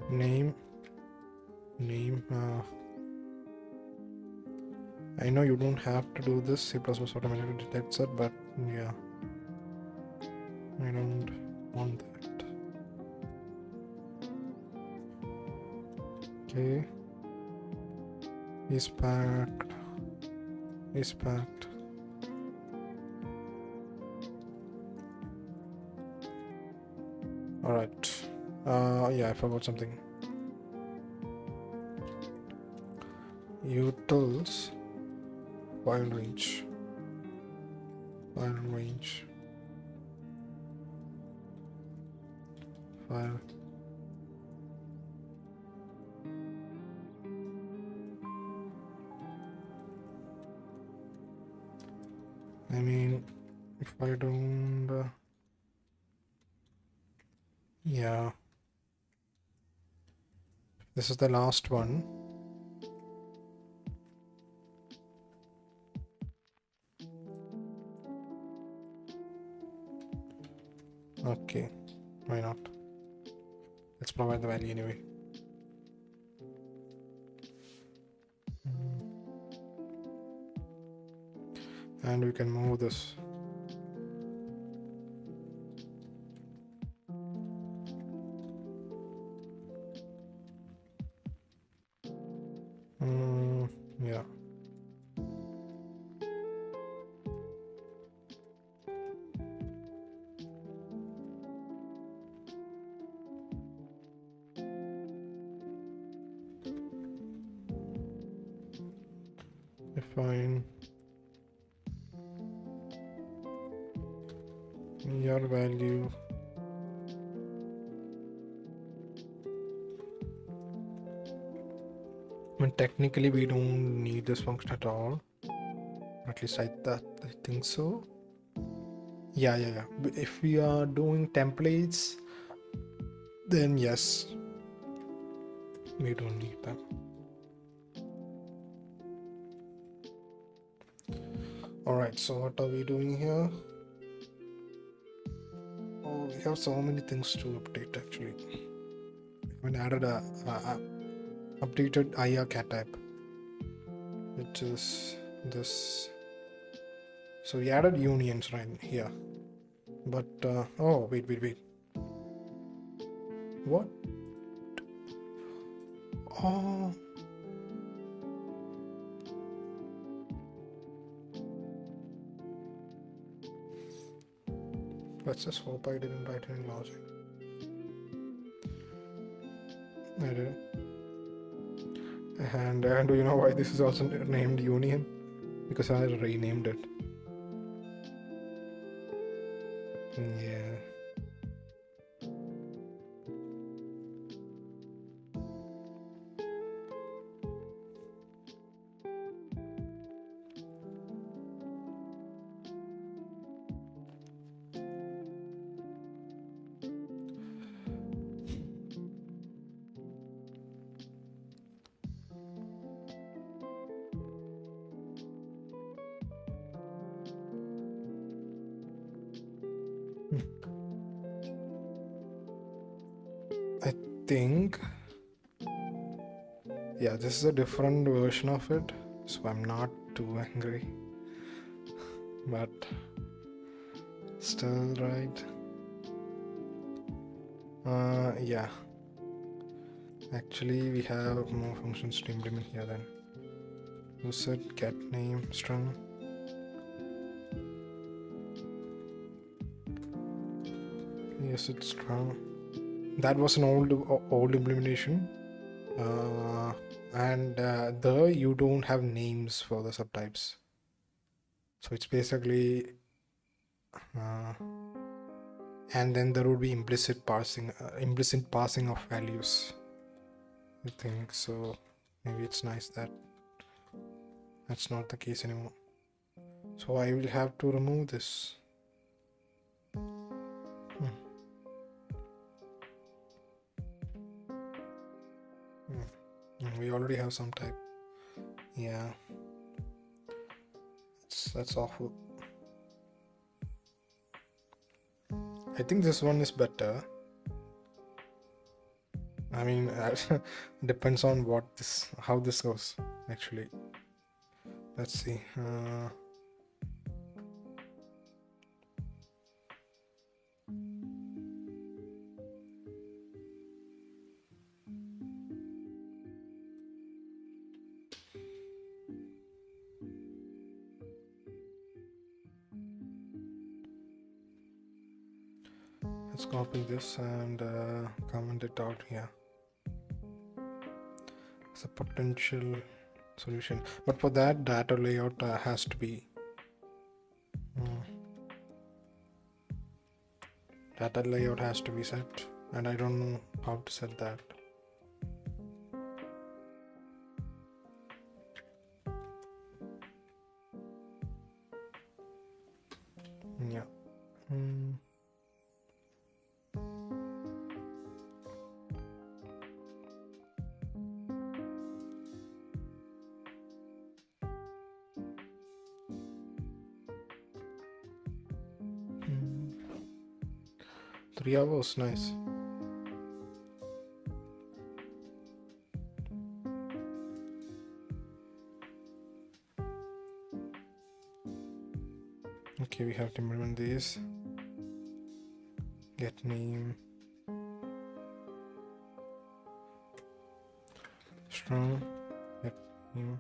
name. I know you don't have to do this. C++ automatically detects it, but yeah, I don't want that. Okay, is packed. All right. Yeah, I forgot something. Utils file range. File. I mean, if I don't, yeah, this is the last one. Okay, why not? Let's provide the value anyway. And we can move this. Yeah. Define your value. I mean, technically we don't need this function at all. At least I think so. Yeah. If we are doing templates, then yes, we don't need that. All right, so what are we doing here? Oh, we have so many things to update actually. We added a updated IR cat type, which is this. So we added unions right here, but oh wait. What? Oh. Let's just hope I didn't write any logic. I did. And do you know why this is also named union? Because I renamed it. Yeah. I think, yeah, this is a different version of it, so I'm not too angry, but still right. Yeah, actually we have more functions to implement here then. User get name string. Yes, it's strong. That was an old implementation, and there you don't have names for the subtypes, so it's basically and then there would be implicit passing of values. I think so. Maybe it's nice that that's not the case anymore. So I will have to remove this. We already have some type. Yeah, that's awful. I think this one is better. I mean, depends on how this goes actually. Let's see. Let's copy this and comment it out here. It's a potential solution, but for that, data layout has to be data layout has to be set, and I don't know how to set that. Yeah. 3 hours, nice. Okay, we have to implement these. Get name. Strong. Get name.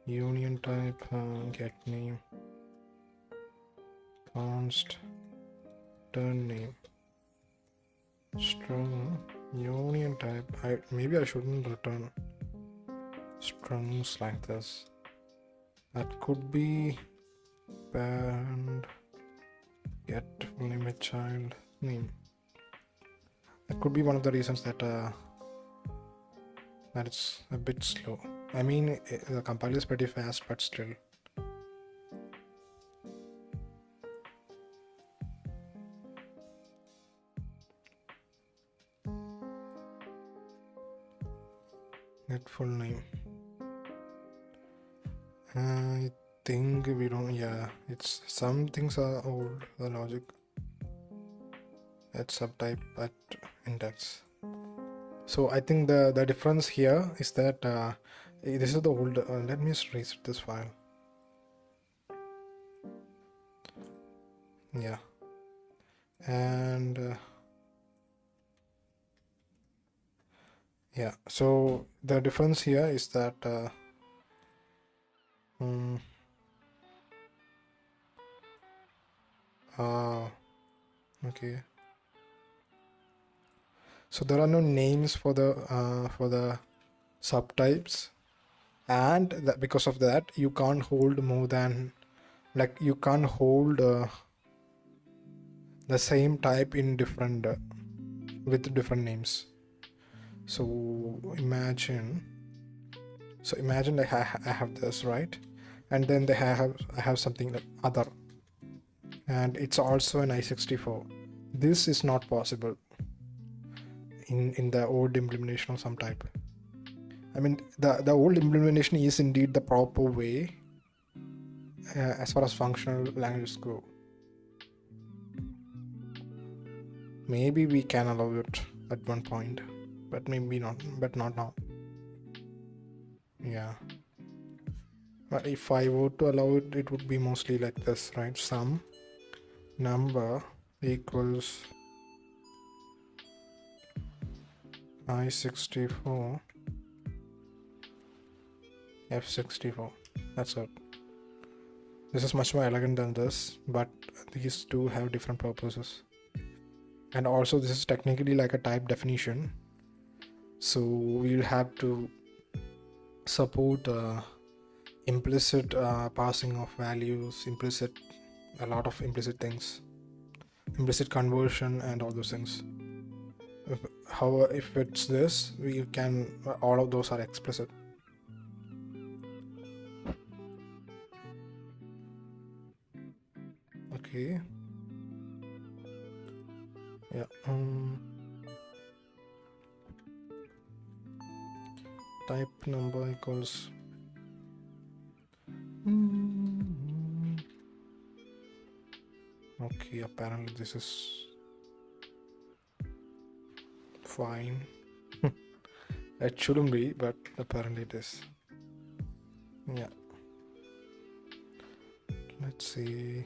Union type. Get name. Const. Turn name. Strong. Union type. Maybe I shouldn't return strings like this. That could be parent. Get limit child name. That could be one of the reasons that that it's a bit slow. I mean, the compiler is pretty fast, but still. Get full name. I think we don't. Yeah, it's some things are old. The logic. At subtype at index. So I think the difference here is that this is the old. Let me just reset this file. Yeah, and yeah. So the difference here is that okay. So there are no names for the subtypes, and because of that you can't hold more than, like, you can't hold the same type in different with different names. So imagine I have this, right, and then I have something like other, and it's also an i64. This is not possible in the old implementation of some type. I mean, the old implementation is indeed the proper way as far as functional languages go. Maybe we can allow it at one point, but maybe not, but not now. Yeah, but if I were to allow it, it would be mostly like this, right? Some number equals i64 f64. That's it. This is much more elegant than this, but these two have different purposes. And also this is technically like a type definition, so we'll have to support implicit passing of values, a lot of implicit things, implicit conversion and all those things. However, if it's this, we can, all of those are explicit. Okay. Yeah. Type number equals okay, apparently this is fine. It shouldn't be, but apparently it is. Yeah. Let's see.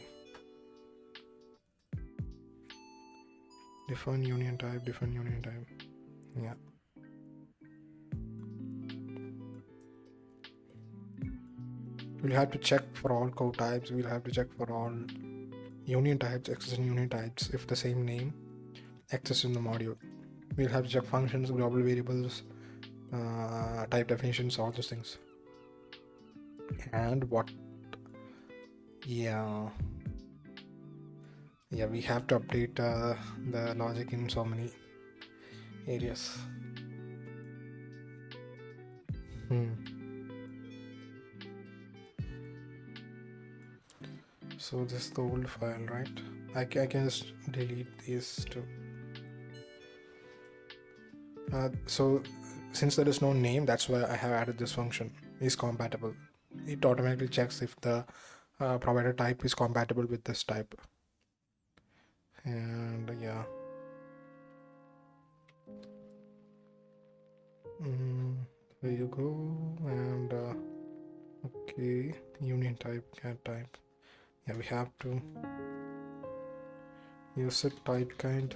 Define union type, define union type. Yeah. We'll have to check for all code types. We'll have to check for all union types, access and union types if the same name exists in the module. We'll have to check functions, global variables, type definitions, all those things. And what? Yeah, we have to update the logic in so many areas. So this is the old file, right? I can just delete these two. So since there is no name, that's why I have added this function, is compatible. It automatically checks if the provider type is compatible with this type. And yeah. There you go. And okay, union type, cat type. Yeah, we have to use it type kind.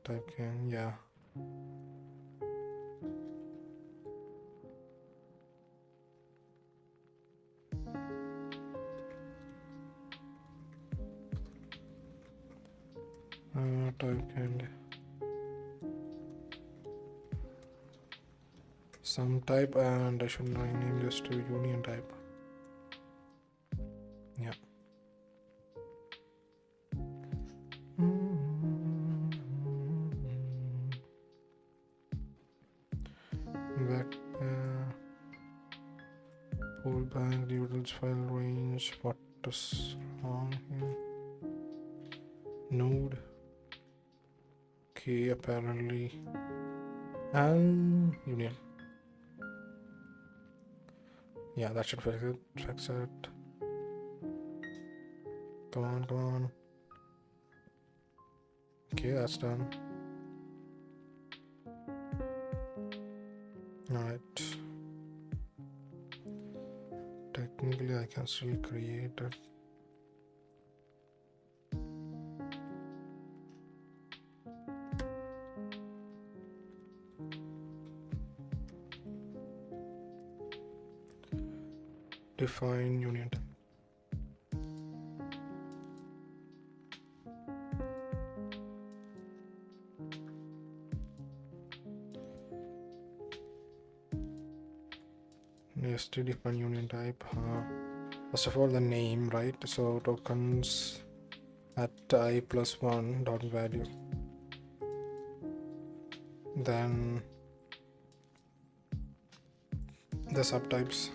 Type kind, yeah. Type kind. Some type, and I should rename this to union type. Yeah. Back pull back the utils file range. What is wrong here? Node. Okay, apparently. And union. Yeah, that should fix it. Come on. Okay, that's done. Alright. Technically, I can still create it. Define union type. Yes, to define union type. First of all, the name, right? So tokens at I plus 1 dot value. Then the subtypes.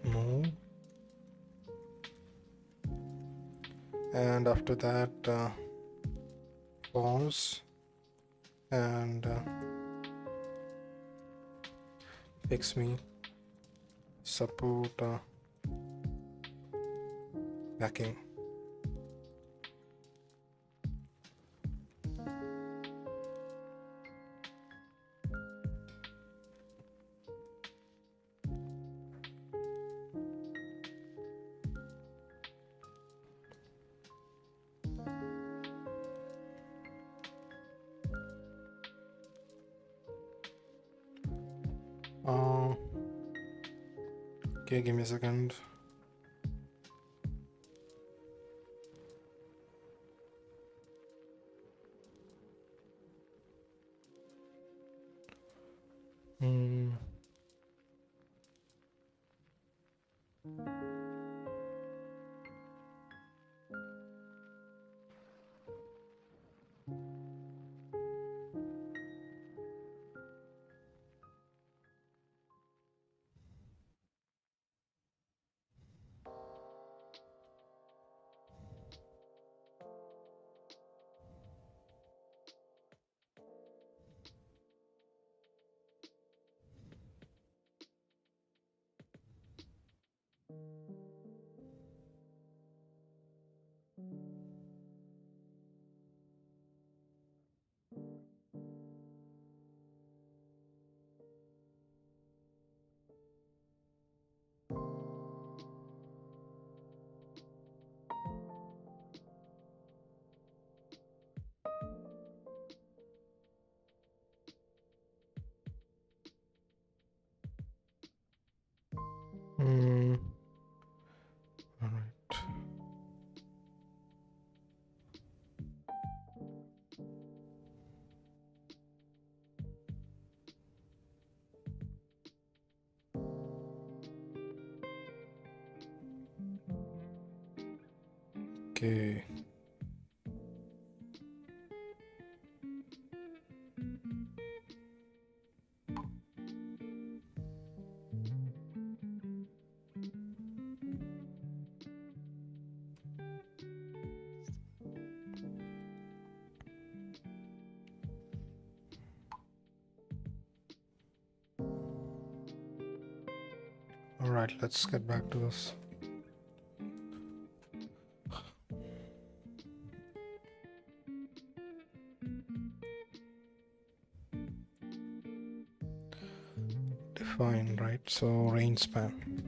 Move. And after that, pause and fix me support backing. Okay, give me a second. Okay. All right, let's get back to this. Define, right? So range span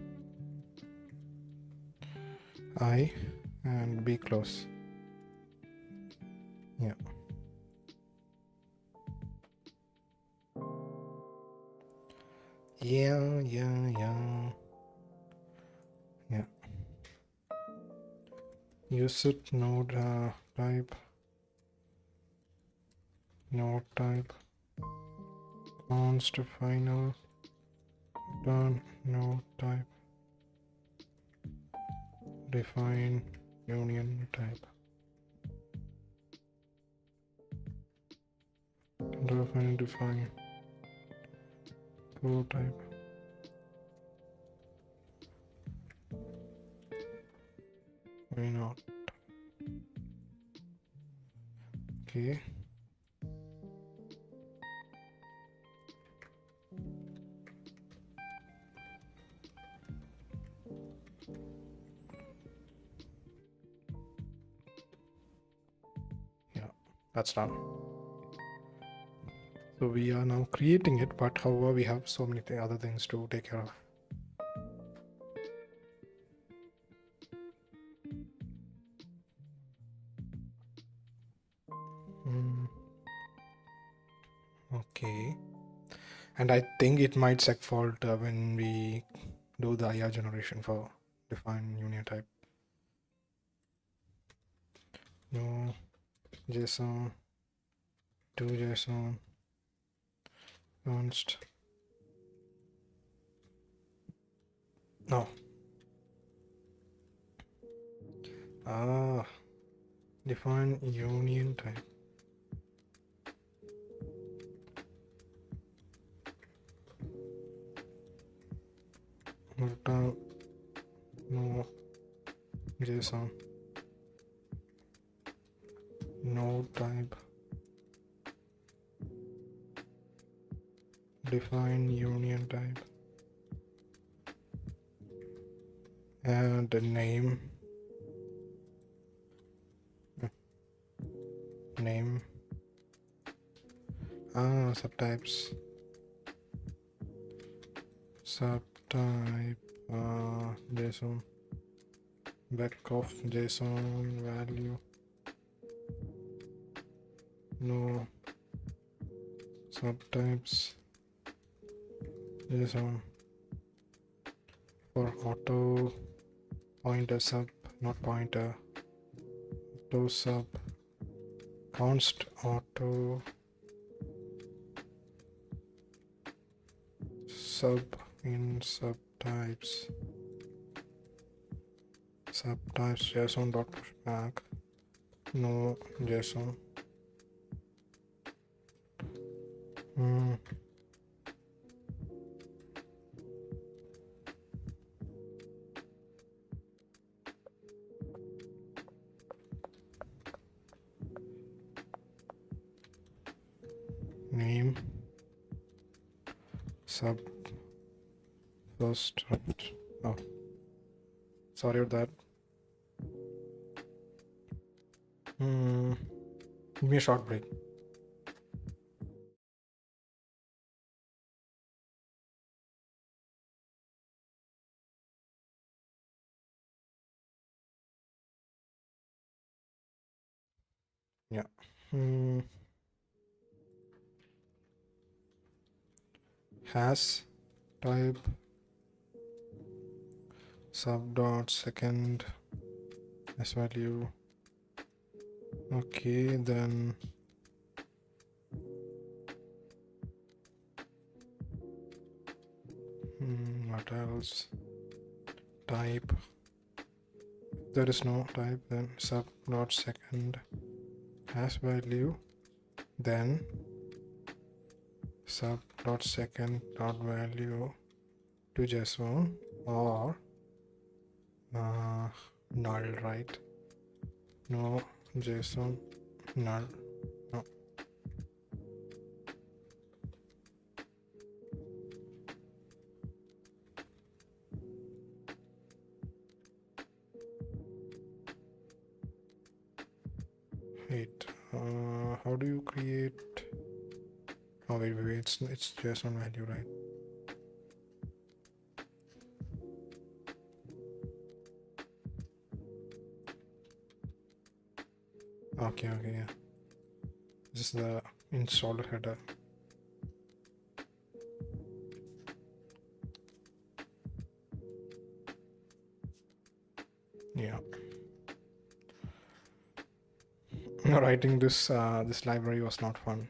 I and B close. Yeah. Yeah. Use it node type. Node type. Const final. Done. Node type. Define union type. Define co type. Why not? Okay. Yeah, that's done. So we are now creating it, but however we have so many other things to take care of. Okay. And I think it might segfault when we do the IR generation for define union type. No JSON, do JSON, const. No. Define union type. Return no JSON, node type. Define union type. And the name. Subtypes. Subtype JSON. Back of JSON value. No subtypes. JSON for auto pointer sub, not pointer. Auto sub. Const auto sub in subtypes. Subtypes JSON dot pushback. No JSON. Name sub first, right? Oh, sorry about that. Give me a short break. Yeah. Has type sub dot second as value. Okay, then what else? Type there is no type, then sub dot second as value, then sub dot second dot value to JSON or null, right? No JSON null. No. Wait, how do you create? Oh wait, it's JSON value, right? Okay, yeah. This is the installer header. Yeah. Writing this library was not fun.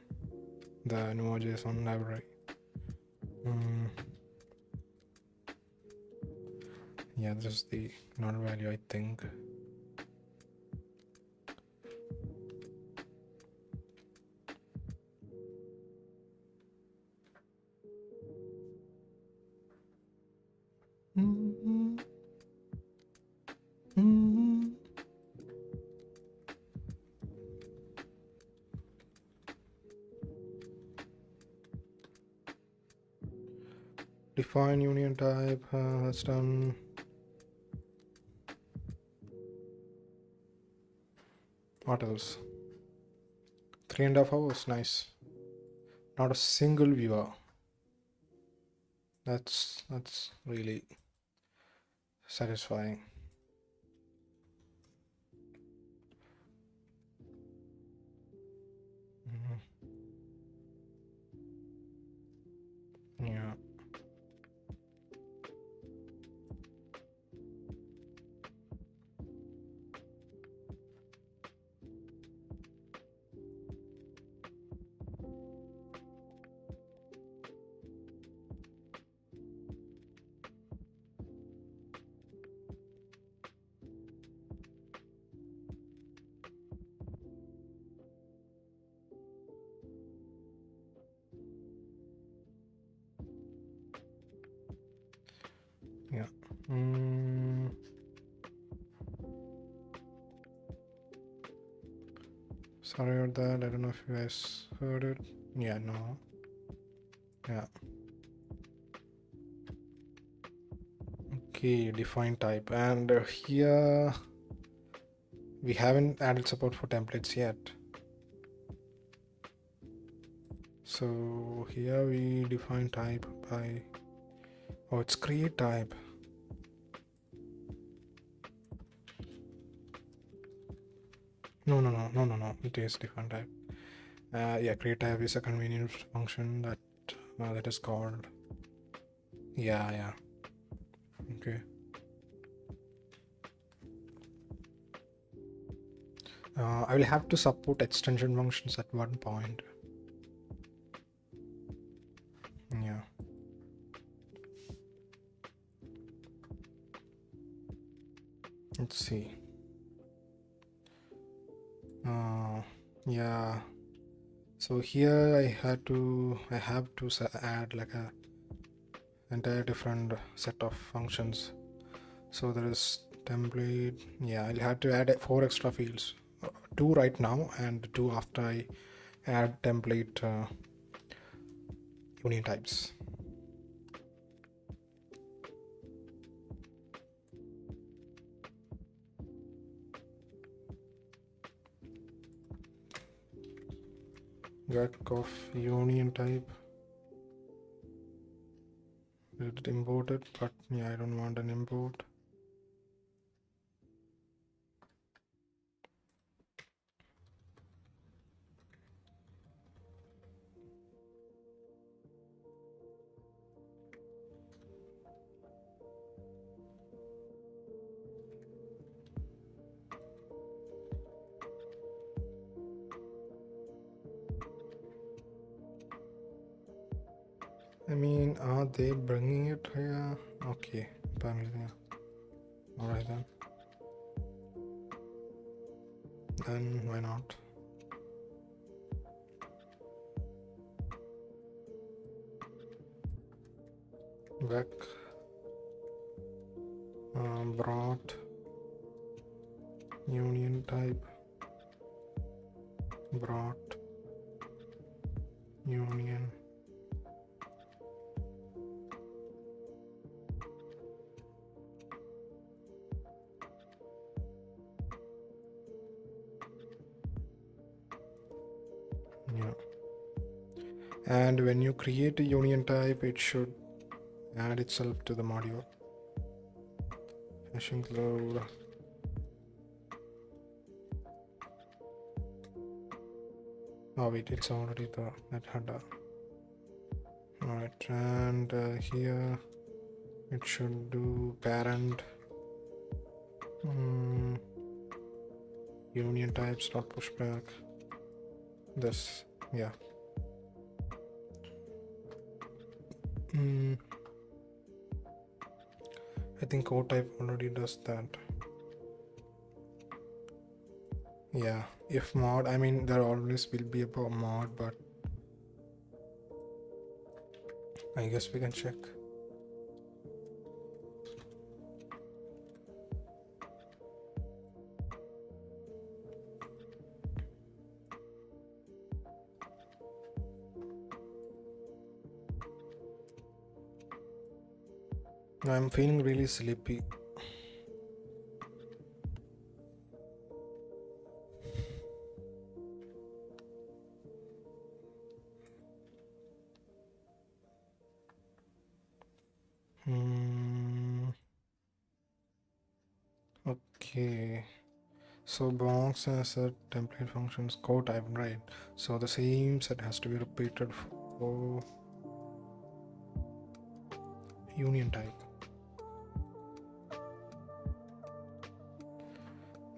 The Nemo.json library. Yeah, this is the null value, I think. Define union type, that's done. What else? 3.5 hours, nice. Not a single viewer. That's really satisfying. Yeah. Yeah. Sorry about that. I don't know if you guys heard it. Yeah, no. Yeah. Okay, define type. And here we haven't added support for templates yet. So here we define type by, oh, it's create type. No. It is define type. Yeah, create type is a convenient function that is called. Yeah. Okay. I will have to support extension functions at one point. Yeah. Let's see. Yeah. So here I have to add like a entire different set of functions. So there is template. Yeah, I'll have to add 4 extra fields. 2 right now and 2 after I add template union types. Get of union type. It imported, but yeah, I don't want an import. I mean, are they bringing it here? Okay, apparently, yeah. Alright then. then why not? Back, brought, union type, brought, union. Yeah. And when you create a union type, it should add itself to the module. Hash include. Oh wait, it's already that header. Alright, and here it should do parent union types dot pushback. This, yeah. I think code type already does that. Yeah, if mod, I mean there always will be a mod, but I guess we can check. I'm feeling really sleepy. Okay, so box as a template functions code type, right? So the same set has to be repeated for union type.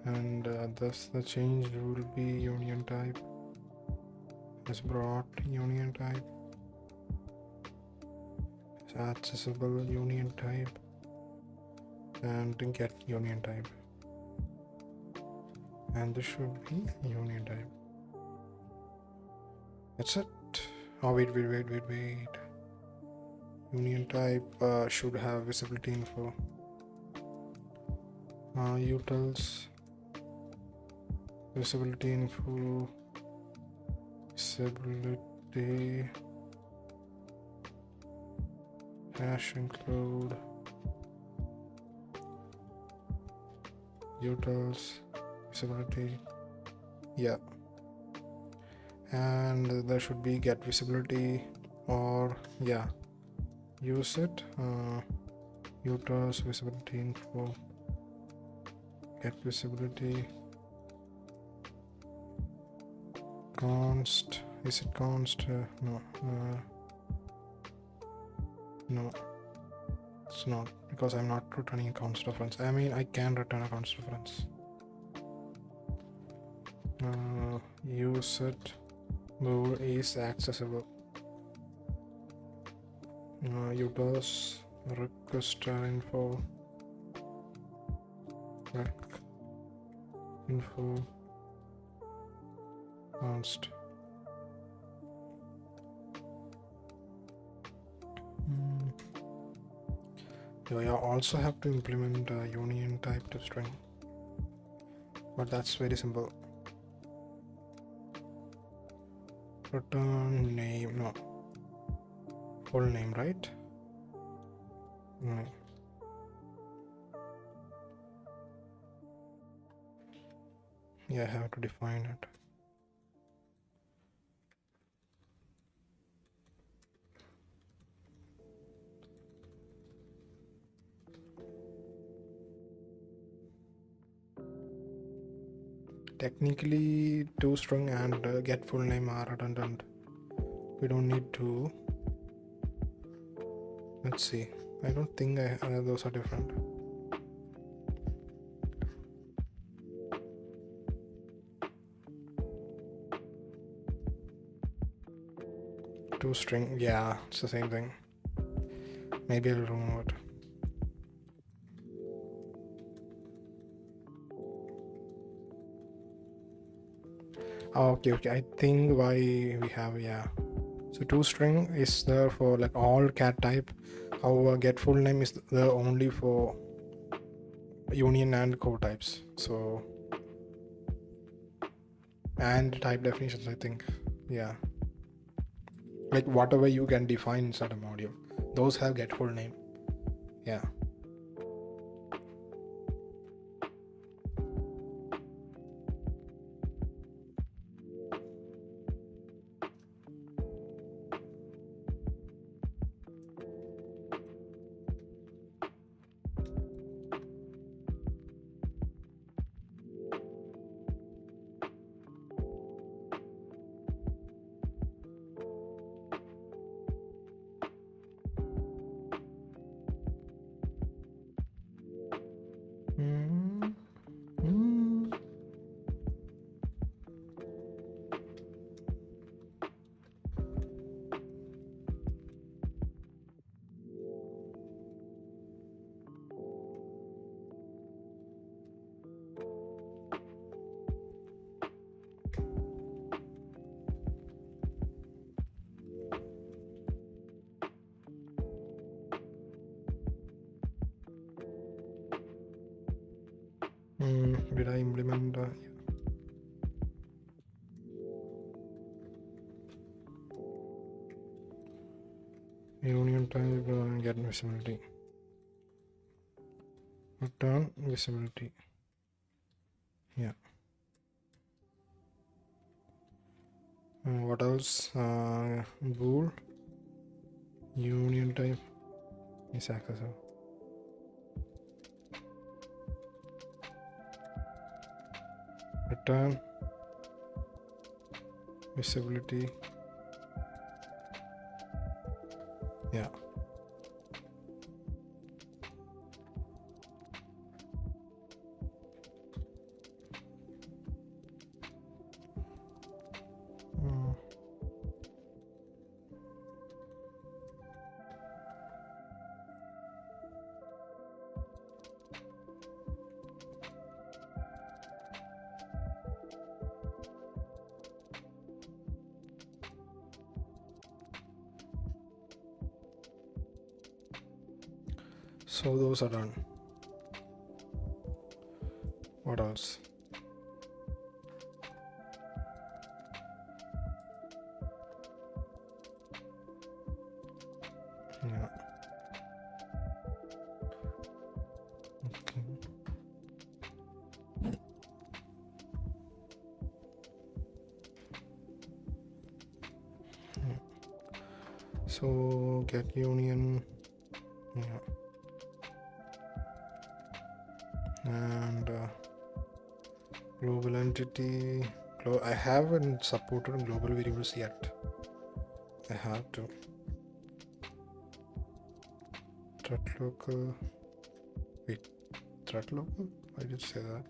And thus the change will be union type is brought union type is accessible union type and get union type, and this should be union type. That's it. Oh wait, union type should have visibility info, utils, visibility info, visibility, hash include, utils, visibility, yeah. And there should be get visibility, or yeah, use it, utils, visibility info, get visibility, const, is it const? No, it's not, because I'm not returning a const reference. I mean, I can return a const reference. Use it, move is accessible, utils, requester info, rec info, const. You also have to implement a union type to string, but that's very simple. Return name, no, full name, right? No. Yeah, I have to define it. Technically, toString and get full name are redundant. We don't need to. Let's see. I don't think those are different. ToString, yeah, it's the same thing. Maybe I'll remove it. Okay, okay. I think why we have, yeah. So toString is there for like all cat type. However, get full name is there only for union and core types. So and type definitions, I think. Yeah. Like whatever you can define inside a module, those have get full name. Yeah. Mm, mm. Did I implement union type get visibility? Return visibility. Yeah. What else? Bool union type is accessible. Return visibility. Yeah. Mm. So those are done. What else? Yeah. Okay. Yeah. So get union. Yeah. And global entity. I haven't supported global variables yet. I have to. Threat local. Wait, threat local? Why did you say that?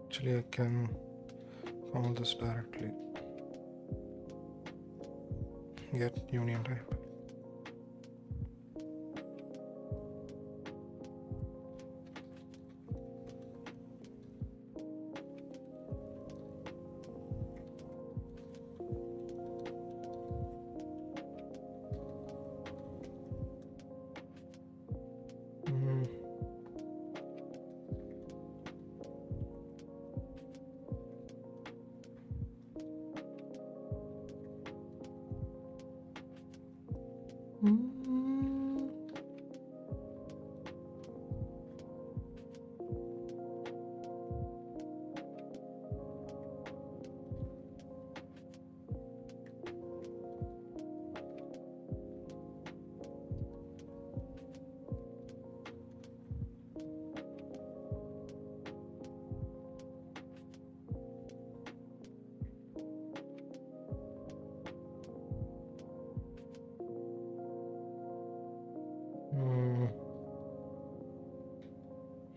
Actually, I can call this directly. Get union type.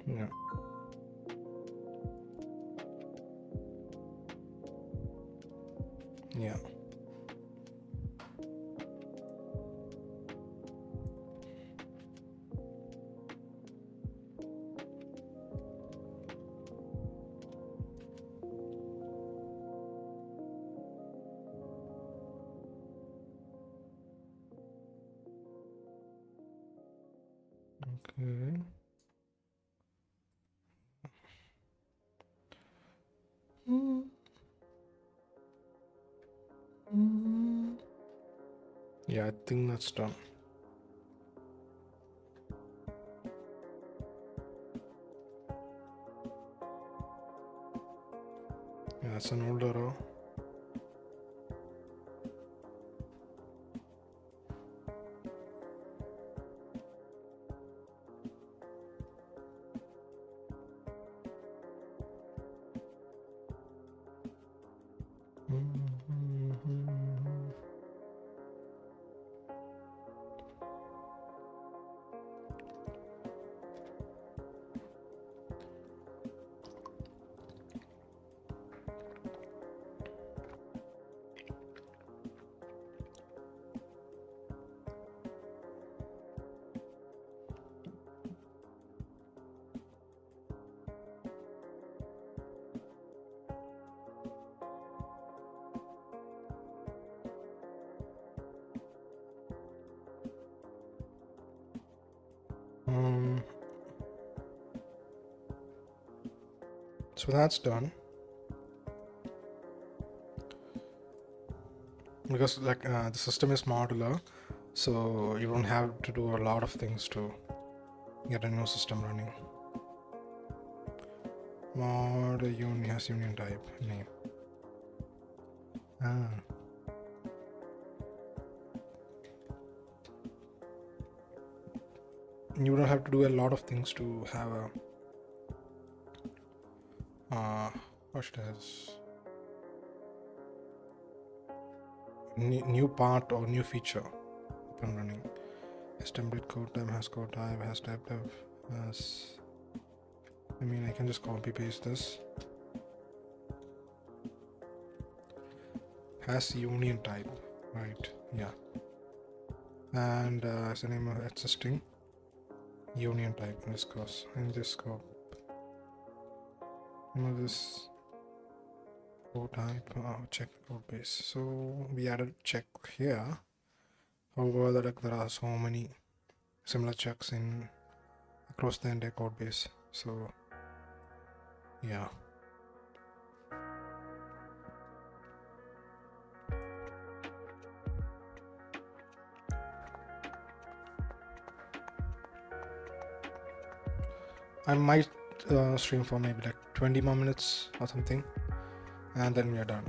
Yeah. Yeah. Okay. Yeah, I think that's done. Yeah, that's an older row. So that's done. Because like the system is modular, so you don't have to do a lot of things to get a new system running. Mod union has union type name. You don't have to do a lot of things to have a what should I say? New part or new feature up and running. Has template code type, has code type, has type dev, has. I mean, I can just copy paste this. Has union type, right? Yeah. And as the name of existing union type in this course, in this scope. This code type, check code base. So we added check here. However, there are so many similar checks in across the entire code base. So yeah. I might stream for maybe like 20 more minutes or something, and then we are done.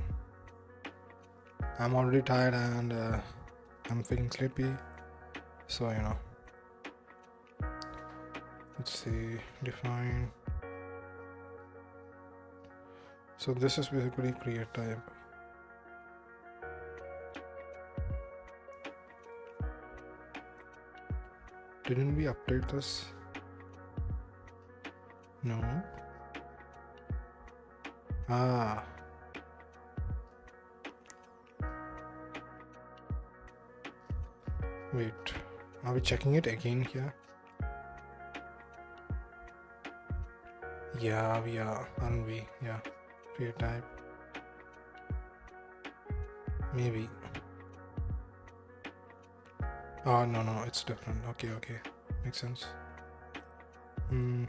I'm already tired and I'm feeling sleepy, so you know. Let's see, define. So this is basically create type. Didn't we update this? No. Wait, are we checking it again here? Yeah, we are, aren't we? Yeah, create type. Maybe. Oh, no, it's different. Okay, makes sense. And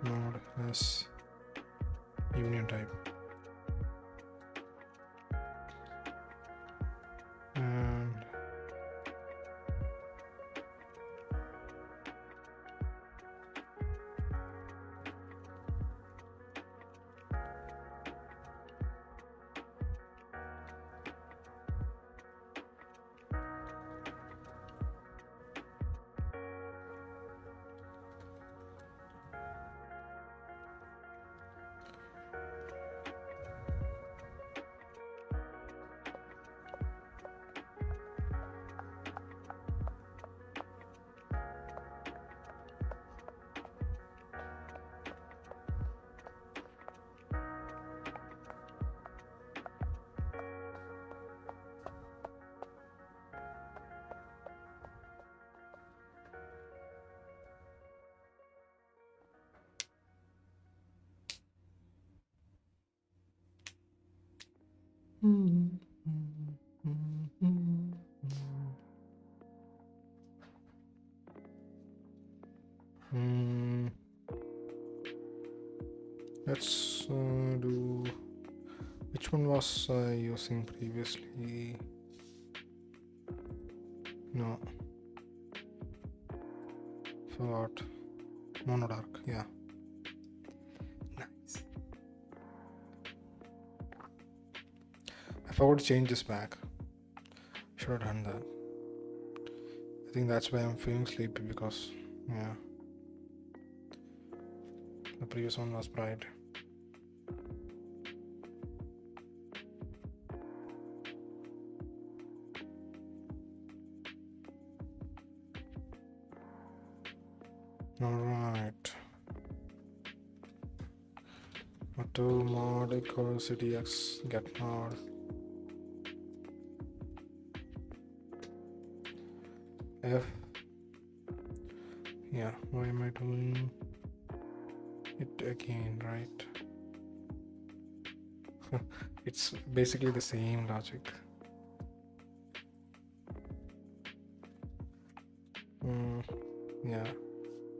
node has union type. And let's do, which one was I using previously? No, forgot. Monodark, yeah. Nice. I forgot to change this back. Should have done that. I think that's why I'm feeling sleepy, because yeah, the previous one was bright. Alright. Auto mod equals cdx get mod. F. Yeah, why am I doing it again, right? It's basically the same logic. Yeah,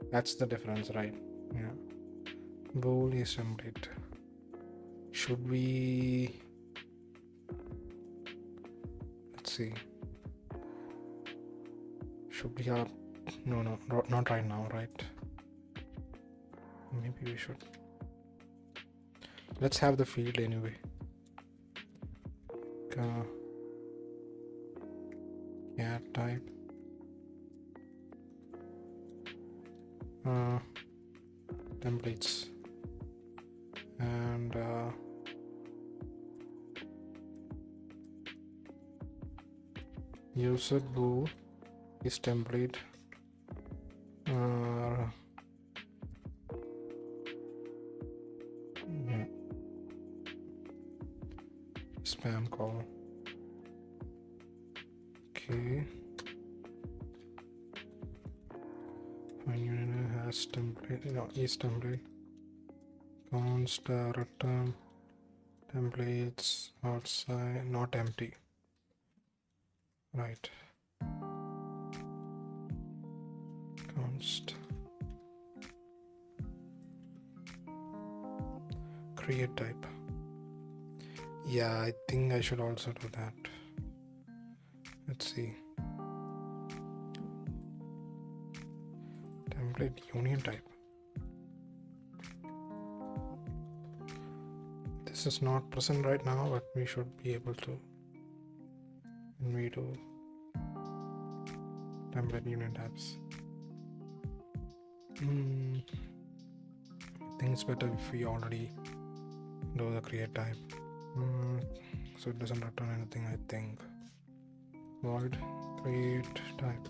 that's the difference, right? Yeah. Bool is template. Should we, let's see, should we have, no, not right now, right? Maybe we should. Let's have the field anyway. Yeah, type. Templates. And user bool is template. Yeah. Spam call. Okay. Union has template, is template. Const return templates outside, not empty. Right. Const create type. Yeah, I think I should also do that. Let's see. Template union type. This is not present right now, but we should be able to when we do template union types. I think it's better if we already do the create type. So it doesn't return anything, I think. Void create type.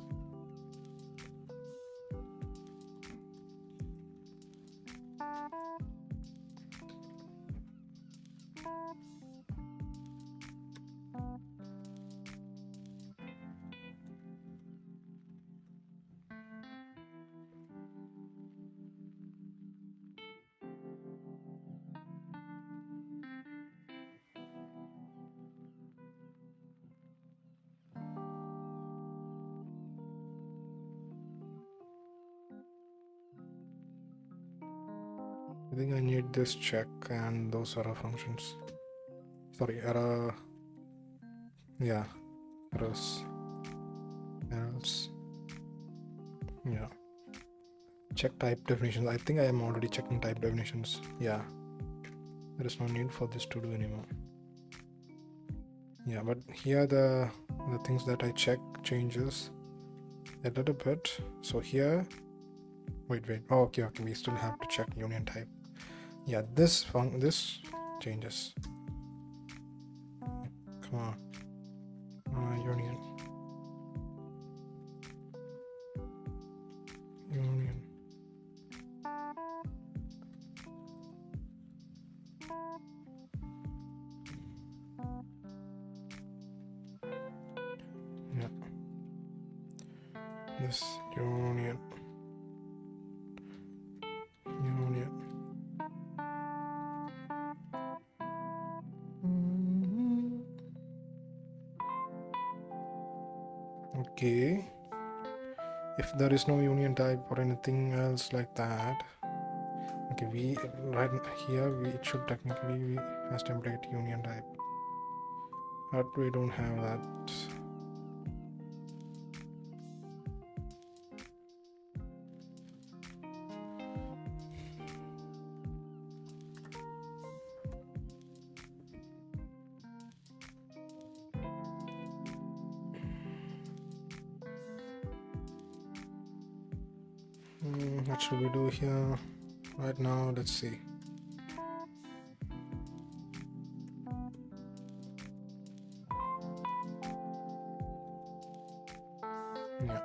I think I need this check and those error functions. Sorry, error. Yeah, errors. Else. Yeah. Check type definitions. I think I am already checking type definitions. Yeah. There is no need for this to do anymore. Yeah, but here the things that I check changes a little bit. So here, wait. Oh, okay. We still have to check union type. Yeah, this changes. Come on. Union. Yeah. This union. Okay. If there is no union type or anything else like that, okay, we right here it should technically be as template union type, but we don't have that. What should we do here right now? Let's see. Yeah.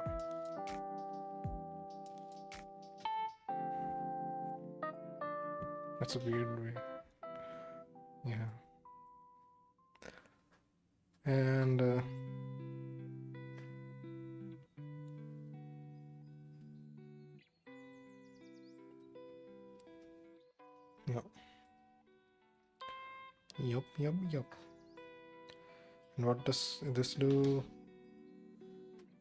That's a weird way. Yeah. And Yup. And what does this do?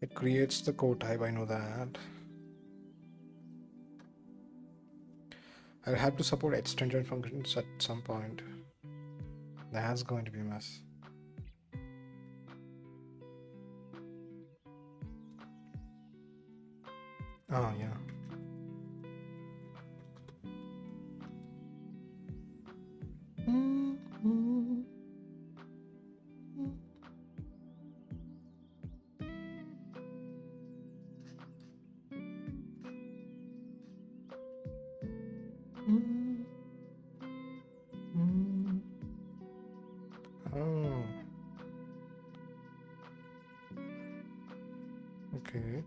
It creates the code type, I know that. I'll have to support extension functions at some point. That's going to be a mess. Oh, yeah. Oh. Okay.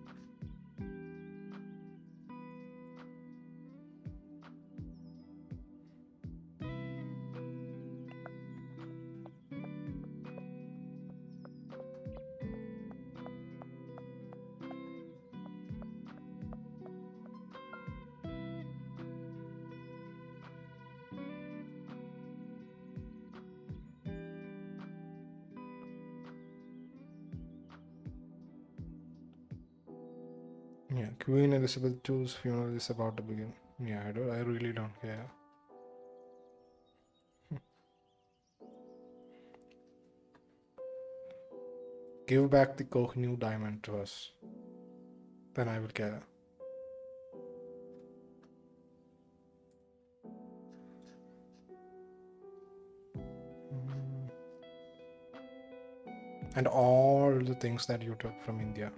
Yeah, Queen Elizabeth II's funeral is about to begin. Yeah, I really don't care. Give back the Kohinoor diamond to us. Then I will care. And all the things that you took from India.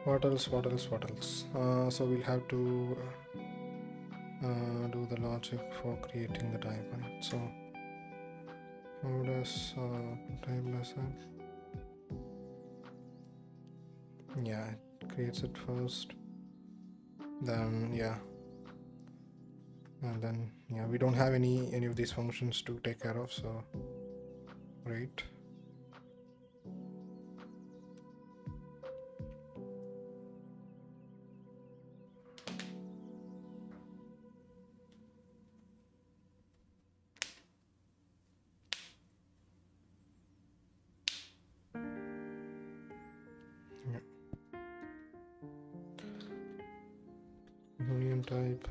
What else? So we'll have to do the logic for creating the type, right? So how does type lesson? Yeah, it creates it first. Then yeah, and then Yeah, we don't have any of these functions to take care of, so great. Union type.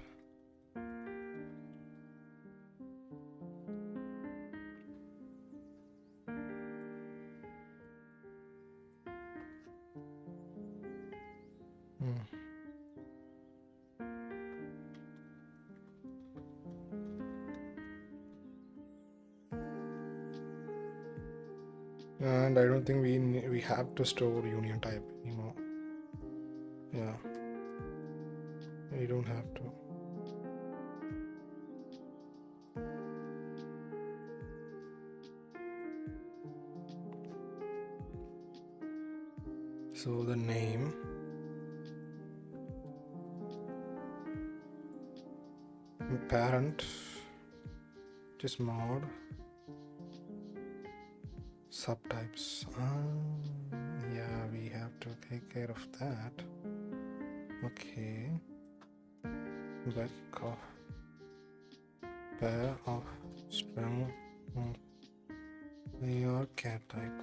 And I don't think we have to store union type anymore. Yeah, we don't have to. So the name, parent, just mod, subtypes. Yeah, we have to take care of that. Okay, back of pair of string or cat type.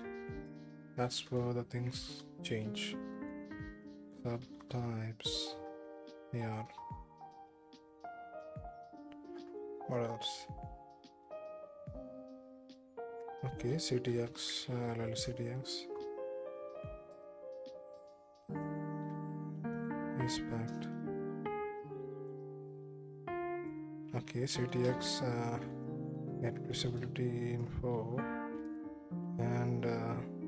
That's where the things change. Subtypes. Yeah. What else? Okay, CTX, LLCTX. Inspect. Okay, CTX, get visibility info, and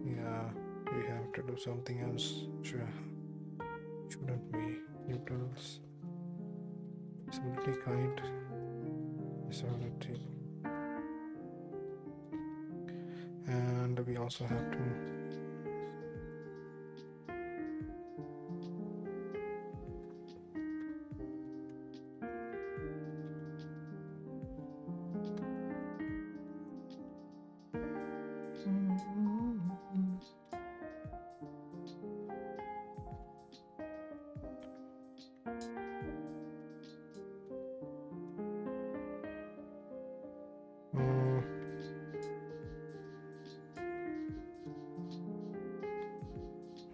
yeah, we have to do something else. Shouldn't we? Utils. Visibility kind. Visibility. And we also have to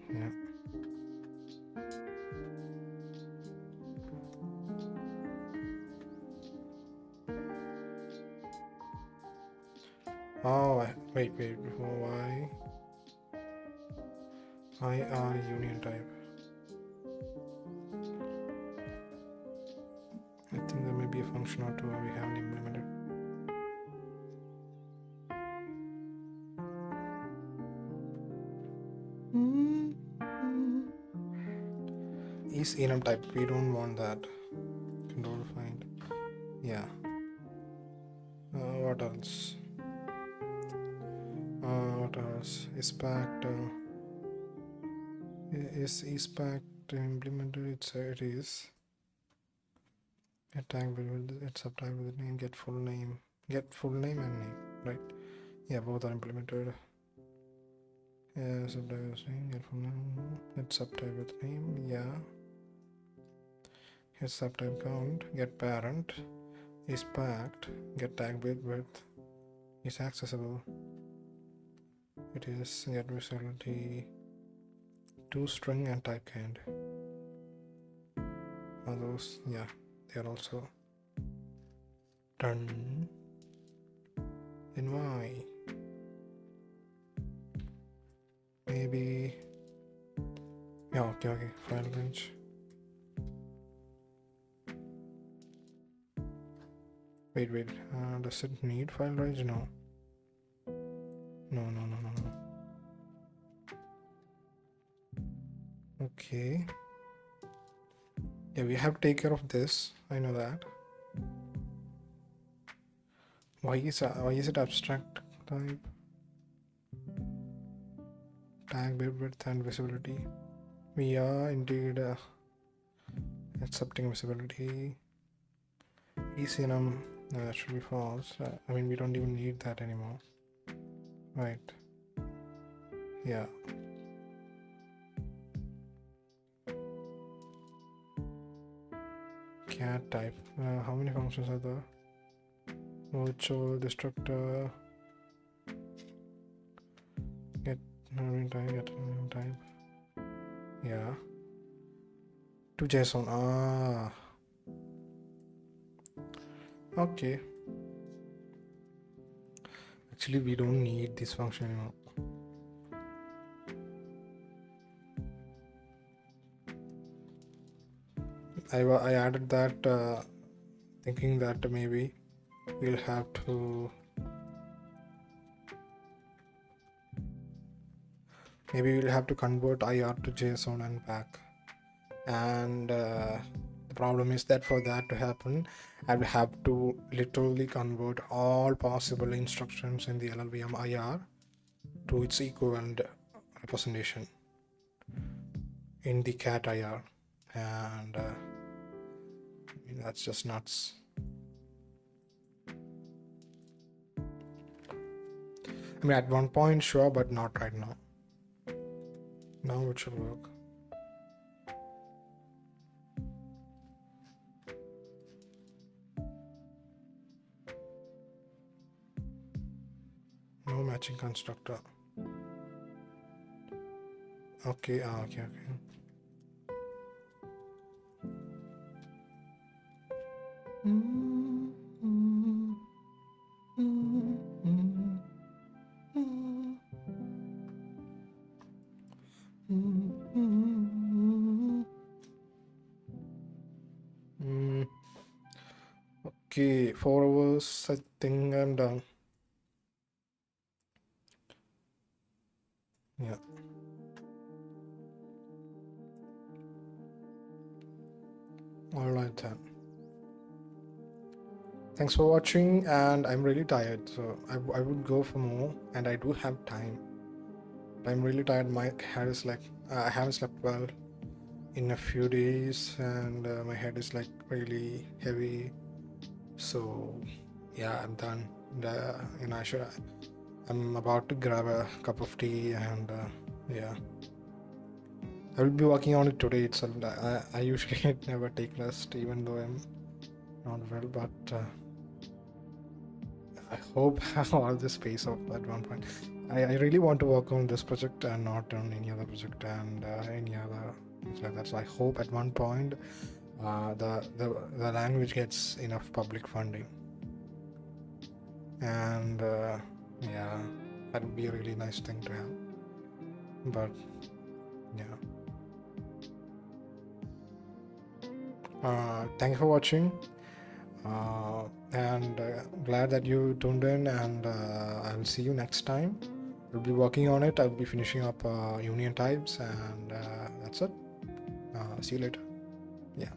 yeah. Oh, wait, why? IR union type. I think there may be a function or two we haven't implemented. Is enum type? We don't want that. Control find. Yeah. What else? What else? Ispact. Is Ispact implemented? It is. Get tag with its subtype with name. Get full name. Get full name and name. Right? Yeah, both are implemented. Yeah, subtype with name. Get full name. Get subtype with name. Yeah. Get subtype count. Get parent. Is packed. Get tag with is accessible. It is get visibility to string and type kind. Are those? Yeah, they are also done. Then why? Maybe. Yeah, okay. File range. Wait. Does it need file range? No. No. Okay. Yeah, we have to take care of this. I know that. Why is it abstract type? Tag width and visibility. We are indeed accepting visibility. Enum No, that should be false. I mean, we don't even need that anymore. Right. Yeah. Cat type. How many functions are there? Virtual destructor. Get name type. Get name type. Yeah. To JSON. Ah. Okay. Actually, we don't need this function anymore. I added that thinking that maybe we'll have to convert IR to JSON and back. And the problem is that for that to happen, I will have to literally convert all possible instructions in the LLVM IR to its equivalent representation in the cat IR. And I mean, that's just nuts. I mean, at one point, sure, but not right now. Now it should work. No matching constructor. Okay, okay. Okay, 4 hours, I think I'm done. Yeah. Alright then. Thanks for watching, and I'm really tired, so I would go for more, and I do have time. But I'm really tired. My head is like, I haven't slept well in a few days, and my head is like really heavy. So yeah, I'm done. I'm about to grab a cup of tea, and yeah, I will be working on it today itself. I usually never take rest, even though I'm not well, but I hope I have all the space of at one point. I really want to work on this project and not on any other project and any other things like that. So I hope at one point the language gets enough public funding, and yeah, that would be a really nice thing to have. But yeah, thank you for watching. And glad that you tuned in, and I will see you next time. We'll be working on it. I'll be finishing up union types, and that's it. See you later. Yeah.